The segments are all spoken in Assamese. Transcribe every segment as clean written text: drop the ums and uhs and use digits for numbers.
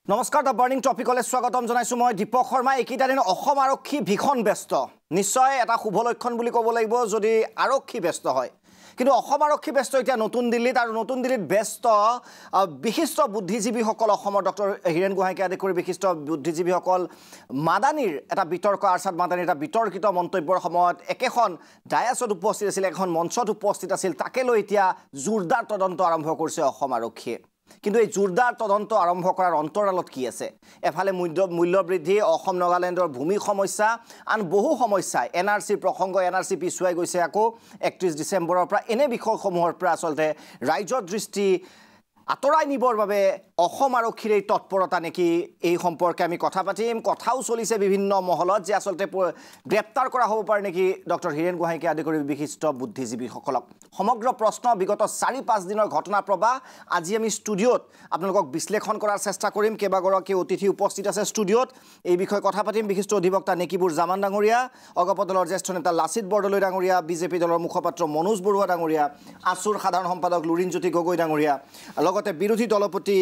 নমস্কাৰ দ্য বাৰ্নিং টপিকলৈ স্বাগতম জনাইছো মই দীপক শৰ্মা এইকেইটা দিন অসম আৰক্ষী ভীষণ ব্যস্ত নিশ্চয় এটা শুভ লক্ষণ বুলি ক'ব লাগিব যদি আৰক্ষী ব্যস্ত হয় কিন্তু অসম আৰক্ষী ব্যস্ত এতিয়া নতুন দিল্লীত আৰু নতুন দিল্লীত ব্যস্ত বিশিষ্ট বুদ্ধিজীৱীসকল অসমৰ ডক্টৰ হীৰেন গোহাঁইকে আদি কৰি বিশিষ্ট বুদ্ধিজীৱীসকল মাদানীৰ এটা বিতৰ্ক আৰছাদ মাদানীৰ এটা বিতৰ্কিত মন্তব্যৰ সময়ত একেখন ডায়াছত উপস্থিত আছিল এখন মঞ্চত উপস্থিত আছিল তাকে লৈ এতিয়া জোৰদাৰ তদন্ত আৰম্ভ কৰিছে অসম আৰক্ষীয়ে কিন্তু এই জোৰদাৰ তদন্ত আৰম্ভ কৰাৰ অন্তৰালত কি আছে এফালে মূল্য বৃদ্ধি অসম নাগালেণ্ডৰ ভূমি সমস্যা আন বহু সমস্যা এনআৰসি প্ৰসংগ এনআৰসি পিছুৱাই গৈছে আকৌ 31 ডিসেম্বৰৰ পৰা এনে বিষয়সমূহৰ পৰা আসলতে ৰাজ্যৰ দৃষ্টি আতৰাই নিবৰ বাবে অসম আৰক্ষীৰ এই তৎপৰতা নেকি এই সম্পৰ্কে আমি কথা পাতিম কথাও চলিছে বিভিন্ন মহলত যে আসলতে গ্ৰেপ্তাৰ কৰা হ'ব পাৰে নেকি ডক্টৰ হীৰেন গোহাঁইকে আদি কৰি বিশিষ্ট বুদ্ধিজীৱীসকলক সমগ্ৰ প্ৰশ্ন বিগত 4-5 দিনৰ ঘটনা প্ৰবাহ আজি আমি ষ্টুডিঅ'ত আপোনালোকক বিশ্লেষণ কৰাৰ চেষ্টা কৰিম কেইবাগৰাকী অতিথি উপস্থিত আছে ষ্টুডিঅ'ত এই বিষয়ে কথা পাতিম বিশিষ্ট অধিবক্তা নেকিবুৰ জামান ডাঙৰীয়া অগপ দলৰ জ্যেষ্ঠ নেতা লাচিত বৰদলৈ ডাঙৰীয়া বিজেপি দলৰ মুখপাত্ৰ মনোজ বৰুৱা ডাঙৰীয়া আছুৰ সাধাৰণ সম্পাদক লুৰিণজ্যোতি গগৈ ডাঙৰীয়া লগতে বিৰোধী দলপতি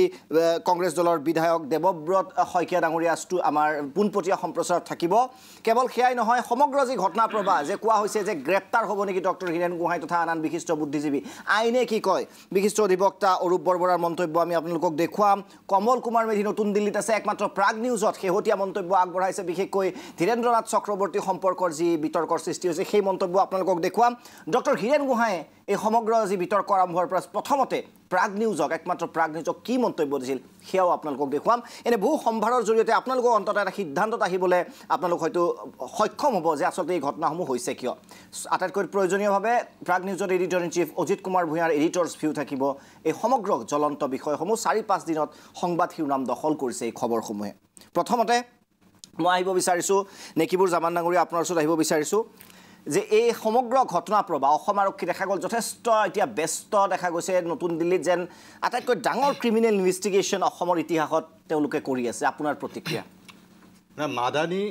কংগ্ৰেছ দলৰ বিধায়ক দেৱব্ৰত শইকীয়া ডাঙৰীয়া আমাৰ পোনপটীয়া সম্প্ৰচাৰত থাকিব কেৱল সেয়াই নহয় সমগ্ৰ যি ঘটনা প্ৰবাহ যে কোৱা হৈছে যে গ্ৰেপ্তাৰ হ'ব নেকি ডক্টৰ হীৰেন গোহাঁই তথা আন বিশিষ্ট বুদ্ধিজীৱী আইনে কি কয় বিশিষ্ট অধিবক্তা অৰূপ বৰবৰাৰ মন্তব্য আমি আপোনালোকক দেখুৱাম কমল কুমাৰ মেধি নতুন দিল্লীত আছে একমাত্ৰ প্ৰাগ নিউজত শেহতীয়া মন্তব্য আগবঢ়াইছে বিশেষকৈ ধীৰেন্দ্ৰনাথ চক্ৰৱৰ্তী সম্পৰ্কৰ যি বিতৰ্কৰ সৃষ্টি হৈছে সেই মন্তব্য আপোনালোকক দেখুৱাম ডক্টৰ হীৰেন গোহাঁই এই সমগ্ৰ যি বিতৰ্ক আৰম্ভৰ পৰা প্ৰথমতে প্ৰাগ নিউজক একমাত্ৰ প্ৰাগ নিউজক কি মন্তব্য দিছিল সেয়াও আপোনালোকক দেখুৱাম এনে বহু সম্ভাৰৰ জৰিয়তে আপোনালোকক অন্তত এটা সিদ্ধান্তত আহিবলৈ আপোনালোক হয়তো সক্ষম হ'ব যে আসলতে এই ঘটনাসমূহ হৈছে কিয় আটাইতকৈ প্ৰয়োজনীয়ভাৱে প্ৰাগ নিউজৰ editor in chief Ajit Kumar ভূঞাৰ এডিটৰ্ছ ভিউ থাকিব এই সমগ্ৰ জ্বলন্ত বিষয়সমূহ 4-5 দিনত সংবাদ শিৰোনাম দখল কৰিছে এই খবৰসমূহে প্ৰথমতে মই আহিব বিচাৰিছোঁ নেকিবুৰ জামান ডাঙৰীয়া আপোনাৰ ওচৰত আহিব বিচাৰিছোঁ যে এই সমগ্ৰ ঘটনা প্ৰবাহ অসম আৰক্ষী দেখা গ'ল যথেষ্ট এতিয়া ব্যস্ত দেখা গৈছে নতুন দিল্লীত যেন আটাইতকৈ ডাঙৰ ক্ৰিমিনেল ইনভেষ্টিগেশ্যন অসমৰ ইতিহাসত তেওঁলোকে কৰি আছে আপোনাৰ প্ৰতিক্ৰিয়া না মাদানী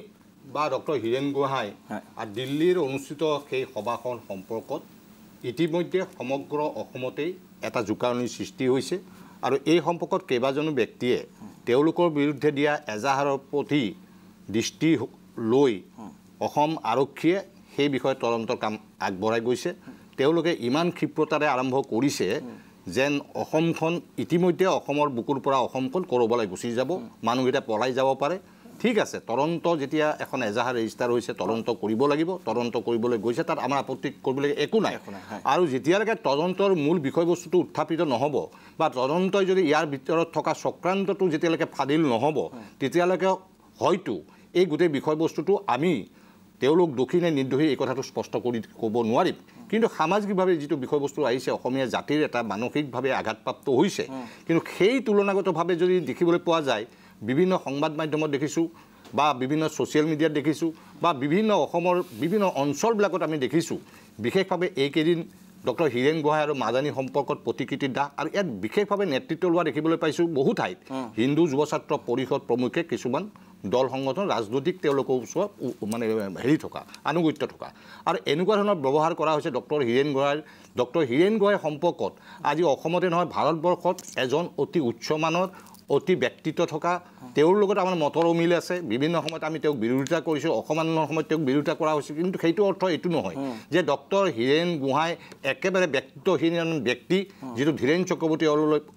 বা ডক্টৰ হীৰেন গোহাঁই আৰু দিল্লীৰ অনুষ্ঠিত সেই সভাখন সম্পৰ্কত ইতিমধ্যে সমগ্ৰ অসমতেই এটা জোকাৰণিৰ সৃষ্টি হৈছে আৰু এই সম্পৰ্কত কেইবাজনো ব্যক্তিয়ে তেওঁলোকৰ বিৰুদ্ধে দিয়া এজাহাৰৰ প্ৰতি দৃষ্টি লৈ অসম আৰক্ষীয়ে সেই বিষয়ে তদন্তৰ কাম আগবঢ়াই গৈছে তেওঁলোকে ইমান ক্ষিপ্ৰতাৰে আৰম্ভ কৰিছে যেন অসমখন ইতিমধ্যে অসমৰ বুকুৰ পৰা অসমখন কৰবালৈ গুচি যাব মানুহকেইটা পলাই যাব পাৰে ঠিক আছে তদন্ত যেতিয়া এখন এজাহাৰ ৰেজিষ্টাৰ হৈছে তদন্ত কৰিব লাগিব তদন্ত কৰিবলৈ গৈছে তাত আমাৰ আপত্তি কৰিবলৈ একো নাই আৰু যেতিয়ালৈকে তদন্তৰ মূল বিষয়বস্তুটো উত্থাপিত নহ'ব বা তদন্তই যদি ইয়াৰ ভিতৰত থকা চক্ৰান্তটো যেতিয়ালৈকে ফাদিল নহ'ব তেতিয়ালৈকে হয়তো এই গোটেই বিষয়বস্তুটো আমি তেওঁলোক দক্ষিণে নিৰ্দোষী এই কথাটো স্পষ্ট কৰি ক'ব নোৱাৰিম কিন্তু সামাজিকভাৱে যিটো বিষয়বস্তু আহিছে অসমীয়া জাতিৰ এটা মানসিকভাৱে আঘাতপ্ৰাপ্ত হৈছে কিন্তু সেই তুলনাগতভাৱে যদি দেখিবলৈ পোৱা যায় বিভিন্ন সংবাদ মাধ্যমত দেখিছোঁ বা বিভিন্ন ছ'চিয়েল মিডিয়াত দেখিছোঁ বা বিভিন্ন অসমৰ বিভিন্ন অঞ্চলবিলাকত আমি দেখিছোঁ বিশেষভাৱে এইকেইদিন ডক্টৰ হীৰেন গোহাঁই আৰু মাদানী সম্পৰ্কত প্ৰতিকৃতি দাহ আৰু ইয়াত বিশেষভাৱে নেতৃত্ব লোৱা দেখিবলৈ পাইছোঁ বহু ঠাইত হিন্দু যুৱ ছাত্ৰ পৰিষদ প্ৰমুখ্যে কিছুমান দল সংগঠন ৰাজনৈতিক তেওঁলোকৰ ওচৰত মানে হেৰি থকা আনুগত্য থকা আৰু এনেকুৱা ধৰণৰ ব্যৱহাৰ কৰা হৈছে ডক্টৰ হীৰেন গোহাঁইৰ সম্পৰ্কত আজি অসমতে নহয় ভাৰতবৰ্ষত এজন অতি উচ্চমানৰ অতি ব্যক্তিত্ব থকা তেওঁৰ লগত আমাৰ মতৰ অমিল আছে বিভিন্ন সময়ত আমি তেওঁক বিৰোধিতা কৰিছোঁ অসমানৰ সময়ত তেওঁক বিৰোধিতা কৰা হৈছে কিন্তু সেইটো অৰ্থ এইটো নহয় যে ডক্টৰ হীৰেন গোহাঁই একেবাৰে ব্যক্তিত্বহীন এজন ব্যক্তি যিটো ধীৰেন চক্ৰৱৰ্তী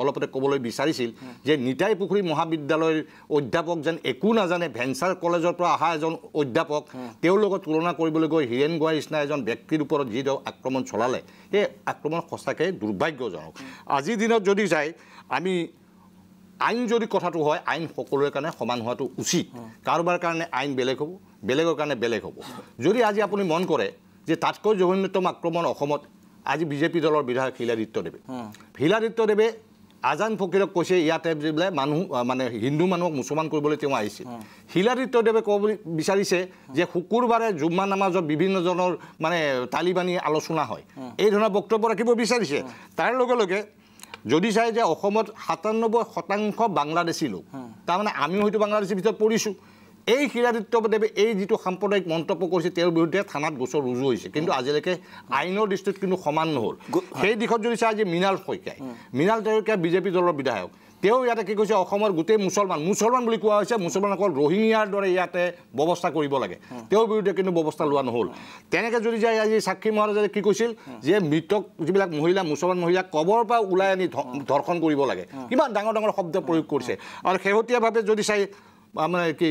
অলপতে ক'বলৈ বিচাৰিছিল যে নিতাই পুখুৰী মহাবিদ্যালয়ৰ অধ্যাপক যেন একো নাজানে ভেঞ্চাৰ কলেজৰ পৰা অহা এজন অধ্যাপক তেওঁৰ লগত তুলনা কৰিবলৈ গৈ হীৰেন গোহাঁইৰ নিচিনা এজন ব্যক্তিৰ ওপৰত যি আক্ৰমণ চলালে সেই আক্ৰমণ সঁচাকৈ দুৰ্ভাগ্যজনক আজিৰ দিনত যদি যায় আমি আইন যদি কথাটো হয় আইন সকলোৰে কাৰণে সমান হোৱাটো উচিত কাৰোবাৰ কাৰণে আইন বেলেগ হ'ব বেলেগৰ কাৰণে বেলেগ হ'ব যদি আজি আপুনি মন কৰে যে তাতকৈ জঘন্যতম আক্ৰমণ অসমত আজি বিজেপি দলৰ বিধায়ক হিলাদিত্যদেৱে আজান ফকীৰক কৈছে ইয়াতে বোলে মানুহ মানে হিন্দু মানুহক মুছলমান কৰিবলৈ তেওঁ আহিছিল হিলাদিত্যদেৱে ক'ব বিচাৰিছে যে শুকুৰবাৰে জুম্মা নামাজত বিভিন্নজনৰ মানে তালিবানী আলোচনা হয় এই ধৰণৰ বক্তব্য ৰাখিব বিচাৰিছে তাৰ লগে লগে যদি চাই যে অসমত 97% বাংলাদেশী লোক তাৰমানে আমিও হয়তো বাংলাদেশীৰ ভিতৰত পৰিছোঁ এই হিলাদিত্যদেৱে এই যিটো সাম্প্ৰদায়িক মন্তব্য কৰিছে তেওঁৰ বিৰুদ্ধে থানাত গোচৰ ৰুজু হৈছে কিন্তু আজিলৈকে আইনৰ দৃষ্টিত কিন্তু সমান নহ'ল সেই দিশত যদি চাই যে মৃণাল শইকীয়া বিজেপি দলৰ বিধায়ক তেওঁ ইয়াতে কি কৈছে অসমৰ গোটেই মুছলমান বুলি কোৱা হৈছে মুছলমানসকল ৰোহিংগাৰ দৰে ইয়াতে ব্যৱস্থা কৰিব লাগে তেওঁৰ বিৰুদ্ধে কিন্তু ব্যৱস্থা লোৱা নহ'ল তেনেকৈ যদি যায় আজি সাক্ষী মহাৰাজে কি কৈছিল যে মৃতক যিবিলাক মহিলা মুছলমান মহিলাক কবৰ পৰা ওলাই আনি ধৰ্ষণ কৰিব লাগে কিমান ডাঙৰ ডাঙৰ শব্দ প্ৰয়োগ কৰিছে আৰু শেহতীয়াভাৱে যদি চাই মানে কি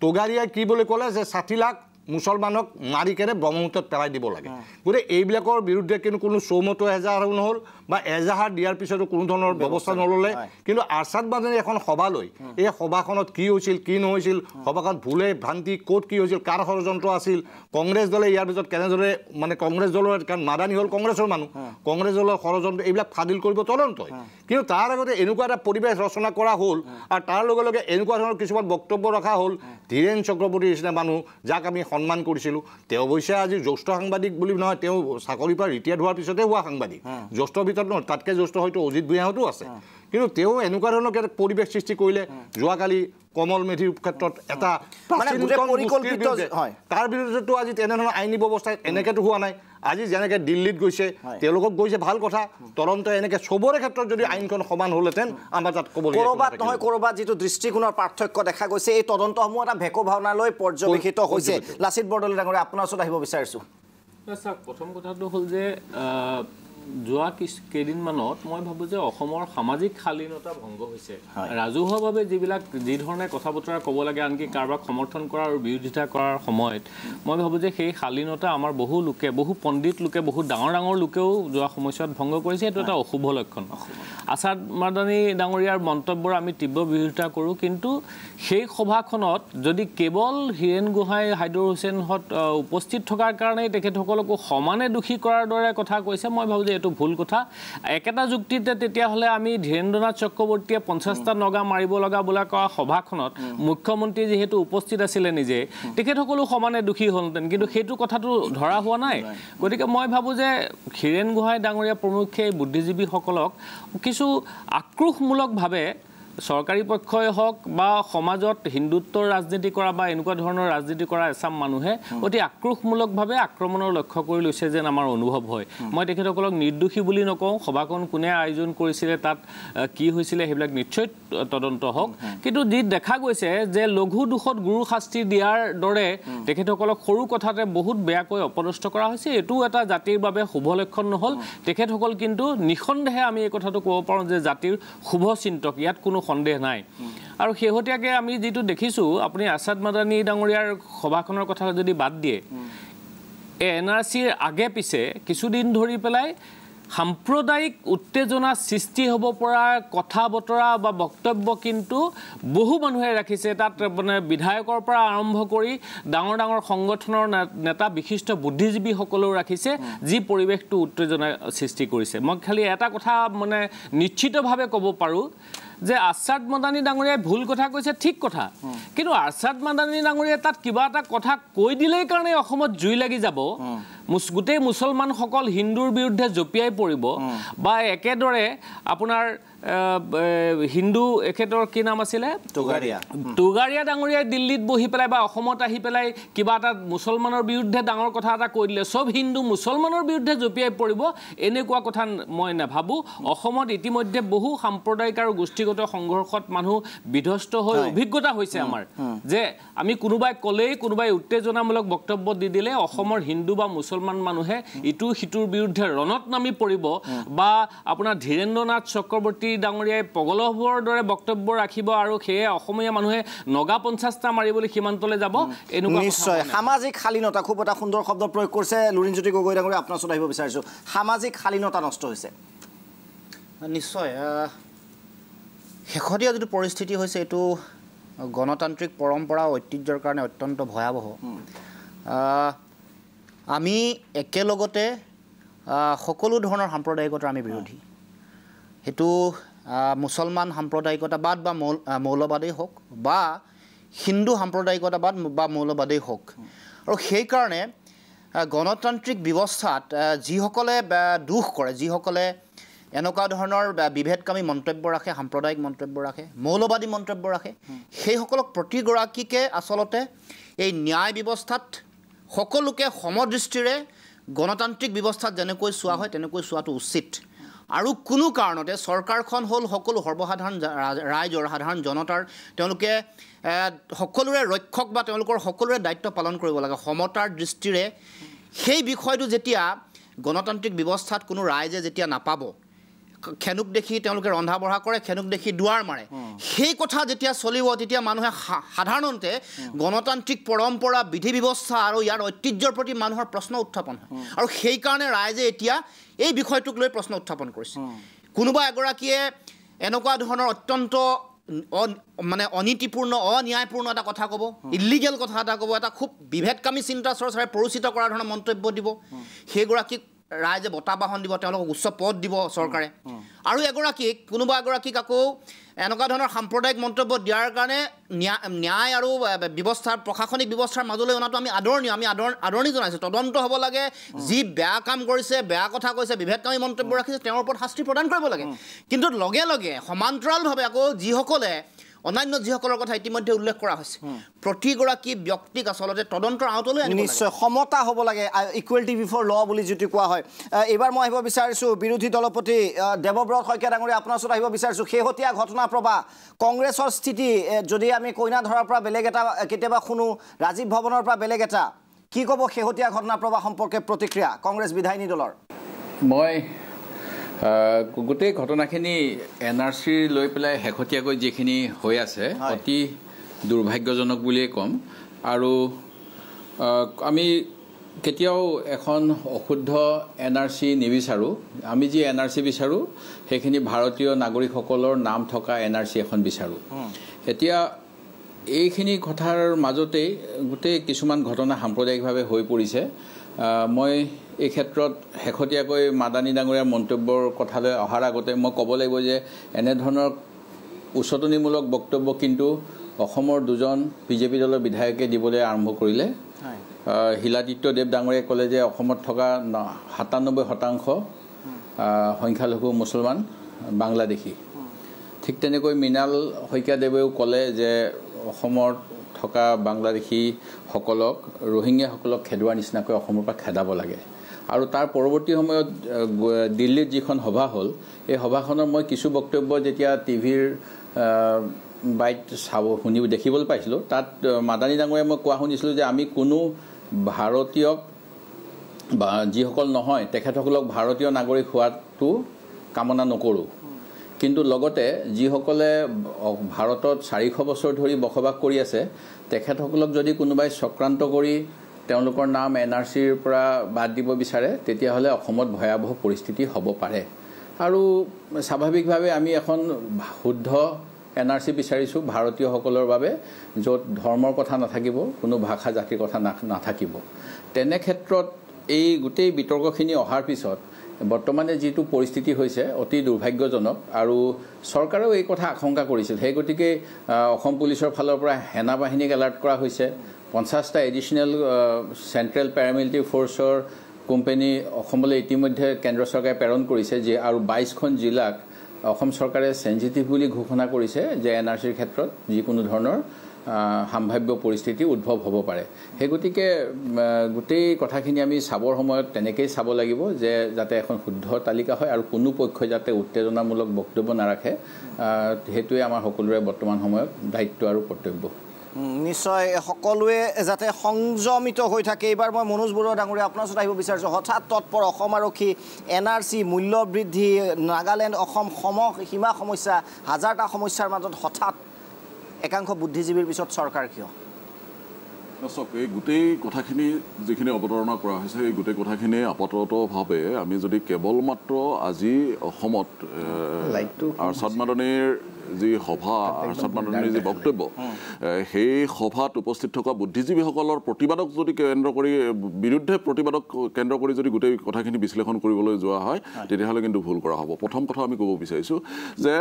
তোগাৰীয়াই কি বুলি ক'লে যে 60 লাখ মুছলমানক মাৰি কেনে ব্ৰহ্মপুত্ৰত পেলাই দিব লাগে গতিকে এইবিলাকৰ বিৰুদ্ধে কিন্তু কোনো চৌমতো এজাহাৰ নহ'ল বা এজাহাৰ দিয়াৰ পিছতো কোনো ধৰণৰ ব্যৱস্থা নল'লে কিন্তু আৰছাদ মাদানী এখন সভা লৈ এই সভাখনত কি হৈছিল কি নহৈছিল সভাখন ভুলে ভ্ৰান্তি ক'ত কি হৈছিল কাৰ ষড়যন্ত্ৰ আছিল কংগ্ৰেছ দলে ইয়াৰ পিছত কেনেদৰে মানে কংগ্ৰেছ দলৰ কাৰণ মাদানী হ'ল কংগ্ৰেছৰ মানুহ কংগ্ৰেছ দলৰ ষড়যন্ত্ৰ এইবিলাক ফাদিল কৰিব তদন্ত কিন্তু তাৰ আগতে এনেকুৱা এটা পৰিৱেশ ৰচনা কৰা হ'ল আৰু তাৰ লগে লগে এনেকুৱা ধৰণৰ কিছুমান বক্তব্য ৰখা হ'ল ধীৰেন চক্ৰৱৰ্তীৰ নিচিনা মানুহ যাক আমি সন্মান কৰিছিলোঁ তেওঁ অৱশ্যে আজি জ্যেষ্ঠ সাংবাদিক বুলি নহয় তেওঁ চাকৰিৰ পৰা ৰিটায়াৰ্ড হোৱাৰ পিছতে হোৱা সাংবাদিক জ্যেষ্ঠ ভিতৰত নহয় তাতকৈ জ্যেষ্ঠ হয়তো অজিত ভূঞাহঁতো আছে কিন্তু তেওঁ এনেকুৱা ধৰণৰ পৰিৱেশ সৃষ্টি কৰিলে যোৱাকালি কমল মেধিৰ ক্ষেত্ৰত এটা তাৰ বিৰুদ্ধেতো আজি তেনেধৰণৰ আইনী ব্যৱস্থা এনেকৈতো হোৱা নাই আজি যেনেকৈ দিল্লীত গৈছে তেওঁলোকক গৈছে ভাল কথা তদন্ত এনেকৈ চবৰে ক্ষেত্ৰত যদি আইনখন সমান হ'লহেঁতেন আমাৰ তাত ক'ব ক'ৰবাত নহয় ক'ৰবাত যিটো দৃষ্টিকোণৰ পাৰ্থক্য দেখা গৈছে এই তদন্তসমূহ এটা ভেকু ভাওনালৈ পৰ্যবেক্ষিত হৈছে লাচিত বৰদলৈ ডাঙৰীয়া আপোনাৰ ওচৰত আহিব বিচাৰিছোঁ চাওক প্ৰথম কথাটো হ'ল যে যোৱা কেইদিনমানত মই ভাবোঁ যে অসমৰ সামাজিক শালীনতা ভংগ হৈছে ৰাজহুৱাভাৱে যি ধৰণে কথা বতৰা ক'ব লাগে আনকি কাৰোবাক সমৰ্থন কৰা আৰু বিৰোধিতা কৰাৰ সময়ত মই ভাবোঁ যে সেই শালীনতা আমাৰ বহু পণ্ডিত লোকে বহুত ডাঙৰ ডাঙৰ লোকেও যোৱা সময়ছোৱাত ভংগ কৰিছে এইটো এটা অশুভ লক্ষণ আছাদ মাদানী ডাঙৰীয়াৰ মন্তব্যৰ আমি তীব্ৰ বিৰোধিতা কৰোঁ কিন্তু সেই সভাখনত যদি কেৱল হীৰেণ গোহাঁই হাইদৰ হুছেইনহঁত উপস্থিত থকাৰ কাৰণেই তেখেতসকলকো সমানে দোষী কৰাৰ দৰে কথা কৈছে মই ভাবোঁ এইটো ভুল কথা একেটা যুক্তিতে তেতিয়াহ'লে আমি ধীৰেন্দ্ৰনাথ চক্ৰৱৰ্তীয়ে 50টা নগা মাৰিব লগা বোলা কোৱা সভাখনত মুখ্যমন্ত্ৰী যিহেতু উপস্থিত আছিলে নিজে তেখেতসকলো সমানে দোষী হ'লহেঁতেন কিন্তু সেইটো কথাটো ধৰা হোৱা নাই গতিকে মই ভাবোঁ যে হীৰেণ গোহাঁই ডাঙৰীয়া প্ৰমুখ্যে বুদ্ধিজীৱীসকলক কিছু আক্ৰোশমূলকভাৱে চৰকাৰী পক্ষই হওক বা সমাজত হিন্দুত্বৰ ৰাজনীতি কৰা বা এনেকুৱা ধৰণৰ ৰাজনীতি কৰা এচাম মানুহে অতি আক্ৰোশমূলকভাৱে আক্ৰমণৰ লক্ষ্য কৰি লৈছে যেন আমাৰ অনুভৱ হয় মই তেখেতসকলক নিৰ্দোষী বুলি নকওঁ সভাখন কোনে আয়োজন কৰিছিলে তাত কি হৈছিলে সেইবিলাক নিশ্চয় তদন্ত হওক কিন্তু যি দেখা গৈছে যে লঘু দোষত গুৰু শাস্তি দিয়াৰ দৰে তেখেতসকলক সৰু কথাতে বহুত বেয়াকৈ অপদস্থ কৰা হৈছে এইটো এটা জাতিৰ বাবে শুভ লক্ষণ নহ'ল তেখেতসকল কিন্তু নিঃসন্দেহে আমি এই কথাটো ক'ব পাৰোঁ যে জাতিৰ শুভ চিন্তক ইয়াত কোনো সন্দেহ নাই আৰু শেহতীয়াকৈ আমি যিটো দেখিছোঁ আপুনি আছাদ মাদানী ডাঙৰীয়াৰ সভাখনৰ কথা যদি বাদ দিয়ে NRCৰ আগে পিছে কিছুদিন ধৰি পেলাই সাম্প্ৰদায়িক উত্তেজনা সৃষ্টি হ'ব পৰা কথা বতৰা বা বক্তব্য কিন্তু বহু মানুহে ৰাখিছে তাত মানে বিধায়কৰ পৰা আৰম্ভ কৰি ডাঙৰ ডাঙৰ সংগঠনৰ নেতা বিশিষ্ট বুদ্ধিজীৱীসকলেও ৰাখিছে যি পৰিৱেশটো উত্তেজনা সৃষ্টি কৰিছে মই খালি এটা কথা মানে নিশ্চিতভাৱে ক'ব পাৰোঁ যে আছাদ মাদানী ডাঙৰীয়াই ভুল কথা কৈছে ঠিক কথা কিন্তু আছাদ মাদানী ডাঙৰীয়াই তাত কিবা এটা কথা কৈ দিলেই কাৰণে অসমত জুই লাগি যাব গোটেই মুছলমানসকল হিন্দুৰ বিৰুদ্ধে জঁপিয়াই পৰিব বা একেদৰে আপোনাৰ হিন্দু এখেতৰ কি নাম আছিলে তোগাৰীয়া ডাঙৰীয়াই দিল্লীত বহি পেলাই বা অসমত আহি পেলাই কিবা এটা মুছলমানৰ বিৰুদ্ধে ডাঙৰ কথা এটা কৈ দিলে চব হিন্দু মুছলমানৰ বিৰুদ্ধে জঁপিয়াই পৰিব এনেকুৱা কথা মই নাভাবোঁ অসমত ইতিমধ্যে বহু সাম্প্ৰদায়িক আৰু গোষ্ঠীগত সংঘৰ্ষত মানুহ বিধ্বস্ত হৈ অভিজ্ঞতা হৈছে আমাৰ যে আমি কোনোবাই ক'লেই কোনোবাই উত্তেজনামূলক বক্তব্য দি দিলে অসমৰ হিন্দু বা মুছলমান মানুহে ইটো সিটোৰ বিৰুদ্ধে ৰণত নামি পৰিব বা আপোনাৰ ধীৰেন্দ্ৰনাথ চক্ৰৱৰ্তী ডাঙৰীয়াই পগলভৰ দৰে বক্তব্য ৰাখিব আৰু সেয়ে অসমীয়া মানুহে নগা 50টা মাৰিবলৈ সীমান্তলৈ যাব এনেকুৱা নিশ্চয় সামাজিক শালীনতা খুব এটা সুন্দৰ শব্দ প্ৰয়োগ কৰিছে লুৰিণজ্যোতি গগৈ ডাঙৰীয়া আপোনাৰ ওচৰত আহিব বিচাৰিছোঁ সামাজিক শালীনতা নষ্ট হৈছে নিশ্চয় শেহতীয়া যিটো পৰিস্থিতি হৈছে এইটো গণতান্ত্ৰিক পৰম্পৰা ঐতিহ্যৰ কাৰণে অত্যন্ত ভয়াৱহ আমি একেলগতে সকলো ধৰণৰ সাম্প্ৰদায়িকতাৰ আমি বিৰোধী সেইটো মুছলমান সাম্প্ৰদায়িকতাবাদ বা মৌলবাদেই হওক বা হিন্দু সাম্প্ৰদায়িকতাবাদ বা মৌলবাদেই হওক আৰু সেইকাৰণে গণতান্ত্ৰিক ব্যৱস্থাত যিসকলে দুখ কৰে যিসকলে এনেকুৱা ধৰণৰ বিভেদকামী মন্তব্য ৰাখে সাম্প্ৰদায়িক মন্তব্য ৰাখে মৌলবাদী মন্তব্য ৰাখে সেইসকলক প্ৰতিগৰাকীকে আচলতে এই ন্যায় ব্যৱস্থাত সকলোকে সমদৃষ্টিৰে গণতান্ত্ৰিক ব্যৱস্থাত যেনেকৈ চোৱা হয় তেনেকৈ চোৱাটো উচিত আৰু কোনো কাৰণতে চৰকাৰখন হ'ল সকলো সৰ্বসাধাৰণ ৰাইজৰ সাধাৰণ জনতাৰ তেওঁলোকে সকলোৰে ৰক্ষক বা তেওঁলোকৰ সকলোৰে দায়িত্ব পালন কৰিব লাগে সমতাৰ দৃষ্টিৰে সেই বিষয়টো যেতিয়া গণতান্ত্ৰিক ব্যৱস্থাত কোনো ৰাইজে যেতিয়া নাপাব খেনুক দেখি তেওঁলোকে ৰন্ধা বঢ়া কৰে খেনুক দেখি দুৱাৰ মাৰে সেই কথা যেতিয়া চলিব তেতিয়া মানুহে সাধাৰণতে গণতান্ত্ৰিক পৰম্পৰা বিধি ব্যৱস্থা আৰু ইয়াৰ ঐতিহ্যৰ প্ৰতি মানুহৰ প্ৰশ্ন উত্থাপন হয় আৰু সেইকাৰণে ৰাইজে এতিয়া এই বিষয়টোক লৈ প্ৰশ্ন উত্থাপন কৰিছে কোনোবা এগৰাকীয়ে এনেকুৱা ধৰণৰ অত্যন্ত মানে অনীতিপূৰ্ণ অন্যায়পূৰ্ণ এটা কথা ক'ব ইলিগেল কথা এটা ক'ব এটা খুব বিভেদকামী চিন্তা চৰ্চাৰে পৰিচিত কৰা ধৰণৰ মন্তব্য দিব সেইগৰাকীক ৰাইজে বঁটা বাহন দিব তেওঁলোকক উচ্চ পদ দিব চৰকাৰে আৰু এগৰাকীক কোনোবা এগৰাকীক আকৌ এনেকুৱা ধৰণৰ সাম্প্ৰদায়িক মন্তব্য দিয়াৰ কাৰণে ন্যায় আৰু ব্যৱস্থাৰ প্ৰশাসনিক ব্যৱস্থাৰ মাজলৈ অনাটো আমি আদৰণি জনাইছোঁ তদন্ত হ'ব লাগে যি বেয়া কাম কৰিছে বেয়া কথা কৈছে বিভেদকামী মন্তব্য ৰাখিছে তেওঁৰ ওপৰত শাস্তি প্ৰদান কৰিব লাগে কিন্তু লগে লগে সমান্তৰালভাৱে আকৌ যিসকলে অন্যান্য যিসকলৰ কথা ইতিমধ্যে উল্লেখ কৰা হৈছে প্ৰতিগৰাকী ব্যক্তিক আচলতে তদন্তৰ আওতালৈ আনিব লাগে নিশ্চয় সমতা হ'ব লাগে ইকুৱেলিটি বিফৰ ল বুলি যিটো কোৱা হয় এইবাৰ মই আহিব বিচাৰিছোঁ বিৰোধী দলপতি দেৱব্ৰত শইকীয়া ডাঙৰীয়া আপোনাৰ ওচৰত আহিব বিচাৰিছোঁ শেহতীয়া ঘটনা প্ৰবাহ কংগ্ৰেছৰ স্থিতি যদি আমি কইনা ধৰাৰ পৰা বেলেগ এটা কেতিয়াবা শুনো ৰাজীৱ ভৱনৰ পৰা বেলেগ এটা কি ক'ব শেহতীয়া ঘটনা প্ৰবাহ সম্পৰ্কে প্ৰতিক্ৰিয়া কংগ্ৰেছ বিধায়িনী দলৰ মই গোটেই ঘটনাখিনি NRC লৈ পেলাই শেহতীয়াকৈ যিখিনি হৈ আছে অতি দুৰ্ভাগ্যজনক বুলিয়ে ক'ম আৰু আমি কেতিয়াও এখন অশুদ্ধ NRC নিবিচাৰোঁ আমি যি NRC বিচাৰোঁ সেইখিনি ভাৰতীয় নাগৰিকসকলৰ নাম থকা NRC এখন বিচাৰোঁ এতিয়া এইখিনি কথাৰ মাজতেই গোটেই কিছুমান ঘটনা সাম্প্ৰদায়িকভাৱে হৈ পৰিছে মই এই ক্ষেত্ৰত শেহতীয়াকৈ মাদানী ডাঙৰীয়াৰ মন্তব্যৰ কথালৈ অহাৰ আগতে মই ক'ব লাগিব যে এনেধৰণৰ উচতনিমূলক বক্তব্য কিন্তু অসমৰ দুজন বিজেপি দলৰ বিধায়কে দিবলৈ আৰম্ভ কৰিলে হিলাদিত্য দেৱ ডাঙৰীয়াই ক'লে যে অসমত থকা ৯৭% সংখ্যালঘু মুছলমান বাংলাদেশী ঠিক তেনেকৈ মৃণাল শইকীয়াদেৱেও ক'লে যে অসমত থকা বাংলাদেশীসকলক ৰোহিংগীয়াসকলক খেদোৱাৰ নিচিনাকৈ অসমৰ পৰা খেদাব লাগে আৰু তাৰ পৰৱৰ্তী সময়ত দিল্লীত যিখন সভা হ'ল এই সভাখনৰ মই কিছু বক্তব্য যেতিয়া টিভিৰ বাইট দেখিবলৈ পাইছিলোঁ তাত মাদানী ডাঙৰীয়াই মই কোৱা শুনিছিলোঁ যে আমি কোনো ভাৰতীয়ক বা যিসকল নহয় তেখেতসকলক ভাৰতীয় নাগৰিক হোৱাটো কামনা নকৰোঁ কিন্তু লগতে যিসকলে ভাৰতত ৪০০ বছৰ ধৰি বসবাস কৰি আছে তেখেতসকলক যদি কোনোবাই চক্ৰান্ত কৰি তেওঁলোকৰ নাম NRCৰ পৰা বাদ দিব বিচাৰে তেতিয়াহ'লে অসমত ভয়াৱহ পৰিস্থিতি হ'ব পাৰে আৰু স্বাভাৱিকভাৱে আমি এখন শুদ্ধ NRC বিচাৰিছোঁ ভাৰতীয়সকলৰ বাবে য'ত ধৰ্মৰ কথা নাথাকিব কোনো ভাষা জাতিৰ কথা নাথাকিব তেনে ক্ষেত্ৰত এই গোটেই বিতৰ্কখিনি অহাৰ পিছত বৰ্তমানে যিটো পৰিস্থিতি হৈছে অতি দুৰ্ভাগ্যজনক আৰু চৰকাৰেও এই কথা আশংকা কৰিছিল সেই গতিকে অসম পুলিচৰ ফালৰ পৰা সেনা বাহিনীক এলাৰ্ট কৰা হৈছে 50টা এডিশ্যনেল চেণ্ট্ৰেল পেৰামিলিটাৰী ফ'ৰ্চৰ কোম্পানী অসমলৈ ইতিমধ্যে কেন্দ্ৰ চৰকাৰে প্ৰেৰণ কৰিছে যে আৰু 22খন জিলাক অসম চৰকাৰে সেনজিটিভ বুলি ঘোষণা কৰিছে যে NRCৰ ক্ষেত্ৰত যিকোনো ধৰণৰ সম্ভাৱ্য পৰিস্থিতি উদ্ভৱ হ'ব পাৰে সেই গতিকে গোটেই কথাখিনি আমি চাবৰ সময়ত তেনেকেই চাব লাগিব যে যাতে এখন শুদ্ধ তালিকা হয় আৰু কোনো পক্ষই যাতে উত্তেজনামূলক বক্তব্য নাৰাখে সেইটোৱে আমাৰ সকলোৰে বৰ্তমান সময়ত দায়িত্ব আৰু কৰ্তব্য নিশ্চয় সকলোৱে যাতে সংযমিত হৈ থাকে এইবাৰ মই মনোজ বৰুৱা ডাঙৰীয়া আপোনাৰ ওচৰত আহিব বিচাৰিছোঁ হঠাৎ তৎপৰ অসম আৰক্ষী NRC মূল্য বৃদ্ধি নাগালেণ্ড অসম সীমা সমস্যা হাজাৰটা সমস্যাৰ মাজত হঠাৎ একাংশ বুদ্ধিজীৱীৰ পিছত চৰকাৰ কিয় চাওক এই গোটেই কথাখিনি যিখিনি অৱতাৰণা কৰা হৈছে এই গোটেই কথাখিনি আপাততভাৱে আমি যদি কেৱল মাত্ৰ আজি অসমত আৰছাদ মাদানীৰ যি সভা আৰছাদ মাদানীৰ যি বক্তব্য সেই সভাত উপস্থিত থকা বুদ্ধিজীৱীসকলৰ প্ৰতিবাদক যদি কেন্দ্ৰ কৰি বিৰুদ্ধে প্ৰতিবাদক কেন্দ্ৰ কৰি যদি গোটেই কথাখিনি বিশ্লেষণ কৰিবলৈ যোৱা হয় তেতিয়াহ'লে কিন্তু ভুল কৰা হ'ব প্ৰথম কথা আমি ক'ব বিচাৰিছোঁ যে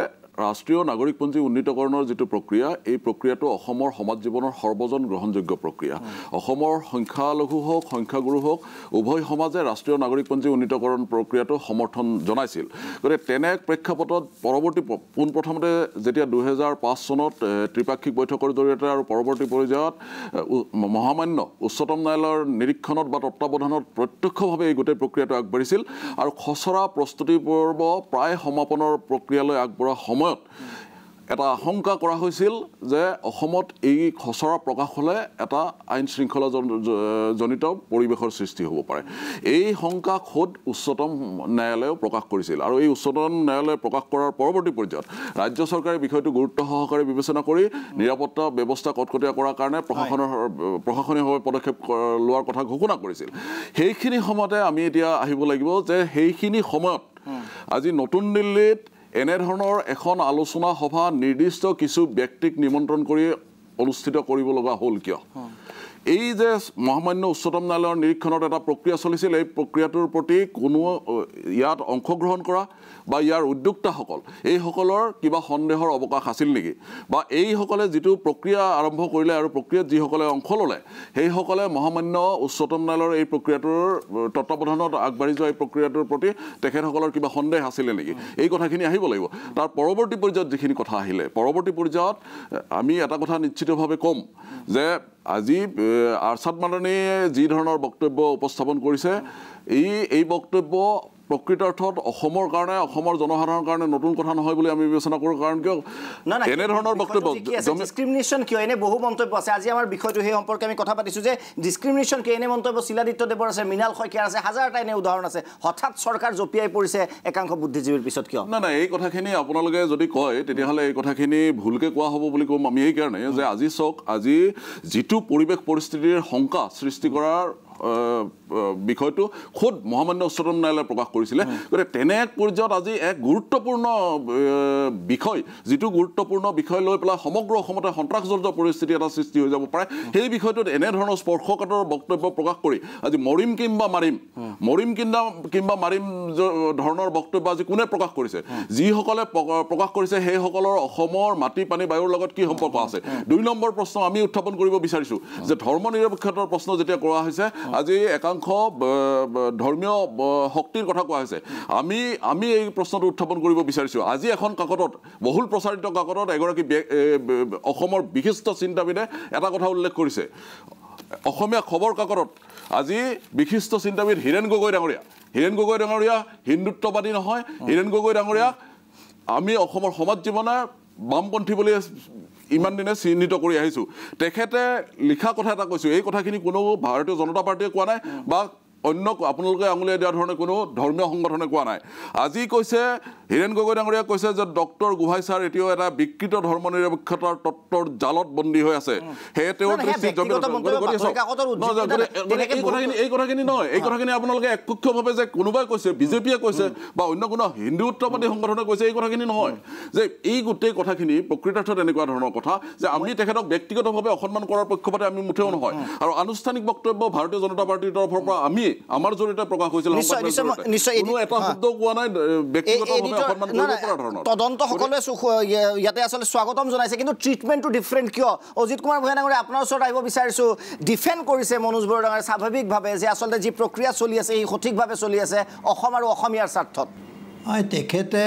ৰাষ্ট্ৰীয় নাগৰিকপঞ্জী উন্নীতকৰণৰ যিটো প্ৰক্ৰিয়া এই প্ৰক্ৰিয়াটো অসমৰ সমাজ জীৱনৰ সৰ্বজন গ্ৰহণযোগ্য প্ৰক্ৰিয়া অসমৰ সংখ্যালঘু হওক সংখ্যাগুৰু হওক উভয় সমাজে ৰাষ্ট্ৰীয় নাগৰিকপঞ্জী উন্নীতকৰণ প্ৰক্ৰিয়াটো সমৰ্থন জনাইছিল গতিকে তেনে প্ৰেক্ষাপটত পৰৱৰ্তী পোনপ্ৰথমতে যেতিয়া 2005 চনত ত্ৰিপাক্ষিক বৈঠকৰ জৰিয়তে আৰু পৰৱৰ্তী পৰ্যায়ত মহামান্য উচ্চতম ন্যায়ালয়ৰ নিৰীক্ষণত বা তত্ত্বাৱধানত প্ৰত্যক্ষভাৱে এই গোটেই প্ৰক্ৰিয়াটো আগবাঢ়িছিল আৰু খচৰা প্ৰস্তুতি পৰ্ব প্ৰায় সমাপনৰ প্ৰক্ৰিয়ালৈ আগবঢ়া সময়ত এটা আশংকা কৰা হৈছিল যে অসমত এই খচৰা প্ৰকাশ হ'লে এটা আইন শৃংখলা জনিত পৰিৱেশৰ সৃষ্টি হ'ব পাৰে। এই শংকা খোদ উচ্চতম ন্যায়ালয়েও প্ৰকাশ কৰিছিল আৰু এই উচ্চতম ন্যায়ালয়ে প্ৰকাশ কৰাৰ পৰৱৰ্তী পৰ্যায়ত ৰাজ্য চৰকাৰে বিষয়টো গুৰুত্ব সহকাৰে বিবেচনা কৰি নিৰাপত্তা ব্যৱস্থা কটকটীয়া কৰাৰ কাৰণে প্ৰশাসনীয়ভাৱে পদক্ষেপ লোৱাৰ কথা ঘোষণা কৰিছিল। সেইখিনি সময়তে আমি এতিয়া আহিব লাগিব যে সেইখিনি সময়ত আজি নতুন দিল্লীত এনেধৰণৰ এখন আলোচনা সভা নিৰ্দিষ্ট কিছু ব্যক্তিক নিমন্ত্ৰণ কৰি অনুষ্ঠিত কৰিব লগা হ'ল কিয়? এই যে মহামান্য উচ্চতম ন্যায়ালয়ৰ নিৰীক্ষণত এটা প্ৰক্ৰিয়া চলিছিল, এই প্ৰক্ৰিয়াটোৰ প্ৰতি কোনো ইয়াত অংশগ্ৰহণ কৰা বা ইয়াৰ উদ্যোক্তাসকল এইসকলৰ কিবা সন্দেহৰ অৱকাশ আছিল নেকি? বা এইসকলে যিটো প্ৰক্ৰিয়া আৰম্ভ কৰিলে আৰু প্ৰক্ৰিয়াত যিসকলে অংশ ল'লে সেইসকলে মহামান্য উচ্চতম ন্যায়ালয়ৰ এই প্ৰক্ৰিয়াটোৰ তত্ত্বাৱধানত আগবাঢ়ি যোৱা এই প্ৰক্ৰিয়াটোৰ প্ৰতি তেখেতসকলৰ কিবা সন্দেহ আছিলে নেকি? এই কথাখিনি আহিব লাগিব। তাৰ পৰৱৰ্তী পৰ্যায়ত যিখিনি কথা আহিলে, পৰৱৰ্তী পৰ্যায়ত আমি এটা কথা নিশ্চিতভাৱে ক'ম যে আজি আৰছাদ মাদানীয়ে যি ধৰণৰ বক্তব্য উপস্থাপন কৰিছে, এই বক্তব্য প্ৰকৃতাৰ্থত অসমৰ কাৰণে, অসমৰ জনসাধাৰণৰ কাৰণে নতুন কথা নহয় বুলি আমি বিবেচনা কৰোঁ। কাৰণ কিয় এনেধৰণৰ বক্তব্য ডিছক্ৰিমিনেশ্যন কিয়? এনে বহু মন্তব্য আছে। আজি আমাৰ বিষয়টো সেই সম্পৰ্কে আমি কথা পাতিছোঁ যে ডিছক্ৰিমিনেশ্যন কিয়? এনে মন্তব্য শিলাদিত্যদেৱৰ আছে, মৃণাল শইকীয়াৰ আছে, হাজাৰটা এনে উদাহৰণ আছে। হঠাৎ চৰকাৰ জঁপিয়াই পৰিছে একাংশ বুদ্ধিজীৱীৰ পিছত কিয়? নাই, এই কথাখিনি আপোনালোকে যদি কয় তেতিয়াহ'লে এই কথাখিনি ভুলকৈ কোৱা হ'ব বুলি ক'ম আমি। এইকাৰণে যে আজি চাওক, আজি যিটো পৰিৱেশ পৰিস্থিতিৰ শংকা সৃষ্টি কৰাৰ বিষয়টো খোদ মহামান্য উচ্চতম ন্যায়ালয়ে প্ৰকাশ কৰিছিলে। গতিকে তেনে এক পৰ্যায়ত আজি এক গুৰুত্বপূৰ্ণ বিষয়, যিটো গুৰুত্বপূৰ্ণ বিষয় লৈ পেলাই সমগ্ৰ অসমতে সন্ত্ৰাসজনিত পৰিস্থিতি এটা সৃষ্টি হৈ যাব পাৰে, সেই বিষয়টোত এনেধৰণৰ স্পৰ্শকাতৰ বক্তব্য প্ৰকাশ কৰি আজি মৰিম কিম্বা মাৰিম ধৰণৰ বক্তব্য আজি কোনে প্ৰকাশ কৰিছে? যিসকলে প্ৰকাশ কৰিছে সেইসকলৰ অসমৰ মাটি পানী বায়ুৰ লগত কি সম্পৰ্ক আছে? 2 নম্বৰ প্ৰশ্ন আমি উত্থাপন কৰিব বিচাৰিছোঁ যে ধৰ্ম নিৰপেক্ষতাৰ প্ৰশ্ন যেতিয়া কৰা হৈছে, আজি একাংশ ধৰ্মীয় শক্তিৰ কথা কোৱা হৈছে, আমি এই প্ৰশ্নটো উত্থাপন কৰিব বিচাৰিছোঁ। আজি এখন কাকতত, বহুল প্ৰচাৰিত কাকতত এগৰাকী অসমৰ বিশিষ্ট চিন্তাবিদে এটা কথা উল্লেখ কৰিছে। অসমীয়া খবৰ কাকতত আজি বিশিষ্ট চিন্তাবিদ হীৰেণ গগৈ ডাঙৰীয়া হিন্দুত্ববাদী নহয়। হীৰেণ গগৈ ডাঙৰীয়াক আমি অসমৰ সমাজ জীৱনে বামপন্থী বুলি ইমান দিনে চিহ্নিত কৰি আহিছোঁ। তেখেতে লিখা কথা এটা কৈছোঁ, এই কথাখিনি কোনো ভাৰতীয় জনতা পাৰ্টীয়ে কোৱা নাই বা অন্য আপোনালোকে আঙুলিয়াই দিয়া ধৰণে কোনো ধৰ্মীয় সংগঠনে কোৱা নাই। আজি কৈছে হীৰেণ গগৈ ডাঙৰীয়াক কৈছে যে ডক্টৰ গোহাঁই ছাৰ এতিয়াও এটা বিকৃত ধৰ্ম নিৰপেক্ষতাৰ তত্ত্বৰ জালত বন্দী হৈ আছে। সেয়ে তেওঁৰ দৃষ্টিত এই কথাখিনি নহয়, এই কথাখিনি আপোনালোকে একপক্ষভাৱে যে কোনোবাই কৈছে, বিজেপিয়ে কৈছে বা অন্য কোনো হিন্দুত্ববাদী সংগঠনে কৈছে, এই কথাখিনি নহয়। যে এই গোটেই কথাখিনি প্ৰকৃতাৰ্থত এনেকুৱা ধৰণৰ কথা যে আমি তেখেতক ব্যক্তিগতভাৱে অসন্মান কৰাৰ পক্ষপাতে আমি মুঠেও নহয়। আৰু আনুষ্ঠানিক বক্তব্য ভাৰতীয় জনতা পাৰ্টীৰ তৰফৰ পৰা আমি আমাৰ জৰিয়তে প্ৰকাশ হৈছিল, কোনো এটা শব্দ কোৱা নাই ব্যক্তিগতভাৱে অসন্মান কৰিব পৰা ধৰণৰ। তদন্ত সকলোৱে ইয়াতে আচলতে স্বাগতম জনাইছে, কিন্তু ট্ৰিটমেণ্টটো ডিফাৰেণ্ট কিয়? অজিত কুমাৰ ভূঞা ডাঙৰীয়া, আপোনাৰ ওচৰত আহিব বিচাৰিছোঁ। ডিফেণ্ড কৰিছে মনোজ বৰুৱা ডাঙৰীয়া স্বাভাৱিকভাৱে যে আচলতে যি প্ৰক্ৰিয়া চলি আছে সি সঠিকভাৱে চলি আছে অসম আৰু অসমীয়াৰ স্বাৰ্থত। তেখেতে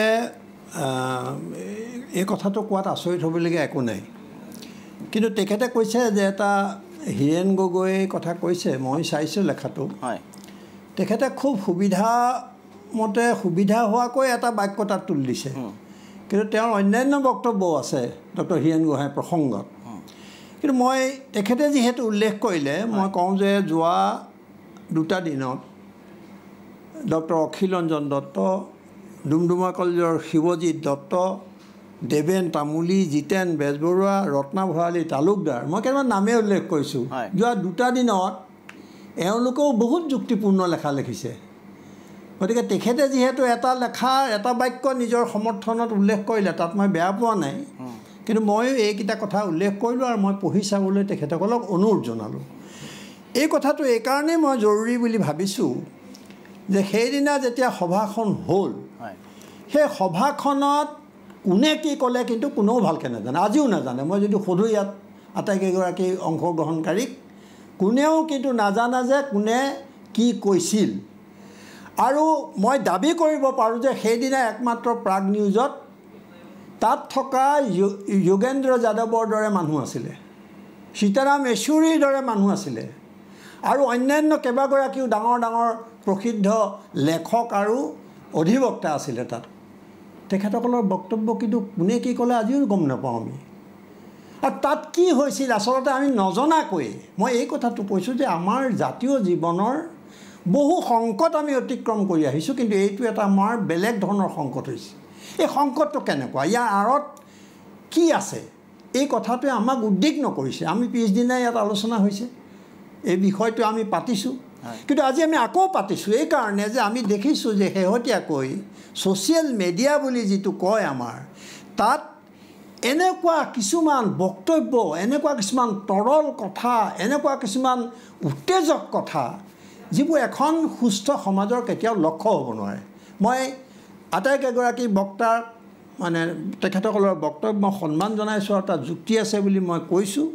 এই কথাটো কোৱাত আচৰিত হ'বলগীয়া একো নাই, কিন্তু তেখেতে কৈছে যে এটা হীৰেণ গগৈ কথা কৈছে, মই চাইছোঁ লেখাটো। তেখেতে খুব সুবিধা হোৱাকৈ এটা বাক্য তাত তুলি দিছে, কিন্তু তেওঁৰ অন্যান্য বক্তব্যও আছে ডক্টৰ হীৰেণ গোহাঁই প্ৰসংগত। কিন্তু মই তেখেতে যিহেতু উল্লেখ কৰিলে, মই কওঁ যে যোৱা 2টা দিনত ডক্টৰ অখিল ৰঞ্জন দত্ত, ডুমডুমা কলেজৰ শিৱজিৎ দত্ত, দেৱেন তামুলী, জিতেন বেজবৰুৱা, ৰত্না ভৰালী তালুকদাৰ, মই কেইটামান নামেই উল্লেখ কৰিছোঁ। যোৱা 2টা দিনত এওঁলোকেও বহুত যুক্তিপূৰ্ণ লেখা লিখিছে। গতিকে তেখেতে যিহেতু এটা বাক্য নিজৰ সমৰ্থনত উল্লেখ কৰিলে, তাত মই বেয়া পোৱা নাই, কিন্তু ময়ো এইকেইটা কথা উল্লেখ কৰিলোঁ আৰু মই পঢ়ি চাবলৈ তেখেতসকলক অনুৰোধ জনালোঁ। এই কথাটো এইকাৰণেই মই জৰুৰী বুলি ভাবিছোঁ যে সেইদিনা যেতিয়া সভাখন হ'ল, সেই সভাখনত কোনে কি ক'লে কিন্তু কোনেও ভালকৈ নাজানে, আজিও নাজানে। মই যদি সোধোঁ ইয়াত আটাইকেইগৰাকী অংশগ্ৰহণকাৰীক, কোনেও কিন্তু নাজানে যে কোনে কি কৈছিল। আৰু মই দাবী কৰিব পাৰোঁ যে সেইদিনা একমাত্ৰ প্ৰাগ নিউজত তাত থকা যোগেন্দ্ৰ যাদৱৰ দৰে মানুহ আছিলে, সীতাৰাম য়েচুৰীৰ দৰে মানুহ আছিলে, আৰু অন্যান্য কেইবাগৰাকীও ডাঙৰ ডাঙৰ প্ৰসিদ্ধ লেখক আৰু অধিবক্তা আছিলে তাত। তেখেতসকলৰ বক্তব্য কিন্তু কোনে কি ক'লে আজিও গম নাপাওঁ আমি। আৰু তাত কি হৈছিল আচলতে আমি নজনাকৈ, মই এই কথাটো কৈছোঁ যে আমাৰ জাতীয় জীৱনৰ বহু সংকট আমি অতিক্ৰম কৰি আহিছোঁ, কিন্তু এইটো এটা আমাৰ বেলেগ ধৰণৰ সংকট হৈছে। এই সংকটটো কেনেকুৱা, ইয়াৰ আঁৰত কি আছে, এই কথাটোৱে আমাক উদ্বিগ্ন কৰিছে। আমি পিছদিনাই ইয়াত আলোচনা হৈছে, এই বিষয়টো আমি পাতিছোঁ, কিন্তু আজি আমি আকৌ পাতিছোঁ এইকাৰণে যে আমি দেখিছোঁ যে শেহতীয়াকৈ ছ'চিয়েল মিডিয়া বুলি যিটো কয় আমাৰ, তাত এনেকুৱা কিছুমান বক্তব্য, এনেকুৱা কিছুমান তৰল কথা, এনেকুৱা কিছুমান উত্তেজক কথা, যিবোৰ এখন সুস্থ সমাজৰ কেতিয়াও লক্ষ্য হ'ব নোৱাৰে। মই আটাইকেইগৰাকী বক্তাৰ মানে তেখেতসকলৰ বক্তব্য মই সন্মান জনাইছোঁ আৰু তাত যুক্তি আছে বুলি মই কৈছোঁ,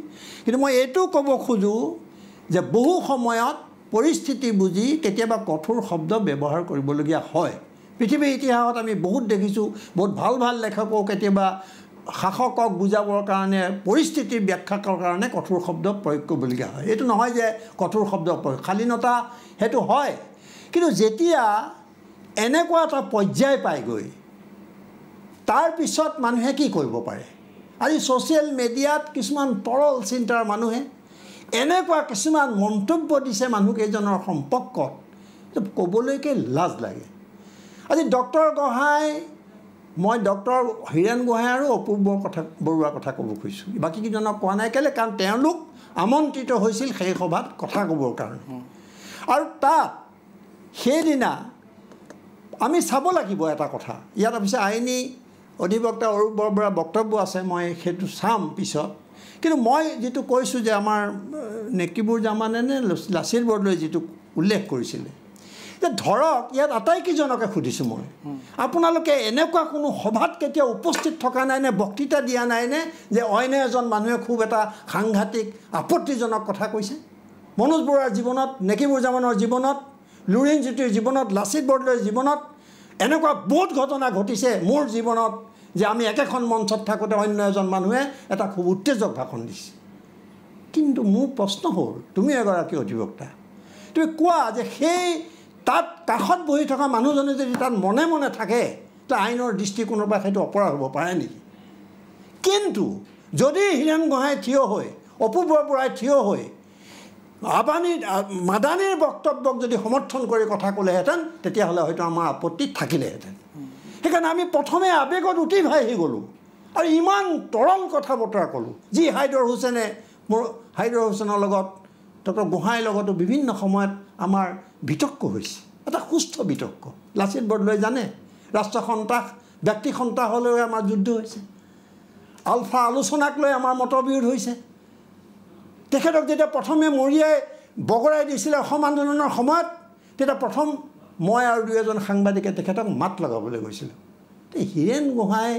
কিন্তু মই এইটো ক'ব খোজোঁ যে বহু সময়ত পৰিস্থিতি বুজি কেতিয়াবা কঠোৰ শব্দ ব্যৱহাৰ কৰিবলগীয়া হয়। পৃথিৱীৰ ইতিহাসত আমি বহুত দেখিছোঁ, বহুত ভাল ভাল লেখকো কেতিয়াবা শাসকক বুজাবৰ কাৰণে, পৰিস্থিতিৰ ব্যাখ্যাৰ কাৰণে কঠোৰ শব্দ প্ৰয়োগ কৰিবলগীয়া হয়। এইটো নহয় যে কঠোৰ শব্দ প্ৰয়োগ, শালীনতা সেইটো হয়, কিন্তু যেতিয়া এনেকুৱা এটা পৰ্যায় পায়গৈ, তাৰপিছত মানুহে কি কৰিব পাৰে। আজি ছ'চিয়েল মিডিয়াত কিছুমান তৰল চিন্তাৰ মানুহে এনেকুৱা কিছুমান মন্তব্য দিছে মানুহকেইজনৰ সম্পৰ্কত, ক'বলৈকে লাজ লাগে। আজি ডক্টৰ গোহাঁই, মই ডক্টৰ হীৰেণ গোহাঁই আৰু অপূৰ্ব বৰুৱাৰ কথা ক'ব খুজিছোঁ, বাকীকেইজনক কোৱা নাই। কেলৈ? কাৰণ তেওঁলোক আমন্ত্ৰিত হৈছিল সেই সভাত কথা ক'বৰ কাৰণে, আৰু তাত সেইদিনা আমি চাব লাগিব এটা কথা। ইয়াত অৱশ্যে আইনী অধিবক্তা অৰূপ বৰবৰাৰ বক্তব্য আছে, মই সেইটো চাম পিছত। কিন্তু মই যিটো কৈছোঁ যে আমাৰ নেকিবুৰ জামানে নে লাচিত বৰদলৈ যিটো উল্লেখ কৰিছিলে, যে ধৰক ইয়াত আটাইকেইজনকে সুধিছোঁ মই, আপোনালোকে এনেকুৱা কোনো সভাত কেতিয়াও উপস্থিত থকা নাই নে, বক্তৃতা দিয়া নাইনে যে অইনে এজন মানুহে খুব এটা সাংঘাতিক আপত্তিজনক কথা কৈছে? মনোজ বৰুৱাৰ জীৱনত, নেকিবুৰ জামানৰ জীৱনত, লুৰিণজ্যোতিৰ জীৱনত, লাচিত বৰদলৈৰ জীৱনত এনেকুৱা বহুত ঘটনা ঘটিছে মোৰ জীৱনত যে আমি একেখন মঞ্চত থাকোঁতে অন্য এজন মানুহে এটা খুব উত্তেজক ভাষণ দিছে। কিন্তু মোৰ প্ৰশ্ন হ'ল, তুমি এগৰাকী অধিবক্তা, তুমি কোৱা যে সেই তাত কাষত বহি থকা মানুহজনে যদি তাত মনে মনে থাকে, তো আইনৰ দৃষ্টিকোণৰ পৰা সেইটো অপৰাধ হ'ব পাৰে নেকি? কিন্তু যদি হীৰেণ গোহাঁই থিয় হৈ, অপূৰ্ব বৰাই থিয় হৈ মাদানীৰ বক্তব্যক যদি সমৰ্থন কৰি কথা ক'লেহেঁতেন, তেতিয়াহ'লে হয়তো আমাৰ আপত্তি থাকিলেহেঁতেন। সেইকাৰণে আমি প্ৰথমে আৱেগত উঠি ভাহি গ'লোঁ আৰু ইমান তৰল কথা বতৰা ক'লোঁ, যি হাইদৰ হুছেইনৰ লগত, ডক্টৰ গোহাঁইৰ লগতো বিভিন্ন সময়ত আমাৰ বিতৰ্ক হৈছে, এটা সুস্থ বিতৰ্ক। লাচিত বৰদলৈ জানে, ৰাষ্ট্ৰ সন্ত্ৰাস, ব্যক্তি সন্ত্ৰাসলৈ আমাৰ যুদ্ধ হৈছে, আলফা আলোচনাক লৈ আমাৰ মতবিৰোধ হৈছে। তেখেতক যেতিয়া প্ৰথমে মৰিয়াই বগৰাই দিছিলে অসম আন্দোলনৰ সময়ত, তেতিয়া প্ৰথম মই আৰু দুই এজন সাংবাদিকে তেখেতক মাত লগাবলৈ গৈছিলোঁ। হীৰেণ গোহাঁই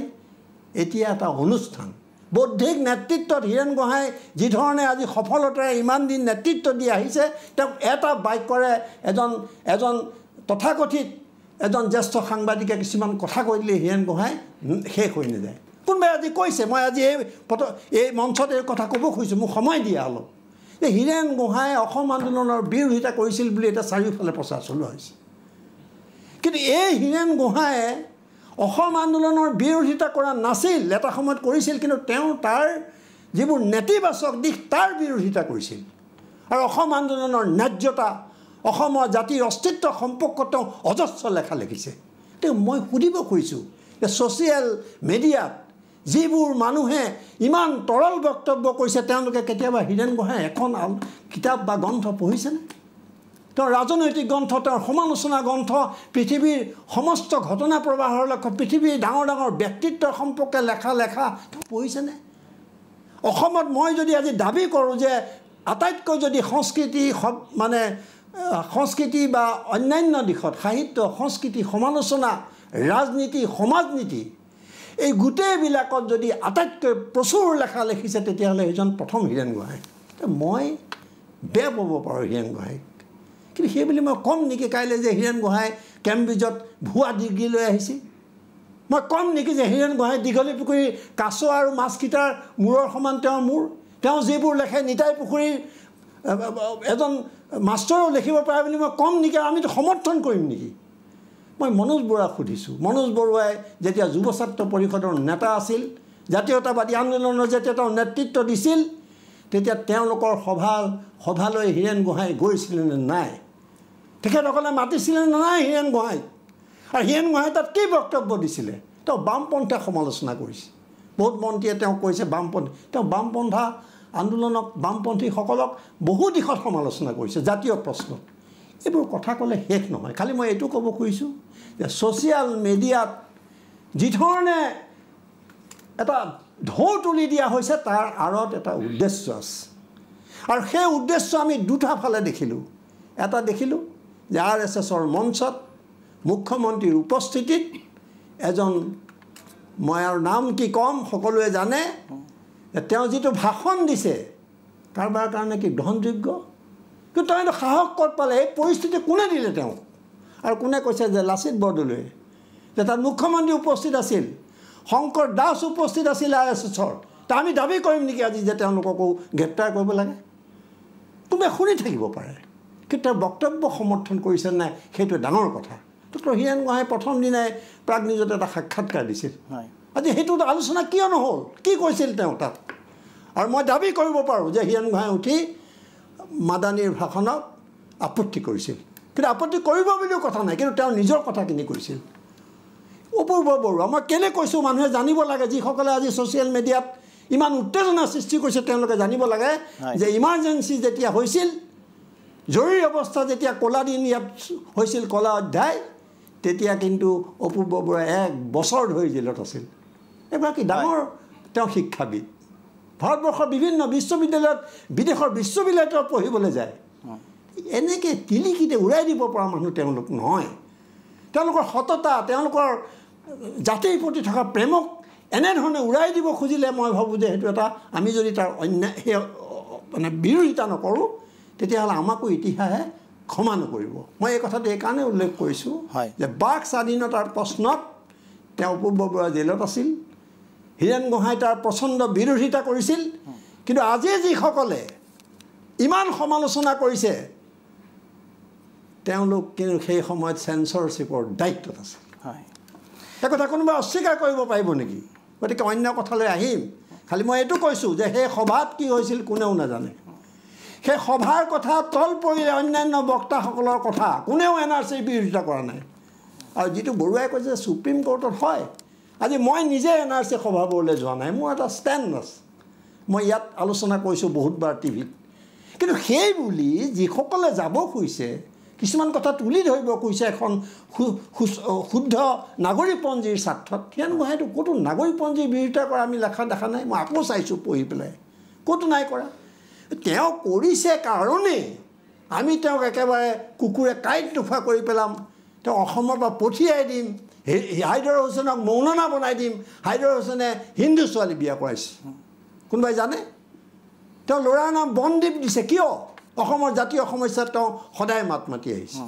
এতিয়া এটা অনুষ্ঠান, বৌদ্ধিক নেতৃত্বত হীৰেণ গোহাঁই যিধৰণে আজি সফলতাৰে ইমান দিন নেতৃত্ব দি আহিছে, তেওঁক এটা বাক্যৰে এজন তথাকথিত এজন জ্যেষ্ঠ সাংবাদিকে কিছুমান কথা কৈ দিলে হীৰেণ গোহাঁই শেষ হৈ নাযায়। কোনোবাই আজি কৈছে, মই আজি এই মঞ্চত এই কথা ক'ব খুজিছোঁ, মোক সময় দিয়া অলপ, যে হীৰেণ গোহাঁই অসম আন্দোলনৰ বিৰোধিতা কৰিছিল বুলি এতিয়া চাৰিওফালে প্ৰচাৰ চলোৱা হৈছে। কিন্তু এই হীৰেণ গোহাঁয়ে অসম আন্দোলনৰ বিৰোধিতা কৰা নাছিল, এটা সময়ত কৰিছিল, কিন্তু তেওঁ তাৰ যিবোৰ নেতিবাচক দিশ তাৰ বিৰোধিতা কৰিছিল। আৰু অসম আন্দোলনৰ ন্যায্যতা, অসমৰ জাতিৰ অস্তিত্ব সম্পৰ্কত তেওঁ অজস্ৰ লেখা লিখিছে। তেওঁ মই সুধিব খুজিছোঁ যে ছ'চিয়েল মিডিয়াত যিবোৰ মানুহে ইমান তৰল বক্তব্য কৰিছে, তেওঁলোকে কেতিয়াবা হীৰেণ গোহাঁই এখন কিতাপ বা গ্ৰন্থ পঢ়িছেনে? তেওঁৰ ৰাজনৈতিক গ্ৰন্থ, তেওঁৰ সমালোচনা গ্ৰন্থ, পৃথিৱীৰ সমস্ত ঘটনা প্ৰবাহৰ লক্ষ্য, পৃথিৱীৰ ডাঙৰ ডাঙৰ ব্যক্তিত্বৰ সম্পৰ্কে লেখা তেওঁ পঢ়িছেনে? অসমত মই যদি আজি দাবী কৰোঁ যে আটাইতকৈ যদি সংস্কৃতি বা অন্যান্য দিশত সাহিত্য, সংস্কৃতি, সমালোচনা, ৰাজনীতি, সমাজনীতি, এই গোটেইবিলাকত যদি আটাইতকৈ প্ৰচুৰ লেখা লিখিছে, তেতিয়াহ'লে সেইজন প্ৰথম হীৰেণ গোহাঁই। মই বেয়া পাব পাৰোঁ হীৰেণ গোহাঁইক, কিন্তু সেইবুলি মই ক'ম নেকি কাইলৈ যে হীৰেণ গোহাঁই কেম্ব্ৰিজত ভুৱা ডিগ্ৰী লৈ আহিছে? মই কম নেকি যে হীৰেণ গোহাঁই দীঘলী পুখুৰী কাছ আৰু মাছকেইটাৰ মূৰৰ সমান তেওঁৰ মূৰ তেওঁ যিবোৰ লেখে নিতাই পুখুৰীৰ এজন মাষ্টৰেও লিখিব পাৰে বুলি মই কম নেকি আমিতো সমৰ্থন কৰিম নেকি মই মনোজ বৰুৱাক সুধিছোঁ মনোজ বৰুৱাই যেতিয়া যুৱ ছাত্ৰ পৰিষদৰ নেতা আছিল জাতীয়তাবাদী আন্দোলনৰ যেতিয়া তেওঁ নেতৃত্ব দিছিল তেতিয়া তেওঁলোকৰ সভালৈ হীৰেণ গোহাঁই গৈছিলে নে নাই তেখেতসকলে মাতিছিলে নে নাই হীৰেণ গোহাঁইক আৰু হীৰেণ গোহাঁই তাত কি বক্তব্য দিছিলে তেওঁ বামপন্থা সমালোচনা কৰিছে বহুত মন্ত্ৰীয়ে তেওঁক কৈছে বামপন্থী তেওঁ বামপন্থা আন্দোলনক বামপন্থীসকলক বহু দিশত সমালোচনা কৰিছে জাতীয় প্ৰশ্নত এইবোৰ কথা ক'লে শেষ নহয় খালি মই এইটো ক'ব খুজিছোঁ যে ছ'চিয়েল মিডিয়াত যিধৰণে এটা ঢৌ তুলি দিয়া হৈছে তাৰ আঁৰত এটা উদ্দেশ্য আছে আৰু সেই উদ্দেশ্য আমি দুটা ফালে দেখিলোঁ এটা দেখিলোঁ যে RSSৰ মঞ্চত মুখ্যমন্ত্ৰীৰ উপস্থিতিত এজন মই আৰু নাম কি ক'ম সকলোৱে জানে তেওঁ যিটো ভাষণ দিছে কাৰোবাৰ কাৰণে কি গ্ৰহণযোগ্য কিন্তু তেওঁ সাহস ক'ত পালে এই পৰিস্থিতি কোনে দিলে তেওঁক আৰু কোনে কৈছে যে লাচিত বৰদলৈয়ে যে তাত মুখ্যমন্ত্ৰী উপস্থিত আছিল শংকৰ দাস উপস্থিত আছিল RSSৰ তা আমি দাবী কৰিম নেকি আজি যে তেওঁলোককো গ্ৰেপ্তাৰ কৰিব লাগে কোনোবাই শুনি থাকিব পাৰে কিন্তু তেওঁৰ বক্তব্য সমৰ্থন কৰিছে নাই সেইটো ডাঙৰ কথা ডক্টৰ হীৰেণ গোহাঁই প্ৰথম দিনাই প্ৰাগ নিউজত এটা সাক্ষাৎকাৰ দিছিল আজি সেইটো আলোচনা কিয় নহ'ল কি কৈছিল তেওঁ তাত আৰু মই দাবী কৰিব পাৰোঁ যে হীৰেণ গোহাঁই উঠি মাদানীৰ ভাষণক আপত্তি কৰিছিল কিন্তু আপত্তি কৰিব বুলিও কথা নাই কিন্তু তেওঁ নিজৰ কথাখিনি কৈছিল অপূৰ্ব বৰুৱা মই কেলৈ কৈছোঁ মানুহে জানিব লাগে যিসকলে আজি ছ'চিয়েল মিডিয়াত ইমান উত্তেজনা সৃষ্টি কৰিছে তেওঁলোকে জানিব লাগে যে ইমাৰ্জেঞ্চি যেতিয়া হৈছিল জৰুৰী অৱস্থা যেতিয়া ক'লা দিন ইয়াত হৈছিল ক'লা অধ্যায় তেতিয়া কিন্তু অপূৰ্ব বৰুৱা 1 বছৰ ধৰি জেলত আছিল এগৰাকী ডাঙৰ তেওঁ শিক্ষাবিদ ভাৰতবৰ্ষৰ বিভিন্ন বিশ্ববিদ্যালয়ত বিদেশৰ বিশ্ববিদ্যালয়ত পঢ়িবলৈ যায় এনেকৈ তিলিকিতে উৰাই দিব পৰা মানুহ তেওঁলোক নহয় তেওঁলোকৰ সততা তেওঁলোকৰ জাতিৰ প্ৰতি থকা প্ৰেমক এনেধৰণে উৰাই দিব খুজিলে মই ভাবোঁ যে সেইটো এটা আমি যদি তাৰ অন্যায় মানে বিৰোধিতা নকৰোঁ তেতিয়াহ'লে আমাকো ইতিহাসে ক্ষমা নকৰিব মই এই কথাটো এইকাৰণে উল্লেখ কৰিছোঁ যে বাক স্বাধীনতাৰ প্ৰশ্নত তেওঁ অপূৰ্ব বৰুৱা জেলত আছিল হীৰেণ গোহাঁই তাৰ প্ৰচণ্ড বিৰোধিতা কৰিছিল কিন্তু আজি যিসকলে ইমান সমালোচনা কৰিছে তেওঁলোক কিন্তু সেই সময়ত চেঞ্চৰশ্বিপৰ দায়িত্বত আছে এই কথা কোনোবাই অস্বীকাৰ কৰিব পাৰিব নেকি গতিকে অন্য কথালৈ আহিম খালি মই এইটো কৈছোঁ যে সেই সভাত কি হৈছিল কোনেও নাজানে সেই সভাৰ কথা তল পৰিলে অন্যান্য বক্তাসকলৰ কথা কোনেও NRCৰ বিৰোধিতা কৰা নাই আৰু যিটো বৰুৱাই কৈছে সুপ্ৰিম কোৰ্টত হয় আজি মই নিজে NRC সভাবোৰলৈ যোৱা নাই মোৰ এটা ষ্টেণ্ড আছে মই ইয়াত আলোচনা কৰিছোঁ বহুতবাৰ টিভিত কিন্তু সেই বুলি যিসকলে যাব খুজিছে কিছুমান কথা তুলি ধৰিব খুজিছে এখন শুদ্ধ নাগৰিকপঞ্জীৰ স্বাৰ্থত হীৰেণ গোহাঁইতো ক'তো নাগৰিকপঞ্জীৰ বিৰোধিতা কৰা আমি লেখা দেখা নাই মই আকৌ চাইছোঁ পঢ়ি পেলাই ক'তো নাই কৰা তেওঁ কৰিছে কাৰণে আমি তেওঁক একেবাৰে কুকুৰে কাঁইট নোখোৱা কৰি পেলাম তেওঁ অসমৰ পৰা পঠিয়াই দিম হাইদৰ হুছেইনক মৌলানা বনাই দিম হাইদৰ হুছেইনে হিন্দু ছোৱালী বিয়া কৰাইছে কোনোবাই জানে তেওঁ ল'ৰাৰ নাম বনদ্বীপ দিছে কিয় অসমৰ জাতীয় সমস্যাত তেওঁ সদায় মাত মাতি আহিছে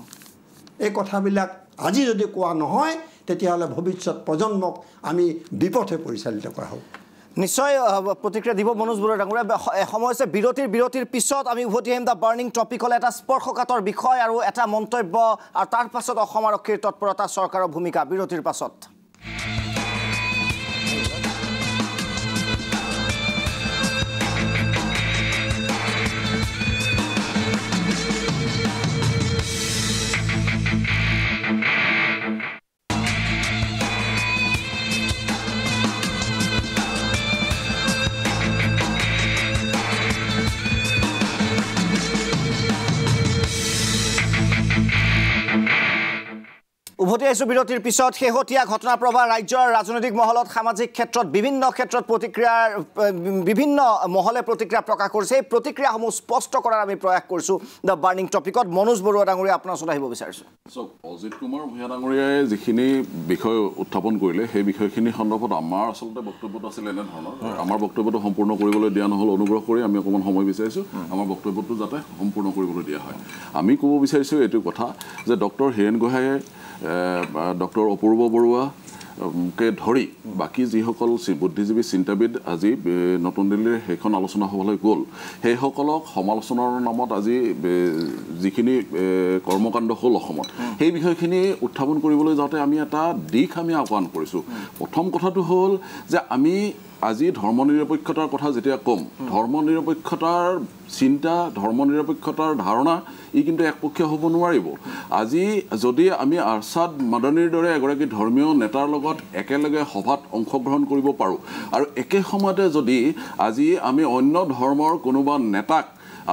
এই কথাবিলাক আজি যদি কোৱা নহয় তেতিয়াহ'লে ভৱিষ্যত প্ৰজন্মক আমি বিপথে পৰিচালিত কৰা হ'ব নিশ্চয় প্ৰতিক্ৰিয়া দিব মনোজ বৰুৱা ডাঙৰীয়া সময় হৈছে বিৰতিৰ পিছত আমি উভতি আহিম দ্য বাৰ্নিং টপিকলৈ এটা স্পৰ্শকাতৰ বিষয় আৰু এটা মন্তব্য আৰু তাৰ পাছত অসম আৰক্ষীৰ তৎপৰতা চৰকাৰৰ ভূমিকা বিৰতিৰ পাছত উভতি আহিছোঁ বিৰতিৰ পিছত শেহতীয়া ঘটনাপ্ৰবাহ ৰাজ্যৰ ৰাজনৈতিক মহলত সামাজিক ক্ষেত্ৰত বিভিন্ন ক্ষেত্ৰত প্ৰতিক্ৰিয়াৰ বিভিন্ন মহলে প্ৰতিক্ৰিয়া প্ৰকাশ কৰিছে এই প্ৰতিক্ৰিয়াসমূহ স্পষ্ট কৰাৰ আমি প্ৰয়াস কৰিছোঁ দ্য বাৰ্নিং টপিকত মনোজ বৰুৱা ডাঙৰীয়া আপোনাৰ ওচৰত আহিব বিচাৰিছোঁ অজিত কুমাৰ ভূঞা ডাঙৰীয়াই যিখিনি বিষয় উত্থাপন কৰিলে সেই বিষয়খিনি সন্দৰ্ভত আমাৰ আচলতে বক্তব্যটো আছিল এনেধৰণৰ আমাৰ বক্তব্যটো সম্পূৰ্ণ কৰিবলৈ দিয়া নহ'ল অনুগ্ৰহ কৰি আমি অকণমান সময় বিচাৰিছোঁ আমাৰ বক্তব্যটো যাতে সম্পূৰ্ণ কৰিবলৈ দিয়া হয় আমি ক'ব বিচাৰিছোঁ এইটো কথা যে ডক্টৰ হীৰেণ গোহাঁইয়ে ডক্টৰ অপূৰ্ব বৰুৱা কে ধৰি বাকী যিসকল বুদ্ধিজীৱী চিন্তাবিদ আজি নতুন দিল্লীৰ সেইখন আলোচনা হ'বলৈ গ'ল সেইসকলক সমালোচনাৰ নামত আজি যিখিনি কৰ্মকাণ্ড হ'ল অসমত সেই বিষয়খিনি উত্থাপন কৰিবলৈ যাওঁতে আমি এটা দিশ আমি আহ্বান কৰিছোঁ প্ৰথম কথাটো হ'ল যে আমি আজি ধৰ্মনিৰপেক্ষতাৰ কথা যেতিয়া ক'ম ধৰ্মনিৰপেক্ষতাৰ চিন্তা ধৰ্মনিৰপেক্ষতাৰ ধাৰণা ই কিন্তু একপক্ষীয় হ'ব নোৱাৰিব আজি যদি আমি আৰছাদ মাদানীৰ দৰে এগৰাকী ধৰ্মীয় নেতাৰ লগত একেলগে সভাত অংশগ্ৰহণ কৰিব পাৰোঁ আৰু একে সময়তে যদি আজি আমি অন্য ধৰ্মৰ কোনোবা নেতাক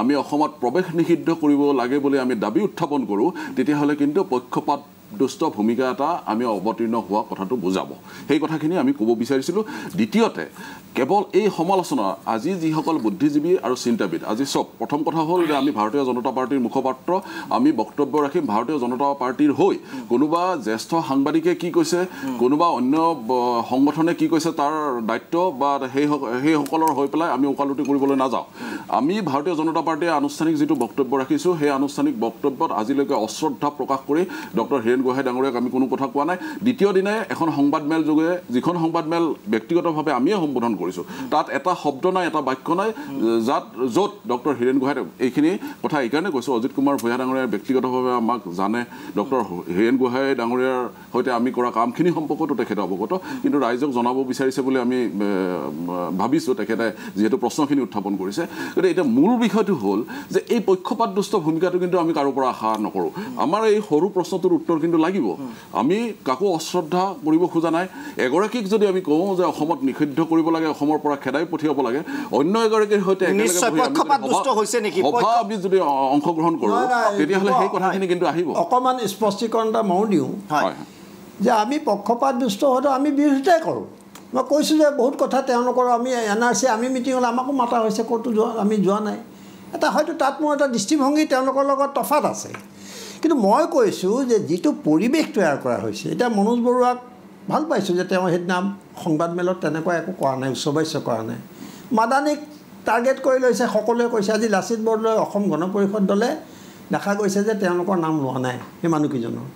আমি অসমত প্ৰৱেশ নিষিদ্ধ কৰিব লাগে বুলি আমি দাবী উত্থাপন কৰোঁ তেতিয়াহ'লে কিন্তু পক্ষপাত দুষ্ট ভূমিকা এটা আমি অৱতীৰ্ণ হোৱা কথাটো বুজাব সেই কথাখিনি আমি ক'ব বিচাৰিছিলোঁ দ্বিতীয়তে কেৱল এই সমালোচনা আজি যিসকল বুদ্ধিজীৱী আৰু চিন্তাবিদ আজি চব প্ৰথম কথা হ'ল যে আমি ভাৰতীয় জনতা পাৰ্টীৰ মুখপাত্ৰ আমি বক্তব্য ৰাখিম ভাৰতীয় জনতা পাৰ্টীৰ হৈ কোনোবা জ্যেষ্ঠ সাংবাদিকে কি কৈছে কোনোবা অন্য সংগঠনে কি কৈছে তাৰ দায়িত্ব বা সেইসকলৰ হৈ পেলাই আমি ওকালতি কৰিবলৈ নাযাওঁ আমি ভাৰতীয় জনতা পাৰ্টীয়ে আনুষ্ঠানিক যিটো বক্তব্য ৰাখিছোঁ সেই আনুষ্ঠানিক বক্তব্যত আজিলৈকে অশ্ৰদ্ধা প্ৰকাশ কৰি ডক্টৰ হীৰেণ গোহাঁই ডাঙৰীয়াক আমি কোনো কথা কোৱা নাই দ্বিতীয় দিনাই এখন সংবাদমেল যোগে যিখন সংবাদমেল ব্যক্তিগতভাৱে আমিয়ে সম্বোধন কৰিছোঁ তাত এটা শব্দ নাই এটা বাক্য নাই য'ত ডক্টৰ হীৰেণ গোহাঁই এইখিনি কথা এইকাৰণে কৈছোঁ অজিত কুমাৰ ভূঞা ডাঙৰীয়াই ব্যক্তিগতভাৱে আমাক জানে ডক্টৰ হীৰেণ গোহাঁই ডাঙৰীয়াৰ সৈতে আমি কৰা কামখিনি সম্পৰ্কতো তেখেতে অৱগত কিন্তু ৰাইজক জনাব বিচাৰিছে বুলি আমি ভাবিছোঁ তেখেতে যিহেতু প্ৰশ্নখিনি উত্থাপন কৰিছে গতিকে এতিয়া মূল বিষয়টো হ'ল যে এই পক্ষপাতদুষ্ট ভূমিকাটো কিন্তু আমি কাৰো পৰা আশা নকৰোঁ আমাৰ এই সৰু প্ৰশ্নটোৰ উত্তৰ কিন্তু লাগিব আমি কাকো অশ্ৰদ্ধা কৰিব খোজা নাই এগৰাকীক যদি আমি কওঁ যে অসমত নিষিদ্ধ কৰিব লাগে অসমৰ পৰা খেদাই পঠিয়াব লাগে অন্য এগৰাকীৰ সৈতে আমি যদি অংশগ্ৰহণ কৰোঁ তেতিয়াহ'লে সেই কথাখিনি কিন্তু আহিব অকণমান স্পষ্টীকৰণ এটা ময়ো দিওঁ যে আমি পক্ষপাতদুষ্ট হয়তো আমি বিৰোধিতাই কৰোঁ মই কৈছোঁ যে বহুত কথা তেওঁলোকৰ আমি NRC আমি মিটিঙত আমাকো মাতা হৈছে ক'তো আমি যোৱা নাই এটা হয়তো তাত মোৰ এটা দৃষ্টিভংগী তেওঁলোকৰ লগত তফাত আছে কিন্তু মই কৈছোঁ যে যিটো পৰিৱেশ তৈয়াৰ কৰা হৈছে এতিয়া মনোজ বৰুৱাক ভাল পাইছোঁ যে তেওঁ সেইদিনা সংবাদমেলত তেনেকুৱা একো কৰা নাই উচ্চবাচ্য কৰা নাই মাদানীক টাৰ্গেট কৰি লৈছে সকলোৱে কৈছে আজি লাচিত বৰদলৈ অসম গণ পৰিষদ দলে দেখা গৈছে যে তেওঁলোকৰ নাম লোৱা নাই সেই মানুহকেইজনৰ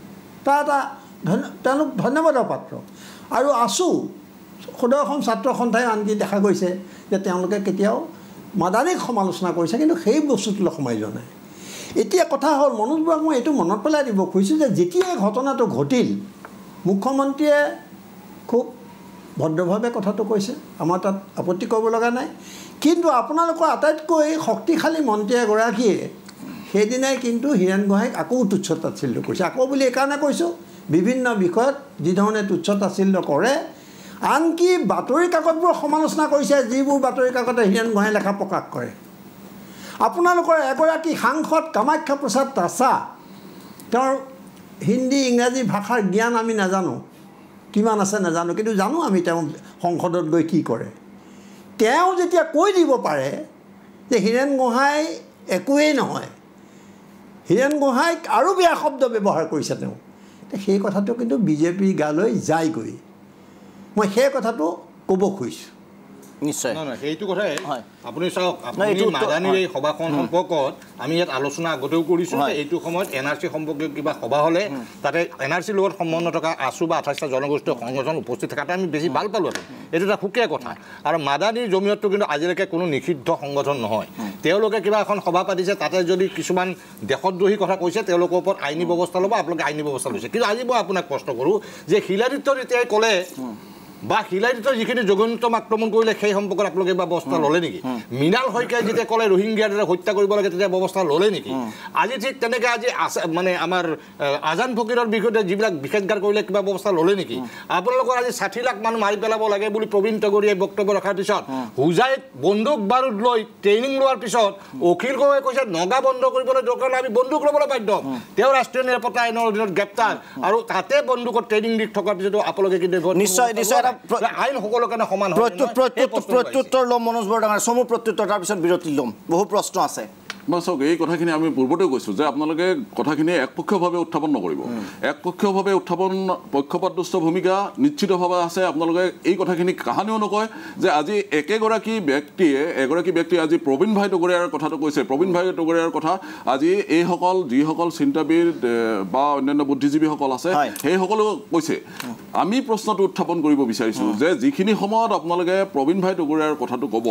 তাৰ এটা তেওঁলোক ধন্যবাদৰ পাত্ৰ আৰু আছোঁ সদৌ অসম ছাত্ৰ সন্থাই আনকি দেখা গৈছে যে তেওঁলোকে কেতিয়াও মাদানীক সমালোচনা কৰিছে কিন্তু সেই বস্তুটোলৈ সোমাই যোৱা নাই এতিয়া কথা হ'ল মনোজ বৰুৱাক মই এইটো মনত পেলাই দিব খুজিছোঁ যে যেতিয়া এই ঘটনাটো ঘটিল মুখ্যমন্ত্ৰীয়ে খুব ভদ্ৰভাৱে কথাটো কৈছে আমাৰ তাত আপত্তি কৰিব লগা নাই কিন্তু আপোনালোকৰ আটাইতকৈ শক্তিশালী মন্ত্ৰী এগৰাকীয়ে সেইদিনাই কিন্তু হীৰেণ গোহাঁইক আকৌ তুচ্ছ তাচ্ছিল্য কৰিছে আকৌ বুলি এইকাৰণে কৈছোঁ বিভিন্ন বিষয়ত যিধৰণে তুচ্ছ তাচ্ছিল্য কৰে আনকি বাতৰি কাকতবোৰ সমালোচনা কৰিছে যিবোৰ বাতৰি কাকতে হীৰেণ গোহাঁই লেখা প্ৰকাশ কৰে আপোনালোকৰ এগৰাকী সাংসদ কামাখ্যা প্ৰসাদ তাছা তেওঁৰ হিন্দী ইংৰাজী ভাষাৰ জ্ঞান আমি নাজানো কিমান আছে নাজানো কিন্তু জানো আমি তেওঁ সংসদত গৈ কি কৰে তেওঁ যেতিয়া কৈ দিব পাৰে যে হীৰেণ গোহাঁই একোৱেই নহয় হীৰেণ গোহাঁইক আৰু বেয়া শব্দ ব্যৱহাৰ কৰিছে তেওঁ সেই কথাটো কিন্তু বিজেপিৰ গালৈ যায়গৈ মই সেই কথাটো ক'ব খুজিছোঁ নিশ্চয় সেইটো কথাই আপুনি চাওক আপুনি মাদানীৰ এই সভাখন সম্পৰ্কত আমি ইয়াত আলোচনা আগতেও কৰিছোঁ যে এইটো সময়ত NRC সম্পৰ্কীয় কিবা সভা হ'লে তাতে NRCৰ লগত সম্বন্ধ থকা আছু বা 28টা জনগোষ্ঠীয় সংগঠন উপস্থিত থকাটো আমি বেছি ভাল পালোঁ এইটো এটা সুকীয়া কথা আৰু মাদানীৰ জমিয়তটো কিন্তু আজিলৈকে কোনো নিষিদ্ধ সংগঠন নহয় তেওঁলোকে কিবা এখন সভা পাতিছে তাতে যদি কিছুমান দেশদ্ৰোহী কথা কৈছে তেওঁলোকৰ ওপৰত আইনী ব্যৱস্থা ল'ব আপোনালোকে আইনী ব্যৱস্থা লৈছে কিন্তু আজি মই আপোনাক প্ৰশ্ন কৰোঁ যে শিলাদিত্য যেতিয়াই ক'লে বা শিলাদিত্য যিখিনি জঘন্যতম আক্ৰমণ কৰিলে সেই সম্পৰ্কত আপোনালোকে ব্যৱস্থা ল'লে নেকি মৃণাল শইকীয়াই যেতিয়া ক'লে ৰোহিংগীয়াৰ দৰে হত্যা কৰিব লাগে তেতিয়া ব্যৱস্থা ল'লে নেকি আজি ঠিক তেনেকৈ আজি মানে আমাৰ আজান ফকীৰৰ বিষয়তে যিবিলাক বিশেষজ্ঞাৰ কৰিলে কিবা ব্যৱস্থা ল'লে নেকি আপোনালোকৰ আজি 60 লাখ মানুহ মাৰি পেলাব লাগে বুলি প্ৰবীণ তগৰীয়াই বক্তব্য ৰখাৰ পিছত হুজাইত বন্দুক বাৰুদ লৈ ট্ৰেইনিং লোৱাৰ পিছত অখিল গগৈয়ে কৈছে নগা বন্ধ কৰিবলৈ দৰকাৰ হ'লে আমি বন্দুক ল'বলৈ বাধ্য তেওঁ ৰাষ্ট্ৰীয় নিৰাপত্তা আইনৰ অধীনত গ্ৰেপ্তাৰ আৰু তাতে বন্দুকত ট্ৰেইনিং দি থকাৰ পিছতো আপোনালোকে কিন্তু নিশ্চয় নিশ্চয় আইন সকলৰ কাৰণে সমান প্ৰত্যুত্তৰ ল'ম মনোজ বৰুৱা ডাঙৰীয়া চমু প্ৰত্যুত্তৰ তাৰপিছত বিৰতি ল'ম বহু প্ৰশ্ন আছে মই চাওক এই কথাখিনি আমি পূৰ্বতেও কৈছোঁ যে আপোনালোকে কথাখিনি একপক্ষীয়ভাৱে উত্থাপন নকৰিব একপক্ষীয়ভাৱে উত্থাপন পক্ষপাতদুষ্ট ভূমিকা নিশ্চিতভাৱে আছে আপোনালোকে এই কথাখিনি কাহানিও নকয় যে আজি একেগৰাকী ব্যক্তিয়ে আজি প্ৰবীণ ভাই টগৰীয়াৰ কথাটো কৈছে প্ৰবীণ ভাই টগৰীয়াৰ কথা আজি এইসকল যিসকল চিন্তাবিদ বা অন্যান্য বুদ্ধিজীৱীসকল আছে সেইসকলো কৈছে আমি প্ৰশ্নটো উত্থাপন কৰিব বিচাৰিছোঁ যে যিখিনি সময়ত আপোনালোকে প্ৰবীণ ভাই টগৰীয়াৰ কথাটো ক'ব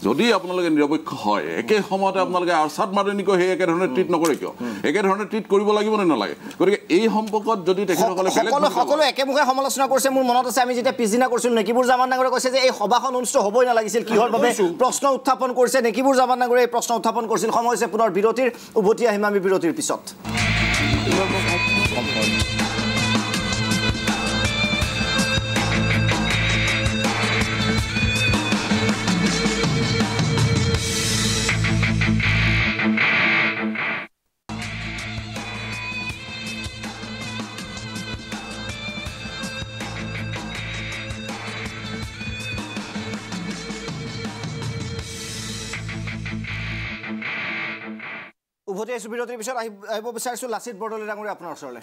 যদি আপোনালোকে নিৰপেক্ষ হয় একে সময়তে আপোনালোকে আৰছাদ মাদানীকো সেই একেধৰণে ট্ৰিট নকৰে কিয় একেধৰণে ট্ৰিট কৰিব লাগিব নে নালাগে গতিকে এই সম্পৰ্কত যদি তেখেতসকলে সকলো একেমুখে সমালোচনা কৰিছে মোৰ মনত আছে আমি যেতিয়া পিছদিনা কৰিছিলোঁ নেকিবুৰ জামান ডাঙৰে কৈছে যে এই সভাখন অনুষ্ঠিত হ'বই নালাগিছিল কিহৰ বাবে প্ৰশ্ন উত্থাপন কৰিছে নেকিবুৰ জামান ডাঙৰে এই প্ৰশ্ন উত্থাপন কৰিছিল সময় হৈছে পুনৰ বিৰতিৰ উভতি আহিম আমি বিৰতিৰ পিছত উভতি আহিছোঁ বিৰতিৰ পিছত আহিব বিচাৰিছোঁ লাচিত বৰদলৈ ডাঙৰীয়া আপোনাৰ ওচৰলৈ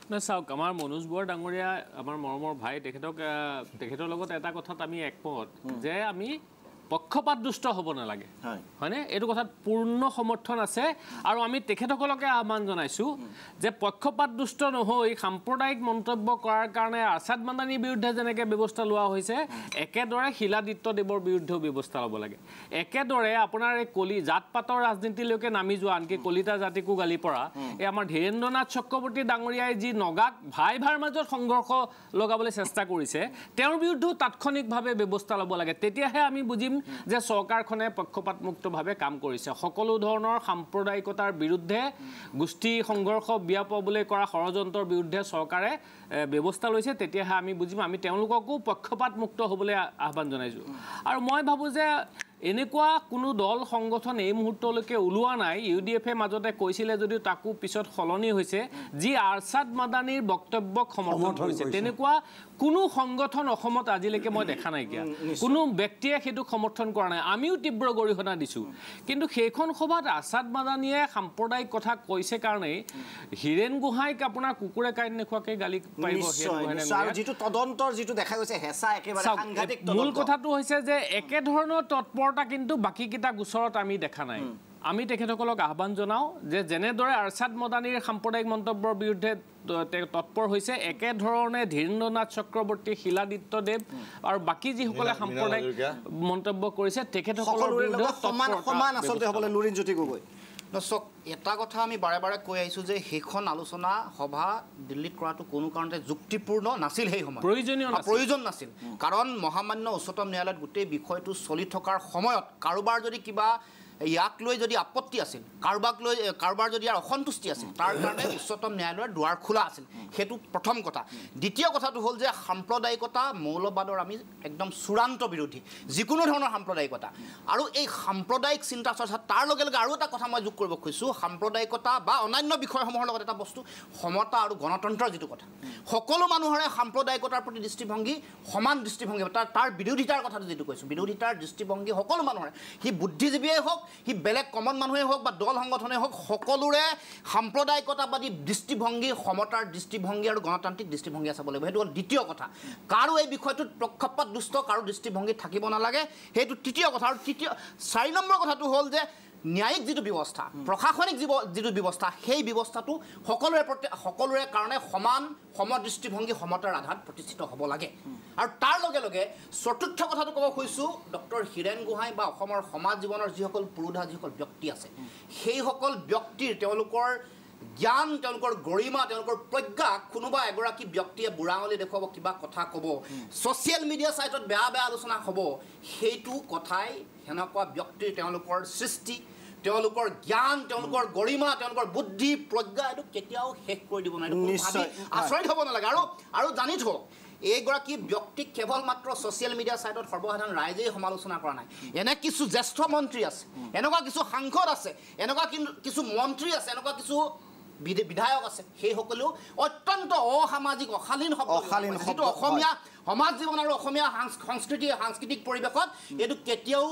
নহয় চাওক আমাৰ মনোজ বৰা ডাঙৰীয়া আমাৰ মৰমৰ ভাই তেখেতৰ লগত এটা কথাত আমি একমত যে আমি পক্ষপাতদুষ্ট হ'ব নালাগে হয়নে এইটো কথাত পূৰ্ণ সমৰ্থন আছে আৰু আমি তেখেতসকলকে আহ্বান জনাইছোঁ যে পক্ষপাতদুষ্ট নহৈ সাম্প্ৰদায়িক মন্তব্য কৰাৰ কাৰণে আৰছাদ মাদানীৰ বিৰুদ্ধে যেনেকৈ ব্যৱস্থা লোৱা হৈছে একেদৰে শিলাদিত্যদেৱৰ বিৰুদ্ধেও ব্যৱস্থা ল'ব লাগে একেদৰে আপোনাৰ এই জাত পাতৰ ৰাজনীতিলৈকে নামি যোৱা আনকি কলিতা জাতিকো গালি পৰা এই আমাৰ ধীৰেন্দ্ৰ নাথ চক্ৰৱৰ্তী ডাঙৰীয়াই যি নগাক ভাই ভাইৰ মাজত সংঘৰ্ষ লগাবলৈ চেষ্টা কৰিছে তেওঁৰ বিৰুদ্ধেও তাৎক্ষণিকভাৱে ব্যৱস্থা ল'ব লাগে তেতিয়াহে আমি বুজিম যে চৰকাৰখনে পক্ষপাতমুক্তভাৱে কাম কৰিছে সকলো ধৰণৰ সাম্প্ৰদায়িকতাৰ বিৰুদ্ধে গোষ্ঠী সংঘৰ্ষ বিয়পাবলৈ কৰা ষড়যন্ত্ৰৰ বিৰুদ্ধে চৰকাৰে ব্যৱস্থা লৈছে তেতিয়াহে আমি বুজিম আমি তেওঁলোককো পক্ষপাতমুক্ত হ'বলৈ আহ্বান জনাইছোঁ আৰু মই ভাবোঁ যে এনেকুৱা কোনো দল সংগঠন এই মুহূৰ্তলৈকে ওলোৱা নাই ইউডিএফে মাজতে কৈছিলে যদিও তাকো পিছত সলনি হৈছে যি আৰছাদ মাদানীৰ বক্তব্যক সমৰ্থন কৰিছে তেনেকুৱা কোনো সংগঠন অসমত আজিলৈকে মই দেখা নাইকিয়া কোনো ব্যক্তিয়ে সেইটো সমৰ্থন কৰা নাই আমিও তীব্ৰ গৰিহণা দিছোঁ কিন্তু সেইখন সভাত আৰছাদ মাদানীয়ে সাম্প্ৰদায়িক কথা কৈছে কাৰণেই হীৰেণ গোহাঁইক আপোনাৰ কুকুৰে কাঁইট নোখোৱাকৈ গালি পাৰিব যিটো তদন্তৰ যিটো দেখা গৈছে হেঁচা একেবাৰে সাংঘাতিক মূল কথাটো হৈছে যে একেধৰণৰ তৎপৰতা কিন্তু বাকীকেইটা গোচৰত আমি দেখা নাই আমি তেখেতসকলক আহ্বান জনাওঁ যে যেনেদৰে আৰছাদ মাদানীৰ সাম্প্ৰদায়িক মন্তব্যৰ বিৰুদ্ধে তৎপৰ হৈছে একেধৰণে ধীৰেন্দ্ৰ নাথ চক্ৰৱৰ্তী শিলাদিত্যদেৱ আৰু বাকী যিসকলে সাম্প্ৰদায়িক মন্তব্য কৰিছে তেখেতসকলৰ বিৰুদ্ধে সমান আচলতে হ'বলৈ লুৰিণজ্যোতি গগৈ চাওক এটা কথা আমি বাৰে বাৰে কৈ আহিছোঁ যে সেইখন আলোচনা সভা দিল্লীত কৰাটো কোনো কাৰণতে যুক্তিপূৰ্ণ নাছিল সেই সময়ত প্ৰয়োজন নাছিল কাৰণ মহামান্য উচ্চতম ন্যায়ালয়ত গোটেই বিষয়টো চলি থকাৰ সময়ত কাৰোবাৰ যদি কিবা ইয়াক লৈ যদি আপত্তি আছিল কাৰোবাৰ যদি ইয়াৰ অসন্তুষ্টি আছিল তাৰ কাৰণে উচ্চতম ন্যায়ালয়ৰ দুৱাৰ খোলা আছিল সেইটো প্ৰথম কথা দ্বিতীয় কথাটো হ'ল যে সাম্প্ৰদায়িকতা মৌলবাদৰ আমি একদম চূড়ান্ত বিৰোধী যিকোনো ধৰণৰ সাম্প্ৰদায়িকতা আৰু এই সাম্প্ৰদায়িক চিন্তা চৰ্চা তাৰ লগে লগে আৰু এটা কথা মই যোগ কৰিব খুজিছোঁ সাম্প্ৰদায়িকতা বা অন্যান্য বিষয়সমূহৰ লগত এটা বস্তু সমতা আৰু গণতন্ত্ৰৰ যিটো কথা সকলো মানুহৰে সাম্প্ৰদায়িকতাৰ প্ৰতি দৃষ্টিভংগী সমান দৃষ্টিভংগী তাৰ বিৰোধিতাৰ কথাটো যিটো কৈছোঁ বিৰোধিতাৰ দৃষ্টিভংগী সকলো মানুহৰে সি বুদ্ধিজীৱীয়ে হওক সি বেলেগ কমন মানুহে হওক বা দল সংগঠনে হওক সকলোৰে সাম্প্ৰদায়িকতাবাদী দৃষ্টিভংগী সমতাৰ দৃষ্টিভংগী আৰু গণতান্ত্ৰিক দৃষ্টিভংগী চাব লাগিব সেইটো হ'ল দ্বিতীয় কথা কাৰো এই বিষয়টোত পক্ষপাতদুষ্ট কাৰো দৃষ্টিভংগী থাকিব নালাগে সেইটো তৃতীয় কথা আৰু 4 নম্বৰ কথাটো হ'ল যে ন্যায়িক যিটো ব্যৱস্থা প্ৰশাসনিক যিটো ব্যৱস্থা সেই ব্যৱস্থাটো সকলোৰে কাৰণে সমান সমদৃষ্টিভংগী সমতাৰ আধাৰত প্ৰতিষ্ঠিত হ'ব লাগে আৰু তাৰ লগে লগে চতুৰ্থ কথাটো ক'ব খুজিছোঁ ডক্টৰ হীৰেণ গোহাঁই বা অসমৰ সমাজ জীৱনৰ যিসকল পুৰোধা যিসকল ব্যক্তি আছে সেইসকল ব্যক্তিৰ তেওঁলোকৰ জ্ঞান তেওঁলোকৰ গৰিমা তেওঁলোকৰ প্ৰজ্ঞা কোনোবা এগৰাকী ব্যক্তিয়ে বুঢ়া আঙুলি দেখুৱাব কিবা কথা ক'ব ছ'চিয়েল মিডিয়া ছাইটত বেয়া আলোচনা হ'ব সেইটো কথাই সেনেকুৱা ব্যক্তিৰ তেওঁলোকৰ সৃষ্টি তেওঁলোকৰ জ্ঞান তেওঁলোকৰ গৰিমা তেওঁলোকৰ বুদ্ধি প্ৰজ্ঞা এইটো কেতিয়াও শেষ কৰি দিব নোৱাৰে আচৰিত হ'ব নালাগে আৰু জানি থওক এইগৰাকী ব্যক্তিক কেৱল মাত্ৰ ছ'চিয়েল মিডিয়া ছাইটত সৰ্বসাধাৰণ ৰাইজেই সমালোচনা কৰা নাই এনে কিছু জ্যেষ্ঠ মন্ত্ৰী আছে এনেকুৱা কিছু সাংসদ আছে এনেকুৱা কিছু মন্ত্ৰী আছে এনেকুৱা কিছু বিধায়ক আছে সেইসকলেও অত্যন্ত অসামাজিক অশালীন শব্দ যিটো অসমীয়া সমাজ জীৱন আৰু অসমীয়া সাংস্কৃতিক পৰিৱেশত এইটো কেতিয়াও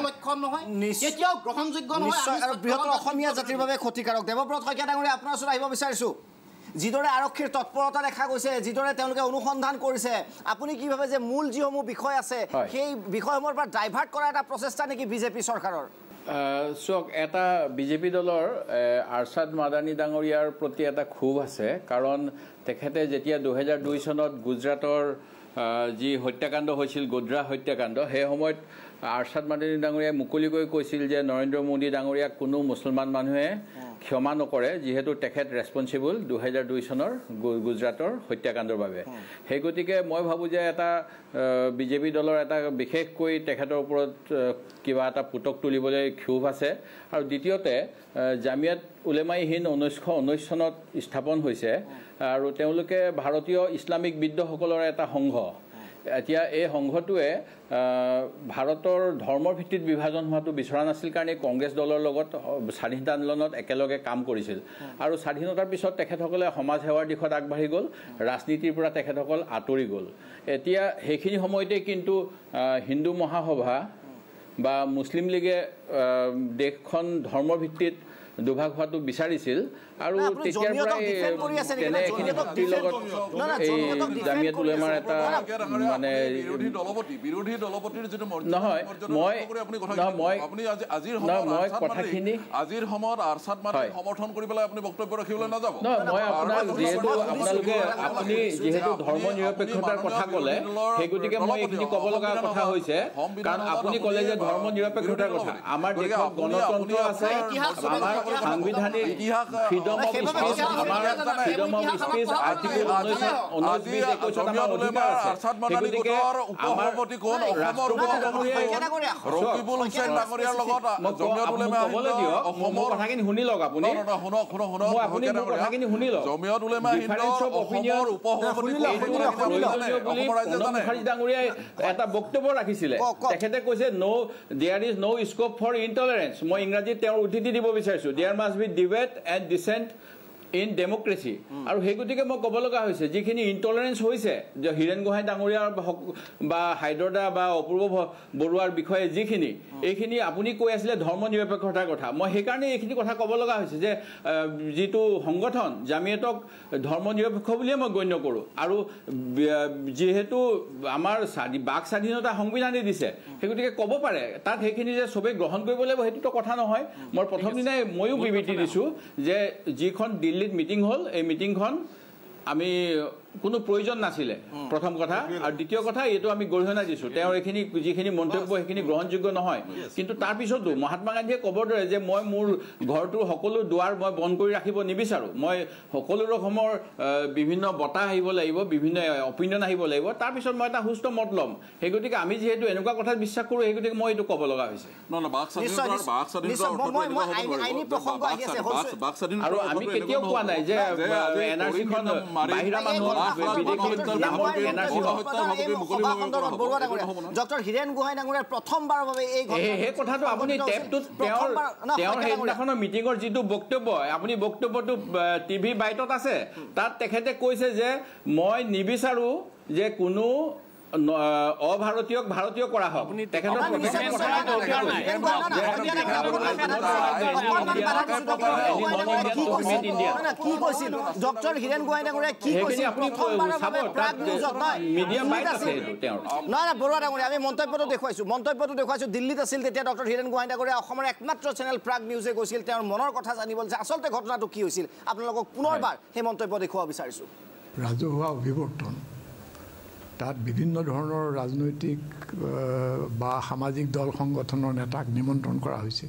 লক্ষণ নহয় কেতিয়াও গ্ৰহণযোগ্য নহয় আৰু বৃহত্তৰ অসমীয়া জাতিৰ বাবে ক্ষতিকাৰক দেৱব্ৰত শইকীয়া ডাঙৰীয়া আপোনাৰ ওচৰত আহিব বিচাৰিছোঁ যিদৰে আৰক্ষীৰ তৎপৰতা দেখা গৈছে যিদৰে তেওঁলোকে অনুসন্ধান কৰিছে আপুনি কি ভাবে যে মূল যিসমূহ বিষয় আছে সেই বিষয়সমূহৰ পৰা ডাইভাৰ্ট কৰা এটা প্ৰচেষ্টা নেকি বিজেপি চৰকাৰৰ চাওক এটা বিজেপি দলৰ আৰছাদ মাদানী ডাঙৰীয়াৰ প্ৰতি এটা ক্ষোভ আছে কাৰণ তেখেতে যেতিয়া 2002 চনত গুজৰাটৰ যি হত্যাকাণ্ড হৈছিল গোদ্ৰা হত্যাকাণ্ড সেই সময়ত আৰছাদ মাদানী ডাঙৰীয়াই মুকলিকৈ কৈছিল যে নৰেন্দ্ৰ মোদী ডাঙৰীয়াক কোনো মুছলমান মানুহে ক্ষমা নকৰে যিহেতু তেখেত ৰেছপন্সিবল 2002 চনৰ গুজৰাটৰ হত্যাকাণ্ডৰ বাবে সেই গতিকে মই ভাবোঁ যে এটা বিজেপি দলৰ এটা বিশেষকৈ তেখেতৰ ওপৰত কিবা এটা পুতক তুলিবলৈ ক্ষোভ আছে আৰু দ্বিতীয়তে জামিয়াত উলেমাই হিন্দ 1919 চনত স্থাপন হৈছে আৰু তেওঁলোকে ভাৰতীয় ইছলামিক বিদ্ৰোহসকলৰ এটা সংঘ এতিয়া এই সংঘটোৱে ভাৰতৰ ধৰ্মৰ ভিত্তিত বিভাজন হোৱাটো বিচৰা নাছিল কাৰণে কংগ্ৰেছ দলৰ লগত স্বাধীনতা আন্দোলনত একেলগে কাম কৰিছিল আৰু স্বাধীনতাৰ পিছত তেখেতসকলে সমাজ সেৱাৰ দিশত আগবাঢ়ি গ'ল ৰাজনীতিৰ পৰা তেখেতসকল আঁতৰি গ'ল এতিয়া সেইখিনি সময়তে কিন্তু হিন্দু মহাসভা বা মুছলিম লীগে দেশখন ধৰ্মৰ ভিত্তিত দুভাগ হোৱাটো বিচাৰিছিল আৰু তেতিয়াৰ পৰাই তেনে এখিনি শক্তিৰ লগত এই জামিয়াত উলেমাৰ এটা মানে বিৰোধী দলপতিৰ যিটো নহয় মই কথাখিনি আজিৰ সময়ত আৰছাদ মাদানীক সমৰ্থন কৰি পেলাই আপুনি বক্তব্য ৰাখিবলৈ নাযাব মই আপোনাক যিহেতু আপোনালোকে আপুনি যিহেতু ধৰ্ম নিৰপেক্ষতাৰ কথা ক'লে সেই গতিকে মই এইখিনি ক'ব লগা কথা হৈছে কাৰণ আপুনি ক'লে যে ধৰ্ম নিৰপেক্ষতাৰ কথা আমাৰ দেশত গণতন্ত্ৰ আছে আমাৰ সাংবিধানিক ফ্ৰীডম অফ স্পীচ আমাৰ ফ্ৰীডম অফ স্পীচ আৰ্টিকল 19 আমাৰ অধিকাৰ আছে গতিকে আমাৰ কোন অসমৰ ৰকিবুল হুছেইন ডাঙৰীয়াৰ লগত জমিয়ত উলেমা অসমৰ কথাখিনি শুনি লওক আপুনি মই আপুনি কথাখিনি শুনি লওক জমিয়ত উলেমা অসমৰ উপসভাপতি ডাঙৰীয়াই এটা বক্তব্য ৰাখিছিলে তেখেতে কৈছে there is no scope for intolerance মই ইংৰাজীত তেওঁৰ উদ্ধৃতি দিব বিচাৰিছোঁ there must be debate and dissent in democracy আৰু সেই গতিকে মই ক'ব লগা হৈছে যিখিনি ইনটলাৰেঞ্চ হৈছে যে হীৰেণ গোহাঁই ডাঙৰীয়াৰ বা হাইদৰদা বা অপূৰ্ব বৰুৱাৰ বিষয়ে যিখিনি এইখিনি আপুনি কৈ আছিলে ধৰ্ম নিৰপেক্ষতাৰ কথা মই সেইকাৰণে এইখিনি কথা ক'ব লগা হৈছে যে যিটো সংগঠন জামিয়াতক ধৰ্ম নিৰপেক্ষ বুলিয়ে মই গণ্য কৰোঁ আৰু যিহেতু আমাৰ বাক স্বাধীনতা সংবিধানে দিছে সেই গতিকে ক'ব পাৰে তাত সেইখিনি যে চবেই গ্ৰহণ কৰিব লাগিব সেইটোতো কথা নহয় মই প্ৰথম দিনাই ময়ো বিবৃতি দিছোঁ যে যিখন দিল্লীত মিটিং হ'ল এই মিটিংখন আমি কোনো প্ৰয়োজন নাছিলে প্ৰথম কথা আৰু দ্বিতীয় কথা এইটো আমি গৰিহণা দিছোঁ তেওঁৰ এইখিনি যিখিনি মন্তব্য সেইখিনি গ্ৰহণযোগ্য নহয় কিন্তু তাৰপিছতো মহাত্মা গান্ধীয়ে ক'বৰ দৰে যে মই মোৰ ঘৰটোৰ সকলো দুৱাৰ মই বন্ধ কৰি ৰাখিব নিবিচাৰোঁ মই সকলো ৰকমৰ বিভিন্ন বতাহ আহিব লাগিব বিভিন্ন অপিনিয়ন আহিব লাগিব তাৰপিছত মই এটা সুস্থ মত ল'ম সেই গতিকে আমি যিহেতু এনেকুৱা কথাত বিশ্বাস কৰোঁ সেই গতিকে মই এইটো ক'ব লগা হৈছে আৰু আমি কেতিয়াও কোৱা নাই যে NRC-খন বাহিৰা মানুহৰ ডক্টৰ হীৰেণ গোহাঁই ডাঙৰীয়াৰ প্ৰথমবাৰৰ বাবে এই কথাটো আপুনি টেপটোত তেওঁৰ সেইদিনাখনৰ মিটিঙৰ যিটো বক্তব্য আপুনি বক্তব্যটো টিভি বাইটত আছে তাত তেখেতে কৈছে যে মই নিবিচাৰোঁ যে কোনো অভাৰতীয়ক ভাৰতীয় কৰা হওক তেখেতৰ কি কৈছিল ডক্টৰ হীৰেণ গোহাঁই ডাঙৰীয়াই কি কৈছিল নহয় বৰুৱা ডাঙৰীয়া আমি মন্তব্যটো দেখুৱাইছোঁ দিল্লীত আছিল তেতিয়া ডক্টৰ হীৰেণ গোহাঁই ডাঙৰীয়া অসমৰ একমাত্ৰ চেনেল প্ৰাগ নিউজে গৈছিল তেওঁৰ মনৰ কথা জানিবলৈ যে আচলতে ঘটনাটো কি হৈছিল আপোনালোকক পুনৰবাৰ সেই মন্তব্য দেখুৱাব বিচাৰিছোঁ ৰাজহুৱা অভিৱৰ্তন তাত বিভিন্ন ধৰণৰ ৰাজনৈতিক বা সামাজিক দল সংগঠনৰ নেতাক নিমন্ত্ৰণ কৰা হৈছে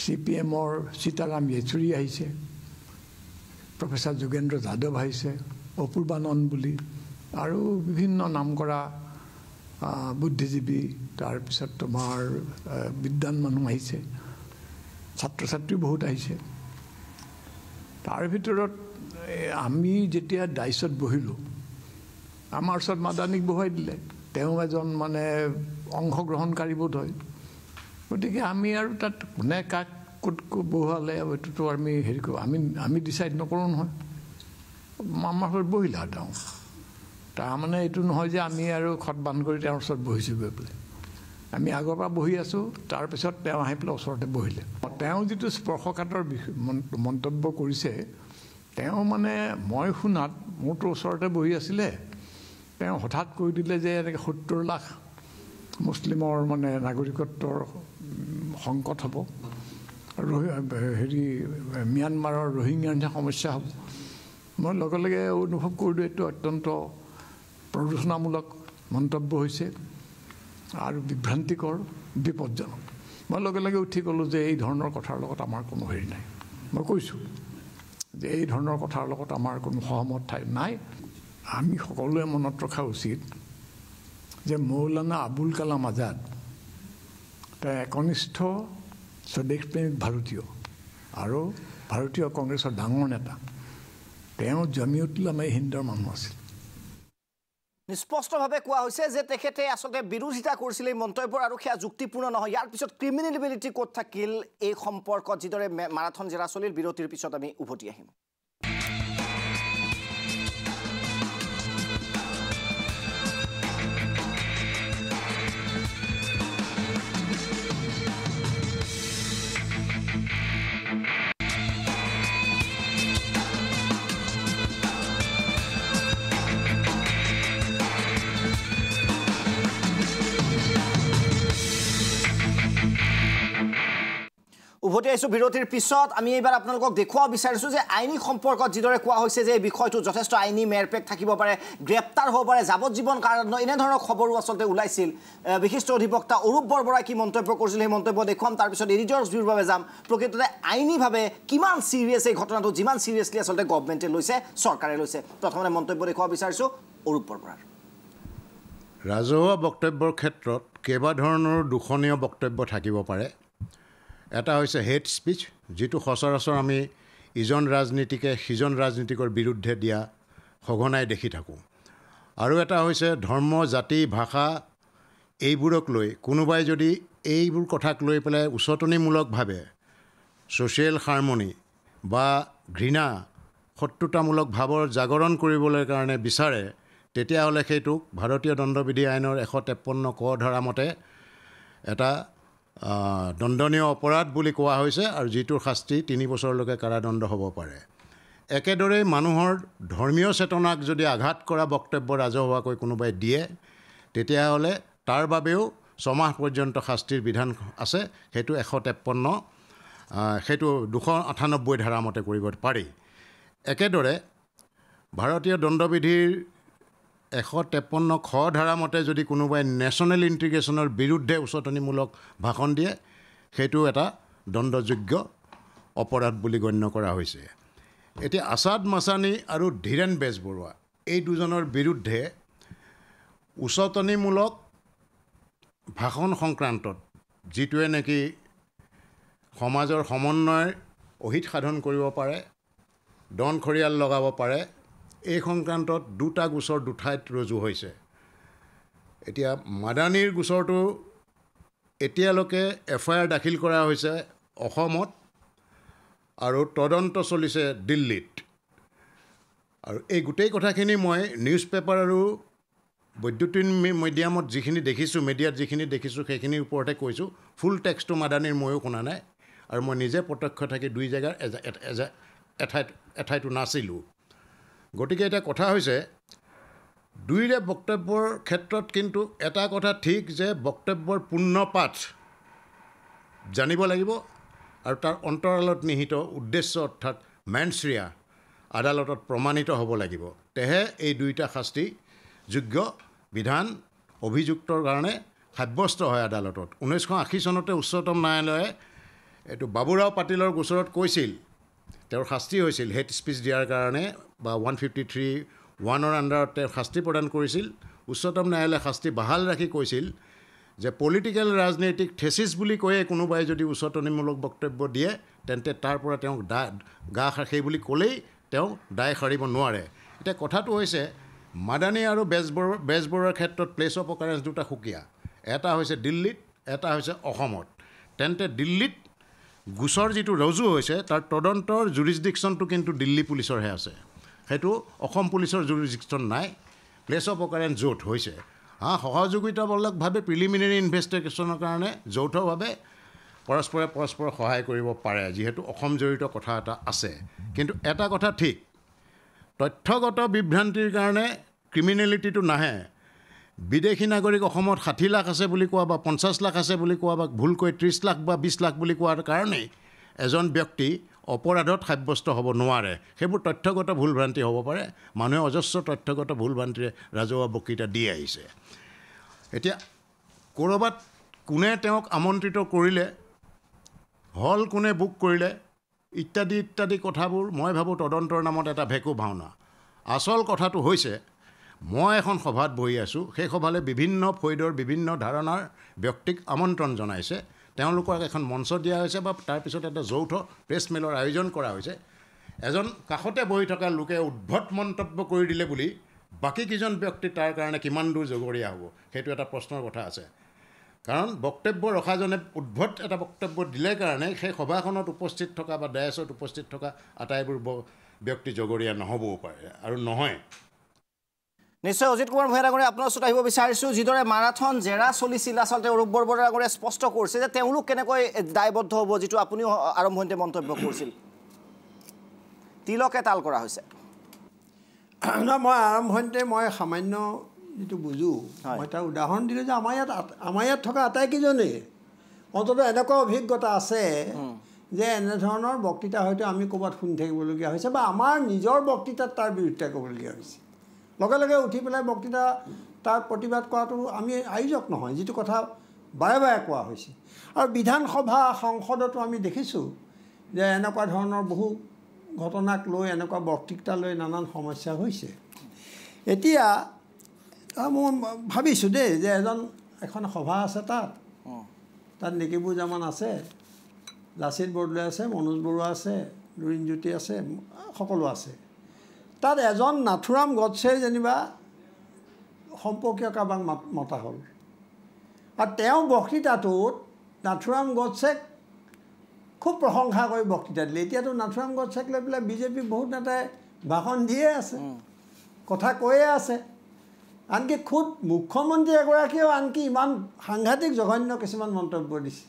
CPM-ৰ সীতাৰাম য়েচুৰী আহিছে প্ৰফেচাৰ যোগেন্দ্ৰ যাদৱ আহিছে অপূৰ্বানন্দ বুলি আৰু বিভিন্ন নাম কৰা বুদ্ধিজীৱী তাৰপিছত তোমাৰ বিদ্বান মানুহ আহিছে ছাত্ৰ ছাত্ৰী বহুত আহিছে তাৰ ভিতৰত আমি যেতিয়া ডাইচত বহিলোঁ আমাৰ ওচৰত মাদানীক বহাই দিলে তেওঁ এজন মানে অংশগ্ৰহণকাৰী বোধ হয় গতিকে আমি আৰু তাত কোনে কাক ক'ত বহুৱালে এইটোতো আমি হেৰি কৰোঁ আমি ডিচাইড নকৰোঁ নহয় আমাৰ ওচৰত বহিলা তেওঁ তাৰমানে এইটো নহয় যে আমি আৰু খত বান্ধ কৰি তেওঁৰ ওচৰত বহিছোঁ গৈ পেলাই আমি আগৰ পৰা বহি আছোঁ তাৰপিছত তেওঁ আহি পেলাই ওচৰতে বহিলে তেওঁ যিটো স্পৰ্শকাতৰ মন্তব্য কৰিছে তেওঁ মানে মই শুনাত মোৰতো ওচৰতে বহি আছিলে তেওঁ হঠাৎ কৈ দিলে যে এনেকৈ 70 লাখ মুছলিমৰ মানে নাগৰিকত্বৰ সংকট হ'ব হেৰি ম্যানমাৰৰ ৰোহিংগাৰ নিচিনা সমস্যা হ'ব মই লগে লগে অনুভৱ কৰিলোঁ এইটো অত্যন্ত প্ৰৰোচনামূলক মন্তব্য হৈছে আৰু বিভ্ৰান্তিকৰ বিপদজনক মই লগে লগে উঠি ক'লোঁ যে এই ধৰণৰ কথাৰ লগত আমাৰ কোনো হেৰি নাই মই কৈছোঁ যে এই ধৰণৰ কথাৰ লগত আমাৰ কোনো সহমত নাই আমি সকলোৱে মনত ৰখা উচিত যে মৌলানা আবুল কালাম আজাদ তেওঁ একনিষ্ঠ স্বদেশপ্ৰেমিক ভাৰতীয় আৰু ভাৰতীয় কংগ্ৰেছৰ ডাঙৰ নেতা তেওঁ জমিয়ত উলামা হিন্দৰ মানুহ আছিল স্পষ্টভাৱে কোৱা হৈছে যে তেখেতে আচলতে বিৰোধিতা কৰিছিল এই মন্তব্যৰ আৰু সেয়া যুক্তিপূৰ্ণ নহয় ইয়াৰ পিছত ক্ৰিমিনেলিবিলিটি ক'ত থাকিল এই সম্পৰ্কত যিদৰে মাৰাথন জেৰা চলিল বিৰতিৰ পিছত আমি উভতি আহিম উভতি আহিছোঁ বিৰতিৰ পিছত আমি এইবাৰ আপোনালোকক দেখুৱাব বিচাৰিছোঁ যে আইনী সম্পৰ্কত যিদৰে কোৱা হৈছে যে এই বিষয়টো যথেষ্ট আইনী মেৰপেক থাকিব পাৰে গ্ৰেপ্তাৰ হ'ব পাৰে যাৱজ্জীৱন কাৰাদণ্ড এনেধৰণৰ খবৰো আচলতে ওলাইছিল বিশিষ্ট অধিবক্তা অৰূপ বৰবৰাই কি মন্তব্য কৰিছিল সেই মন্তব্য দেখুৱাম তাৰপিছত এডিটৰ্ছ ভিউৰ বাবে যাম প্ৰকৃততে আইনীভাৱে কিমান চিৰিয়াছ এই ঘটনাটো যিমান চিৰিয়াছলি আচলতে গভৰ্ণমেণ্টে লৈছে চৰকাৰে লৈছে প্ৰথমতে মন্তব্য দেখুৱাব বিচাৰিছোঁ অৰূপ বৰবৰাৰ ৰাজহুৱা বক্তব্যৰ ক্ষেত্ৰত কেইবা ধৰণৰ দূষণীয় বক্তব্য থাকিব পাৰে এটা হৈছে হেট স্পিচ যিটো সচৰাচৰ আমি ইজন ৰাজনীতিকে সিজন ৰাজনীতিকৰ বিৰুদ্ধে দিয়া সঘনাই দেখি থাকোঁ আৰু এটা হৈছে ধৰ্ম জাতি ভাষা এইবোৰক লৈ কোনোবাই যদি এইবোৰ কথাক লৈ পেলাই উচতনিমূলকভাৱে ছ'চিয়েল হাৰমনি বা ঘৃণা শত্ৰুতামূলক ভাৱৰ জাগৰণ কৰিবলৈ কাৰণে বিচাৰে তেতিয়াহ'লে সেইটোক ভাৰতীয় দণ্ডবিধি আইনৰ 153 ক ধাৰা মতে এটা দণ্ডনীয় অপৰাধ বুলি কোৱা হৈছে আৰু যিটোৰ শাস্তি 3 বছৰলৈকে কাৰাদণ্ড হ'ব পাৰে একেদৰে মানুহৰ ধৰ্মীয় চেতনাক যদি আঘাত কৰা বক্তব্য ৰাজহুৱাকৈ কোনোবাই দিয়ে তেতিয়াহ'লে তাৰ বাবেও 6 মাহ পৰ্যন্ত শাস্তিৰ বিধান আছে সেইটো 153 সেইটো 298 ধাৰা মতে কৰিব পাৰি একেদৰে ভাৰতীয় দণ্ডবিধিৰ 153 খ ধাৰা মতে যদি কোনোবাই নেশ্যনেল ইণ্টিগ্ৰেশ্যনৰ বিৰুদ্ধে উচতনিমূলক ভাষণ দিয়ে সেইটো এটা দণ্ডযোগ্য অপৰাধ বুলি গণ্য কৰা হৈছে এতিয়া আছাদ মাছানী আৰু ধীৰেন বেজবৰুৱা এই দুজনৰ বিৰুদ্ধে উচতনিমূলক ভাষণ সংক্ৰান্তত যিটোৱে নেকি সমাজৰ সমন্বয়ৰ অহিত সাধন কৰিব পাৰে ডন খৰিয়াল লগাব পাৰে এই সংক্ৰান্তত দুটা গোচৰ দুঠাইত ৰুজু হৈছে এতিয়া মাদানীৰ গোচৰটো এতিয়ালৈকে এফআইআৰ দাখিল কৰা হৈছে অসমত আৰু তদন্ত চলিছে দিল্লীত আৰু এই গোটেই কথাখিনি মই নিউজ পেপাৰ আৰু বৈদ্যুতিন মিডিয়ামত যিখিনি দেখিছোঁ মিডিয়াত যিখিনি দেখিছোঁ সেইখিনিৰ ওপৰতে কৈছোঁ ফুল টেক্সটো মাদানীৰ ময়ো শুনা নাই আৰু মই নিজে প্ৰত্যক্ষ থাকি দুই জেগাৰ এঠাইতো নাছিলোঁ গতিকে এটা কথা হৈছে দুইৰে বক্তব্যৰ ক্ষেত্ৰত কিন্তু এটা কথা ঠিক যে বক্তব্যৰ পূৰ্ণপাঠ জানিব লাগিব আৰু তাৰ অন্তৰালত নিহিত উদ্দেশ্য অৰ্থাৎ মেনশ্ৰিয়া আদালতত প্ৰমাণিত হ'ব লাগিব তেহে এই দুইটা শাস্তি যোগ্য বিধান অভিযুক্তৰ কাৰণে সাব্যস্ত হয় আদালতত 1980 চনতে উচ্চতম ন্যায়ালয়ে এইটো বাবুৰাও পাটিলৰ গোচৰত কৈছিল তেওঁৰ শাস্তি হৈছিল হেট স্পিচ দিয়াৰ কাৰণে বা 153(1)ৰ আণ্ডাৰত তেওঁ শাস্তি প্ৰদান কৰিছিল উচ্চতম ন্যায়ালয়ে শাস্তি বাহাল ৰাখি কৈছিল যে পলিটিকেল ৰাজনৈতিক থেচিছ বুলি কৈয়ে কোনোবাই যদি উচতনিমূলক বক্তব্য দিয়ে তেন্তে তাৰ পৰা তেওঁক গা সেই বুলি ক'লেই তেওঁ দায় সাৰিব নোৱাৰে এতিয়া কথাটো হৈছে মাদানী আৰু বেজবৰুৱাৰ ক্ষেত্ৰত প্লেচ অফ অকাৰেঞ্চ দুটা সুকীয়া এটা হৈছে দিল্লীত এটা হৈছে অসমত তেন্তে দিল্লীত গোচৰ যিটো ৰজু হৈছে তাৰ তদন্তৰ জুৰিছডিকশ্যনটো কিন্তু দিল্লী পুলিচৰহে আছে সেইটো অসম পুলিচৰ জুৰিছডিকশ্যন নাই প্লেচ অফ অকাৰেঞ্চ য'ত হৈছে সহযোগিতামূলকভাৱে প্ৰিলিমিনেৰী ইনভেষ্টিগেশ্যনৰ কাৰণে যৌথভাৱে পৰস্পৰে সহায় কৰিব পাৰে যিহেতু অসম জড়িত কথা এটা আছে কিন্তু এটা কথা ঠিক তথ্যগত বিভ্ৰান্তিৰ কাৰণে ক্ৰিমিনেলিটিটো নাহে বিদেশী নাগৰিক অসমত 60 লাখ আছে বুলি কোৱা বা 50 লাখ আছে বুলি কোৱা বা ভুলকৈ 30 লাখ বা 20 লাখ বুলি কোৱাৰ কাৰণেই এজন ব্যক্তি অপৰাধত সাব্যস্ত হ'ব নোৱাৰে সেইবোৰ তথ্যগত ভুলভ্ৰান্তি হ'ব পাৰে মানুহে অজস্ৰ তথ্যগত ভুলভ্ৰান্তিৰে ৰাজহুৱা বক্তৃতা দি আহিছে এতিয়া ক'ৰবাত কোনে তেওঁক আমন্ত্ৰিত কৰিলে হল কোনে বুক কৰিলে ইত্যাদি ইত্যাদি কথাবোৰ মই ভাবোঁ তদন্তৰ নামত এটা ভেকু ভাওনা আচল কথাটো হৈছে মই এখন সভাত বহি আছোঁ সেই সভালৈ বিভিন্ন ফৈদৰ বিভিন্ন ধাৰণাৰ ব্যক্তিক আমন্ত্ৰণ জনাইছে তেওঁলোকক এখন মঞ্চ দিয়া হৈছে বা তাৰপিছত এটা যৌথ প্ৰেছ মেলৰ আয়োজন কৰা হৈছে এজন কাষতে বহি থকা লোকে উদ্ভট মন্তব্য কৰি দিলে বুলি বাকী কেইজন ব্যক্তি তাৰ কাৰণে কিমান দূৰ জগৰীয়া হ'ব সেইটো এটা প্ৰশ্নৰ কথা আছে কাৰণ বক্তব্য ৰখাজনে উদ্ভট এটা বক্তব্য দিলে কাৰণে সেই সভাখনত উপস্থিত থকা বা ডায়াছত উপস্থিত থকা আটাইবোৰ ব্যক্তি জগৰীয়া নহ'বও পাৰে আৰু নহয় নিশ্চয় অজিত কুমাৰ ভূঞা ডাঙৰীয়া আপোনাৰ ওচৰত আহিব বিচাৰিছোঁ যিদৰে মাৰাথন জেৰা চলিছিল আচলতে অৰূপ বৰবৰা ডাঙৰীয়াই স্পষ্ট কৰিছে যে তেওঁলোক কেনেকৈ দায়বদ্ধ হ'ব যিটো আপুনিও আৰম্ভণিতে মন্তব্য কৰিছিল তিলকে তাল কৰা হৈছে মই আৰম্ভণিতে মই সামান্য যিটো বুজোঁ মই এটা উদাহৰণ দিলোঁ যে আমাৰ ইয়াত থকা আটাইকেইজনেই অন্ততঃ এনেকুৱা অভিজ্ঞতা আছে যে এনেধৰণৰ বক্তৃতা হয়তো আমি ক'ৰবাত শুনি থাকিবলগীয়া হৈছে বা আমাৰ নিজৰ বক্তৃতাত তাৰ বিৰুদ্ধে ক'বলগীয়া হৈছে লগে লগে উঠি পেলাই বক্তৃতা তাৰ প্ৰতিবাদ কৰাটো আমি আয়োজক নহয় যিটো কথা বাৰে বাৰে কোৱা হৈছে আৰু বিধানসভা সংসদতো আমি দেখিছোঁ যে এনেকুৱা ধৰণৰ বহু ঘটনাক লৈ এনেকুৱা বক্তৃতা লৈ নানান সমস্যা হৈছে এতিয়া মই ভাবিছোঁ দেই যে এখন সভা আছে তাত নিকিবুজামান আছে লাচিত বৰদলৈ আছে মনোজ বৰুৱা আছে লুৰিণজ্যোতি আছে সকলো আছে তাত এজন নাথুৰাম গডছে যেনিবা সম্পৰ্কীয় কাৰোবাক মতা হ'ল আৰু তেওঁ বক্তৃতাটোত নাথুৰাম গডছেক খুব প্ৰশংসা কৰি বক্তৃতা দিলে এতিয়াতো নাথুৰাম গডছেক লৈ পেলাই বিজেপি বহুত নেতাই ভাষণ দিয়ে আছে কথা কৈয়ে আছে আনকি খুদ মুখ্যমন্ত্ৰী এগৰাকীয়েও আনকি ইমান সাংঘাতিক জঘন্য কিছুমান মন্তব্য দিছে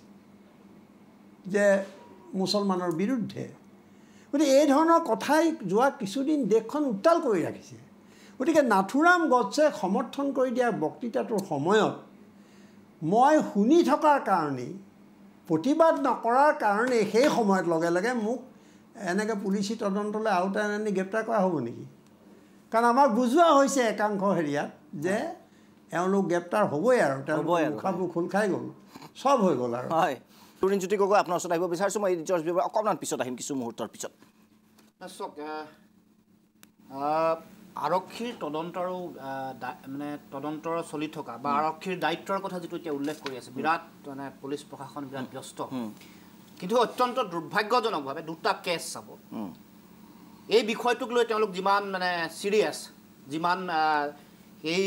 যে মুছলমানৰ বিৰুদ্ধে গতিকে এই ধৰণৰ কথাই যোৱা কিছুদিন দেশখন উত্তাল কৰি ৰাখিছে গতিকে নাথুৰাম গডছে সমৰ্থন কৰি দিয়া বক্তৃতাটোৰ সময়ত মই শুনি থকাৰ কাৰণেই প্ৰতিবাদ নকৰাৰ কাৰণে সেই সময়ত লগে লগে মোক এনেকৈ পুলিচী তদন্তলৈ আওতাই আনি গ্ৰেপ্তাৰ কৰা হ'ব নেকি কাৰণ আমাক বুজোৱা হৈছে একাংশ হেৰিয়াত যে এওঁলোক গ্ৰেপ্তাৰ হ'বই আৰু তেওঁলোকৰ মুখাবোৰ খোল খাই গ'ল চব হৈ গ'ল আৰু হয় লুৰিণজ্যোতি গগৈ আপোনাৰ ওচৰত আহিব বিচাৰিছোঁ মই এডিটৰ্ছ বিভাগৰ অকণমান পিছত আহিম কিছু মুহূৰ্তৰ পিছত চাওক আৰক্ষীৰ তদন্ত আৰু মানে তদন্তৰ চলি থকা বা আৰক্ষীৰ দায়িত্বৰ কথা যিটো এতিয়া উল্লেখ কৰি আছে বিৰাট মানে পুলিচ প্ৰশাসন বিৰাট ব্যস্ত কিন্তু অত্যন্ত দুৰ্ভাগ্যজনকভাৱে দুটা কেছ চাব এই বিষয়টোক লৈ তেওঁলোক যিমান মানে চিৰিয়াছ যিমান এই